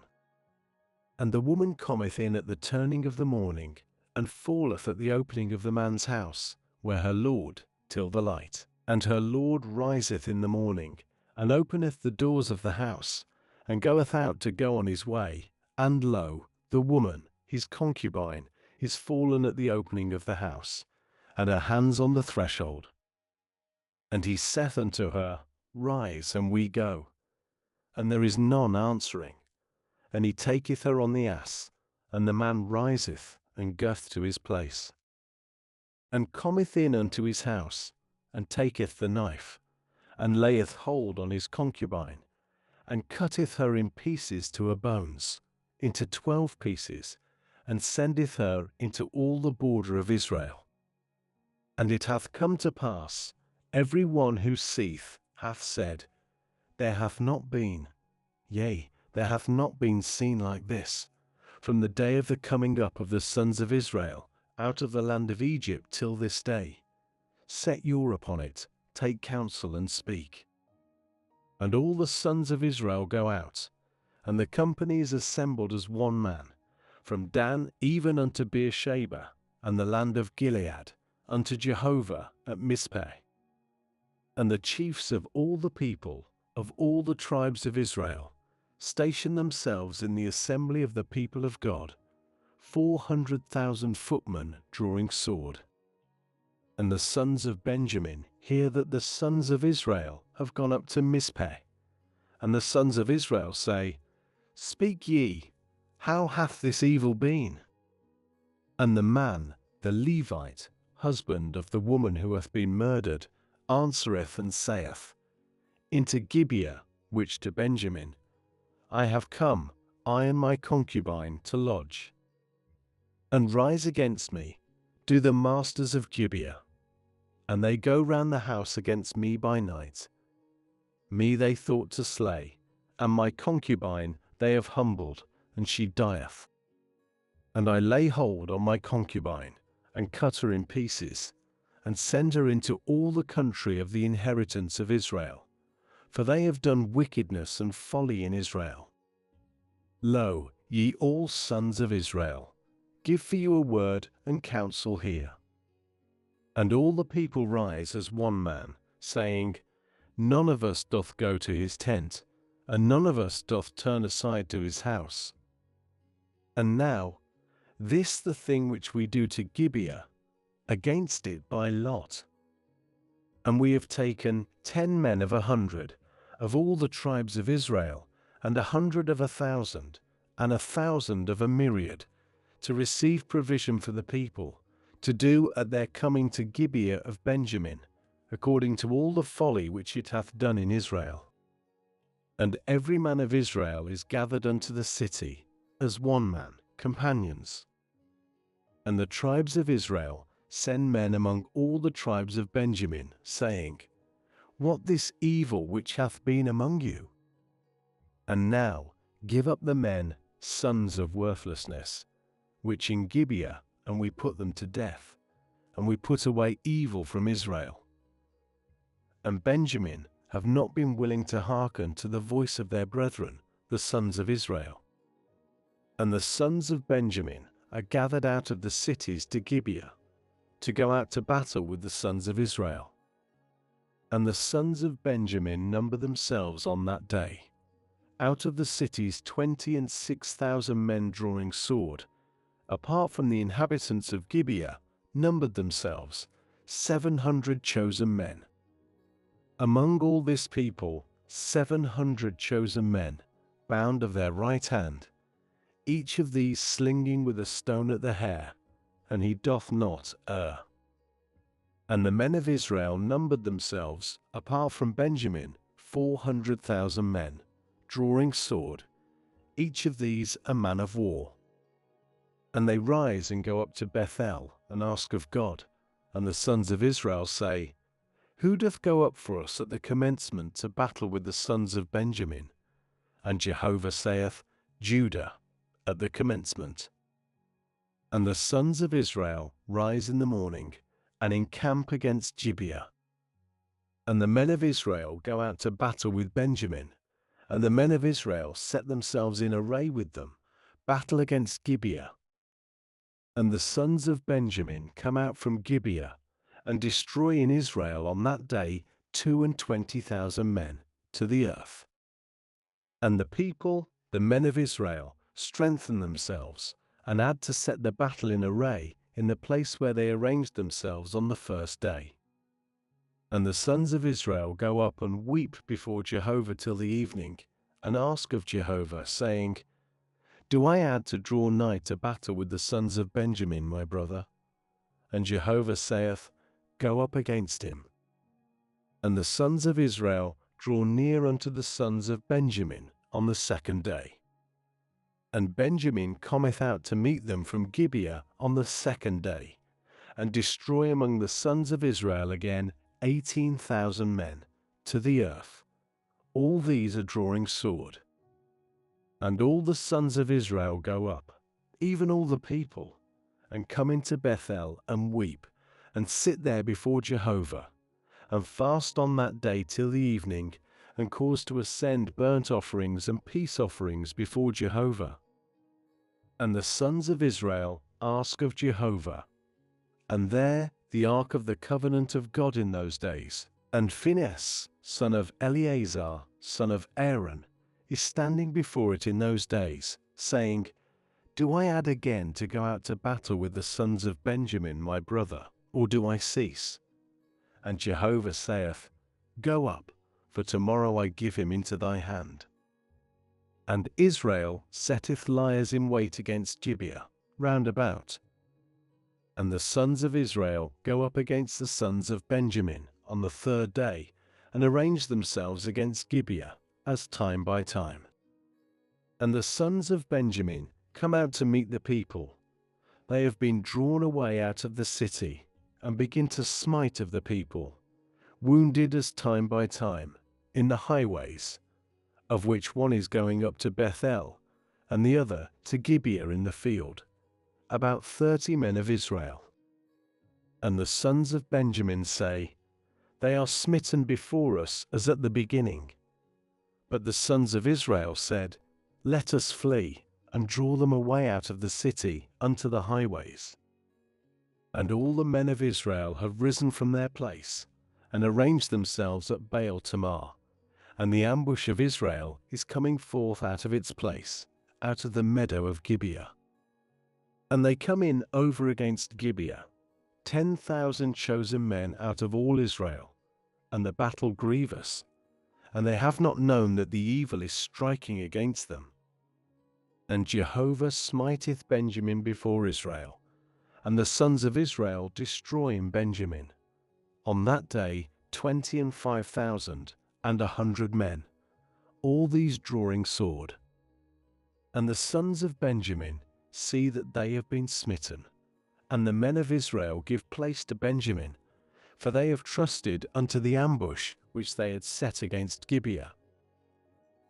And the woman cometh in at the turning of the morning, and falleth at the opening of the man's house, where her lord, till the light. And her lord riseth in the morning, and openeth the doors of the house, and goeth out to go on his way. And lo, The woman, his concubine, is fallen at the opening of the house, and her hands on the threshold. And he saith unto her, Rise, and we go. And there is none answering. And he taketh her on the ass, and the man riseth, and goeth to his place, and cometh in unto his house, and taketh the knife, and layeth hold on his concubine, and cutteth her in pieces to her bones, into 12 pieces, and sendeth her into all the border of Israel. And it hath come to pass, every one who seeth hath said, There hath not been, yea, there hath not been seen like this, from the day of the coming up of the sons of Israel out of the land of Egypt till this day. Set your upon it, take counsel and speak. And all the sons of Israel go out, and the company is assembled as one man, from Dan even unto Beersheba, and the land of Gilead, unto Jehovah at Mizpeh. And the chiefs of all the people, of all the tribes of Israel, station themselves in the assembly of the people of God, 400,000 footmen drawing sword. And the sons of Benjamin hear that the sons of Israel have gone up to Mizpeh. And the sons of Israel say, Speak ye, how hath this evil been? And the man, the Levite, husband of the woman who hath been murdered, answereth and saith, Into Gibeah, which to Benjamin, I have come, I and my concubine, to lodge. And rise against me, do the masters of Gibeah. And they go round the house against me by night. Me they thought to slay, and my concubine they have humbled, and she dieth. And I lay hold on my concubine, and cut her in pieces, and send her into all the country of the inheritance of Israel, for they have done wickedness and folly in Israel. Lo, ye all sons of Israel, give for you a word and counsel here. And all the people rise as one man, saying, None of us doth go to his tent, and none of us doth turn aside to his house. And now, this the thing which we do to Gibeah, against it by lot. And we have taken 10 men of 100, of all the tribes of Israel, and 100 of 1,000, and 1,000 of a myriad, to receive provision for the people, to do at their coming to Gibeah of Benjamin, according to all the folly which it hath done in Israel. And every man of Israel is gathered unto the city, as one man, companions. And the tribes of Israel send men among all the tribes of Benjamin, saying, What this evil which hath been among you? And now give up the men, sons of worthlessness, which in Gibeah, and we put them to death, and we put away evil from Israel. And Benjamin have not been willing to hearken to the voice of their brethren, the sons of Israel. And the sons of Benjamin are gathered out of the cities to Gibeah, to go out to battle with the sons of Israel. And the sons of Benjamin number themselves on that day, out of the cities 26,000 men drawing sword, apart from the inhabitants of Gibeah, numbered themselves 700 chosen men. Among all this people 700 chosen men, bound of their right hand, each of these slinging with a stone at the hair, and he doth not err. And the men of Israel numbered themselves, apart from Benjamin, 400,000 men, drawing sword, each of these a man of war. And they rise and go up to Bethel, and ask of God. And the sons of Israel say, Who doth go up for us at the commencement to battle with the sons of Benjamin? And Jehovah saith, Judah, at the commencement. And the sons of Israel rise in the morning, and encamp against Gibeah. And the men of Israel go out to battle with Benjamin, and the men of Israel set themselves in array with them, battle against Gibeah. And the sons of Benjamin come out from Gibeah, and destroy in Israel on that day 22,000 men, to the earth. And the people, the men of Israel, strengthen themselves, and add to set the battle in array in the place where they arranged themselves on the first day. And the sons of Israel go up and weep before Jehovah till the evening, and ask of Jehovah, saying, Do I add to draw nigh to battle with the sons of Benjamin, my brother? And Jehovah saith, Go up against him. And the sons of Israel draw near unto the sons of Benjamin on the second day. And Benjamin cometh out to meet them from Gibeah on the second day, and destroy among the sons of Israel again 18,000 men to the earth. All these are drawing sword. And all the sons of Israel go up, even all the people, and come into Bethel and weep, and sit there before Jehovah, and fast on that day till the evening, and cause to ascend burnt offerings and peace offerings before Jehovah. And the sons of Israel ask of Jehovah. And there the ark of the covenant of God in those days, and Phinehas, son of Eleazar, son of Aaron, is standing before it in those days, saying, Do I add again to go out to battle with the sons of Benjamin my brother, or do I cease? And Jehovah saith, Go up, for tomorrow I give him into thy hand. And Israel setteth liers in wait against Gibeah, round about. And the sons of Israel go up against the sons of Benjamin on the third day, and arrange themselves against Gibeah, as time by time. And the sons of Benjamin come out to meet the people. They have been drawn away out of the city, and begin to smite of the people, wounded as time by time, in the highways, of which one is going up to Bethel, and the other to Gibeah in the field, about 30 men of Israel. And the sons of Benjamin say, They are smitten before us as at the beginning. But the sons of Israel said, Let us flee, and draw them away out of the city unto the highways. And all the men of Israel have risen from their place, and arranged themselves at Baal Tamar, and the ambush of Israel is coming forth out of its place, out of the meadow of Gibeah. And they come in over against Gibeah, 10,000 chosen men out of all Israel, and the battle grievous, and they have not known that the evil is striking against them. And Jehovah smiteth Benjamin before Israel, and the sons of Israel destroy in Benjamin. On that day 25,000 and 100 men, all these drawing sword. And the sons of Benjamin see that they have been smitten, and the men of Israel give place to Benjamin, for they have trusted unto the ambush which they had set against Gibeah.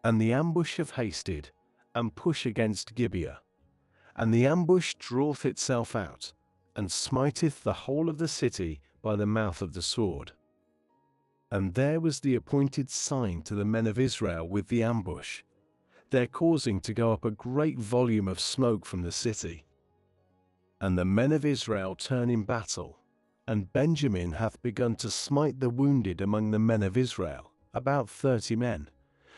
And the ambush have hasted, and push against Gibeah, and the ambush draweth itself out, and smiteth the whole of the city by the mouth of the sword. And there was the appointed sign to the men of Israel with the ambush, their causing to go up a great volume of smoke from the city. And the men of Israel turn in battle, and Benjamin hath begun to smite the wounded among the men of Israel, about 30 men.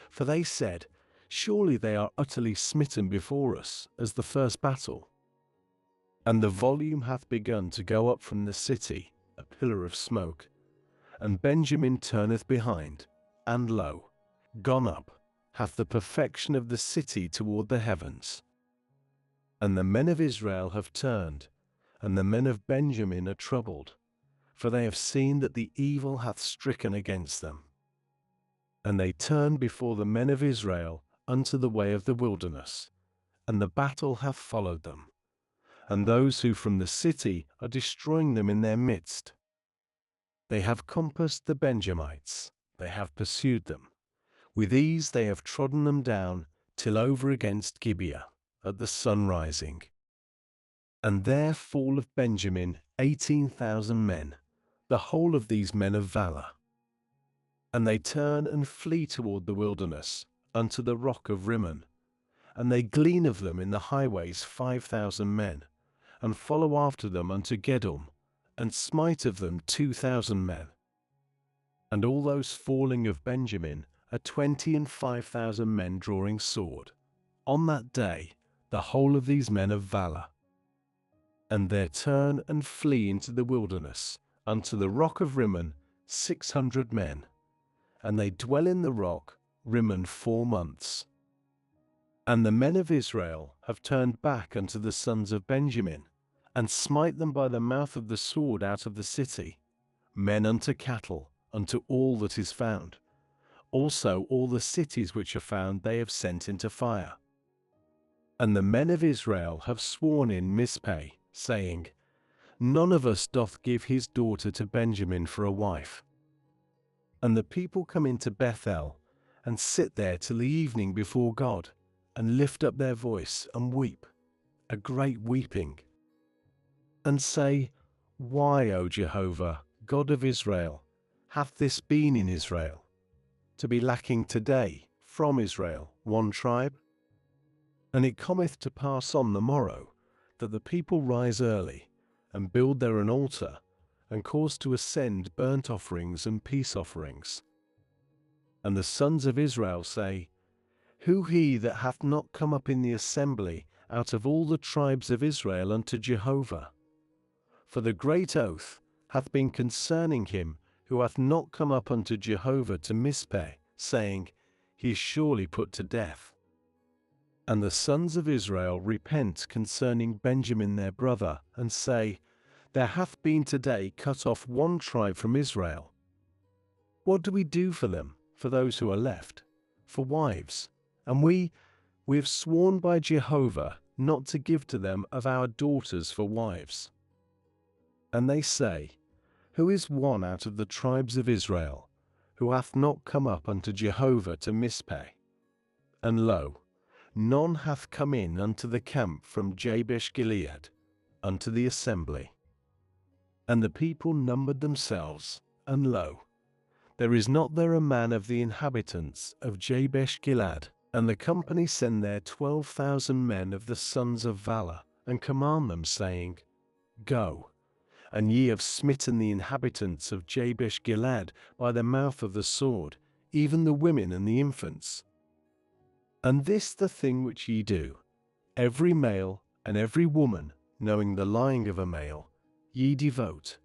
For they said, Surely they are utterly smitten before us, as the first battle. And the volume hath begun to go up from the city, a pillar of smoke. And Benjamin turneth behind, and lo, gone up, hath the perfection of the city toward the heavens. And the men of Israel have turned, and the men of Benjamin are troubled, for they have seen that the evil hath stricken against them. And they turn before the men of Israel unto the way of the wilderness, and the battle hath followed them, and those who from the city are destroying them in their midst. They have compassed the Benjamites, they have pursued them. With ease they have trodden them down, till over against Gibeah, at the sun rising. And there fall of Benjamin 18,000 men, the whole of these men of valor. And they turn and flee toward the wilderness, unto the rock of Rimmon. And they glean of them in the highways 5,000 men, and follow after them unto Gedum, and smite of them 2,000 men. And all those falling of Benjamin are 25,000 men drawing sword. On that day the whole of these men of valor. And there turn and flee into the wilderness, unto the rock of Rimmon, 600 men. And they dwell in the rock, Rimmon 4 months. And the men of Israel have turned back unto the sons of Benjamin, and smite them by the mouth of the sword out of the city, men unto cattle, unto all that is found. Also all the cities which are found they have sent into fire. And the men of Israel have sworn in Mizpeh, saying, None of us doth give his daughter to Benjamin for a wife. And the people come into Bethel, and sit there till the evening before God, and lift up their voice, and weep, a great weeping, and say, Why, O Jehovah, God of Israel, hath this been in Israel, to be lacking today from Israel 1 tribe? And it cometh to pass on the morrow, that the people rise early, and build there an altar, and cause to ascend burnt offerings and peace offerings. And the sons of Israel say, Who he that hath not come up in the assembly out of all the tribes of Israel unto Jehovah? For the great oath hath been concerning him who hath not come up unto Jehovah to Mizpeh, saying, He is surely put to death. And the sons of Israel repent concerning Benjamin their brother, and say, There hath been today cut off 1 tribe from Israel. What do we do for them, for those who are left, for wives? And we have sworn by Jehovah not to give to them of our daughters for wives. And they say, Who is one out of the tribes of Israel, who hath not come up unto Jehovah to Mizpeh? And lo, none hath come in unto the camp from Jabesh Gilead, unto the assembly. And the people numbered themselves, and lo, there is not there a man of the inhabitants of Jabesh Gilead. And the company send there 12,000 men of the sons of valor, and command them, saying, Go, and ye have smitten the inhabitants of Jabesh Gilead by the mouth of the sword, even the women and the infants. And this the thing which ye do, every male and every woman, knowing the lying of a male, ye devote.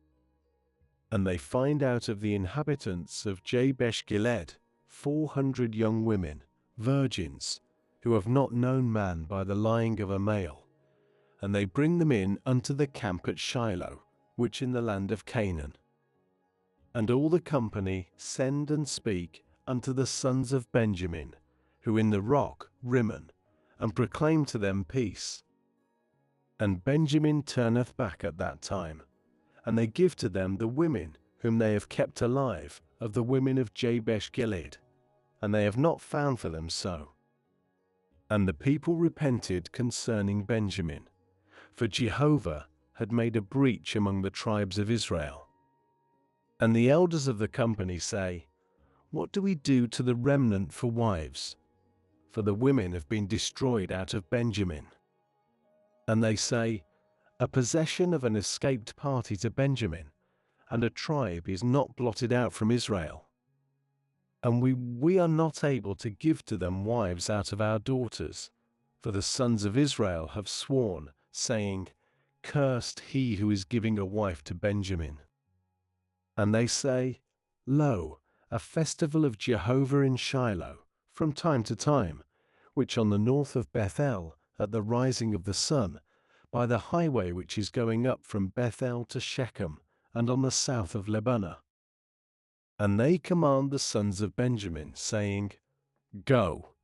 And they find out of the inhabitants of Jabesh Gilead 400 young women, virgins, who have not known man by the lying of a male, and they bring them in unto the camp at Shiloh, which in the land of Canaan. And all the company send and speak unto the sons of Benjamin, who in the rock Rimmon, and proclaim to them peace. And Benjamin turneth back at that time, and they give to them the women whom they have kept alive of the women of Jabesh Gilead, and they have not found for them so. And the people repented concerning Benjamin, for Jehovah had made a breach among the tribes of Israel. And the elders of the company say, What do we do to the remnant for wives? For the women have been destroyed out of Benjamin. And they say, A possession of an escaped party to Benjamin, and a tribe is not blotted out from Israel. And we are not able to give to them wives out of our daughters, for the sons of Israel have sworn, saying, Cursed he who is giving a wife to Benjamin. And they say, Lo, a festival of Jehovah in Shiloh, from time to time, which on the north of Bethel, at the rising of the sun, by the highway which is going up from Bethel to Shechem, and on the south of Lebonah. And they command the sons of Benjamin, saying, Go,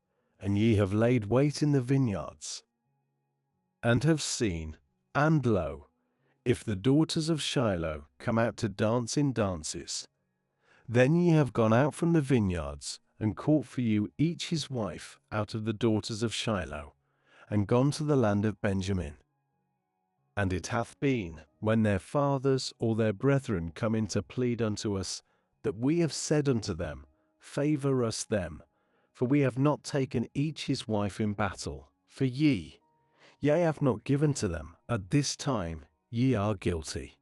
and ye have laid wait in the vineyards, and have seen, and lo, if the daughters of Shiloh come out to dance in dances, then ye have gone out from the vineyards, and caught for you each his wife out of the daughters of Shiloh, and gone to the land of Benjamin. And it hath been, when their fathers or their brethren come in to plead unto us, that we have said unto them, Favor us them, for we have not taken each his wife in battle, for ye have not given to them. At this time ye are guilty.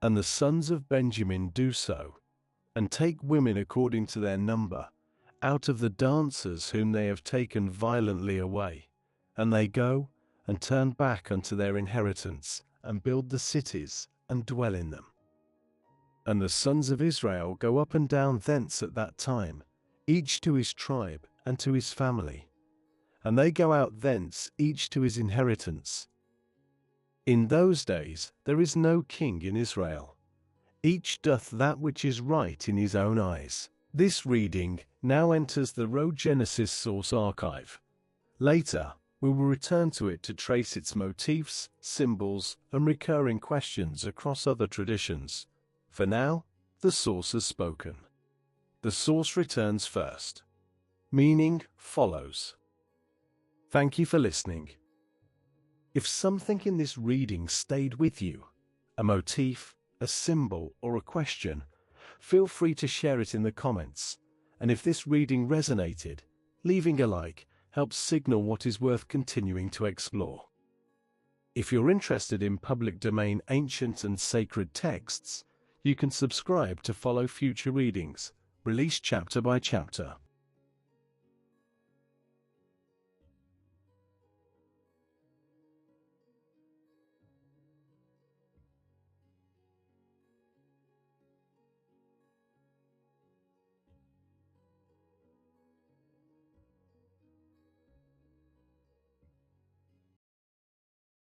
And the sons of Benjamin do so, and take women according to their number, out of the dancers whom they have taken violently away, And they go and turn back unto their inheritance, and build the cities, and dwell in them. And the sons of Israel go up and down thence at that time, each to his tribe and to his family. And they go out thence each to his inheritance. In those days there is no king in Israel. Each doth that which is right in his own eyes. This reading now enters the Rhogenesis Source Archive. Later, we will return to it to trace its motifs, symbols, and recurring questions across other traditions. For now, the source has spoken. The source returns first. Meaning follows. Thank you for listening. If something in this reading stayed with you, a motif, a symbol, or a question, feel free to share it in the comments. And if this reading resonated, leaving a like helps signal what is worth continuing to explore. If you're interested in public domain ancient and sacred texts, you can subscribe to follow future readings, released chapter by chapter.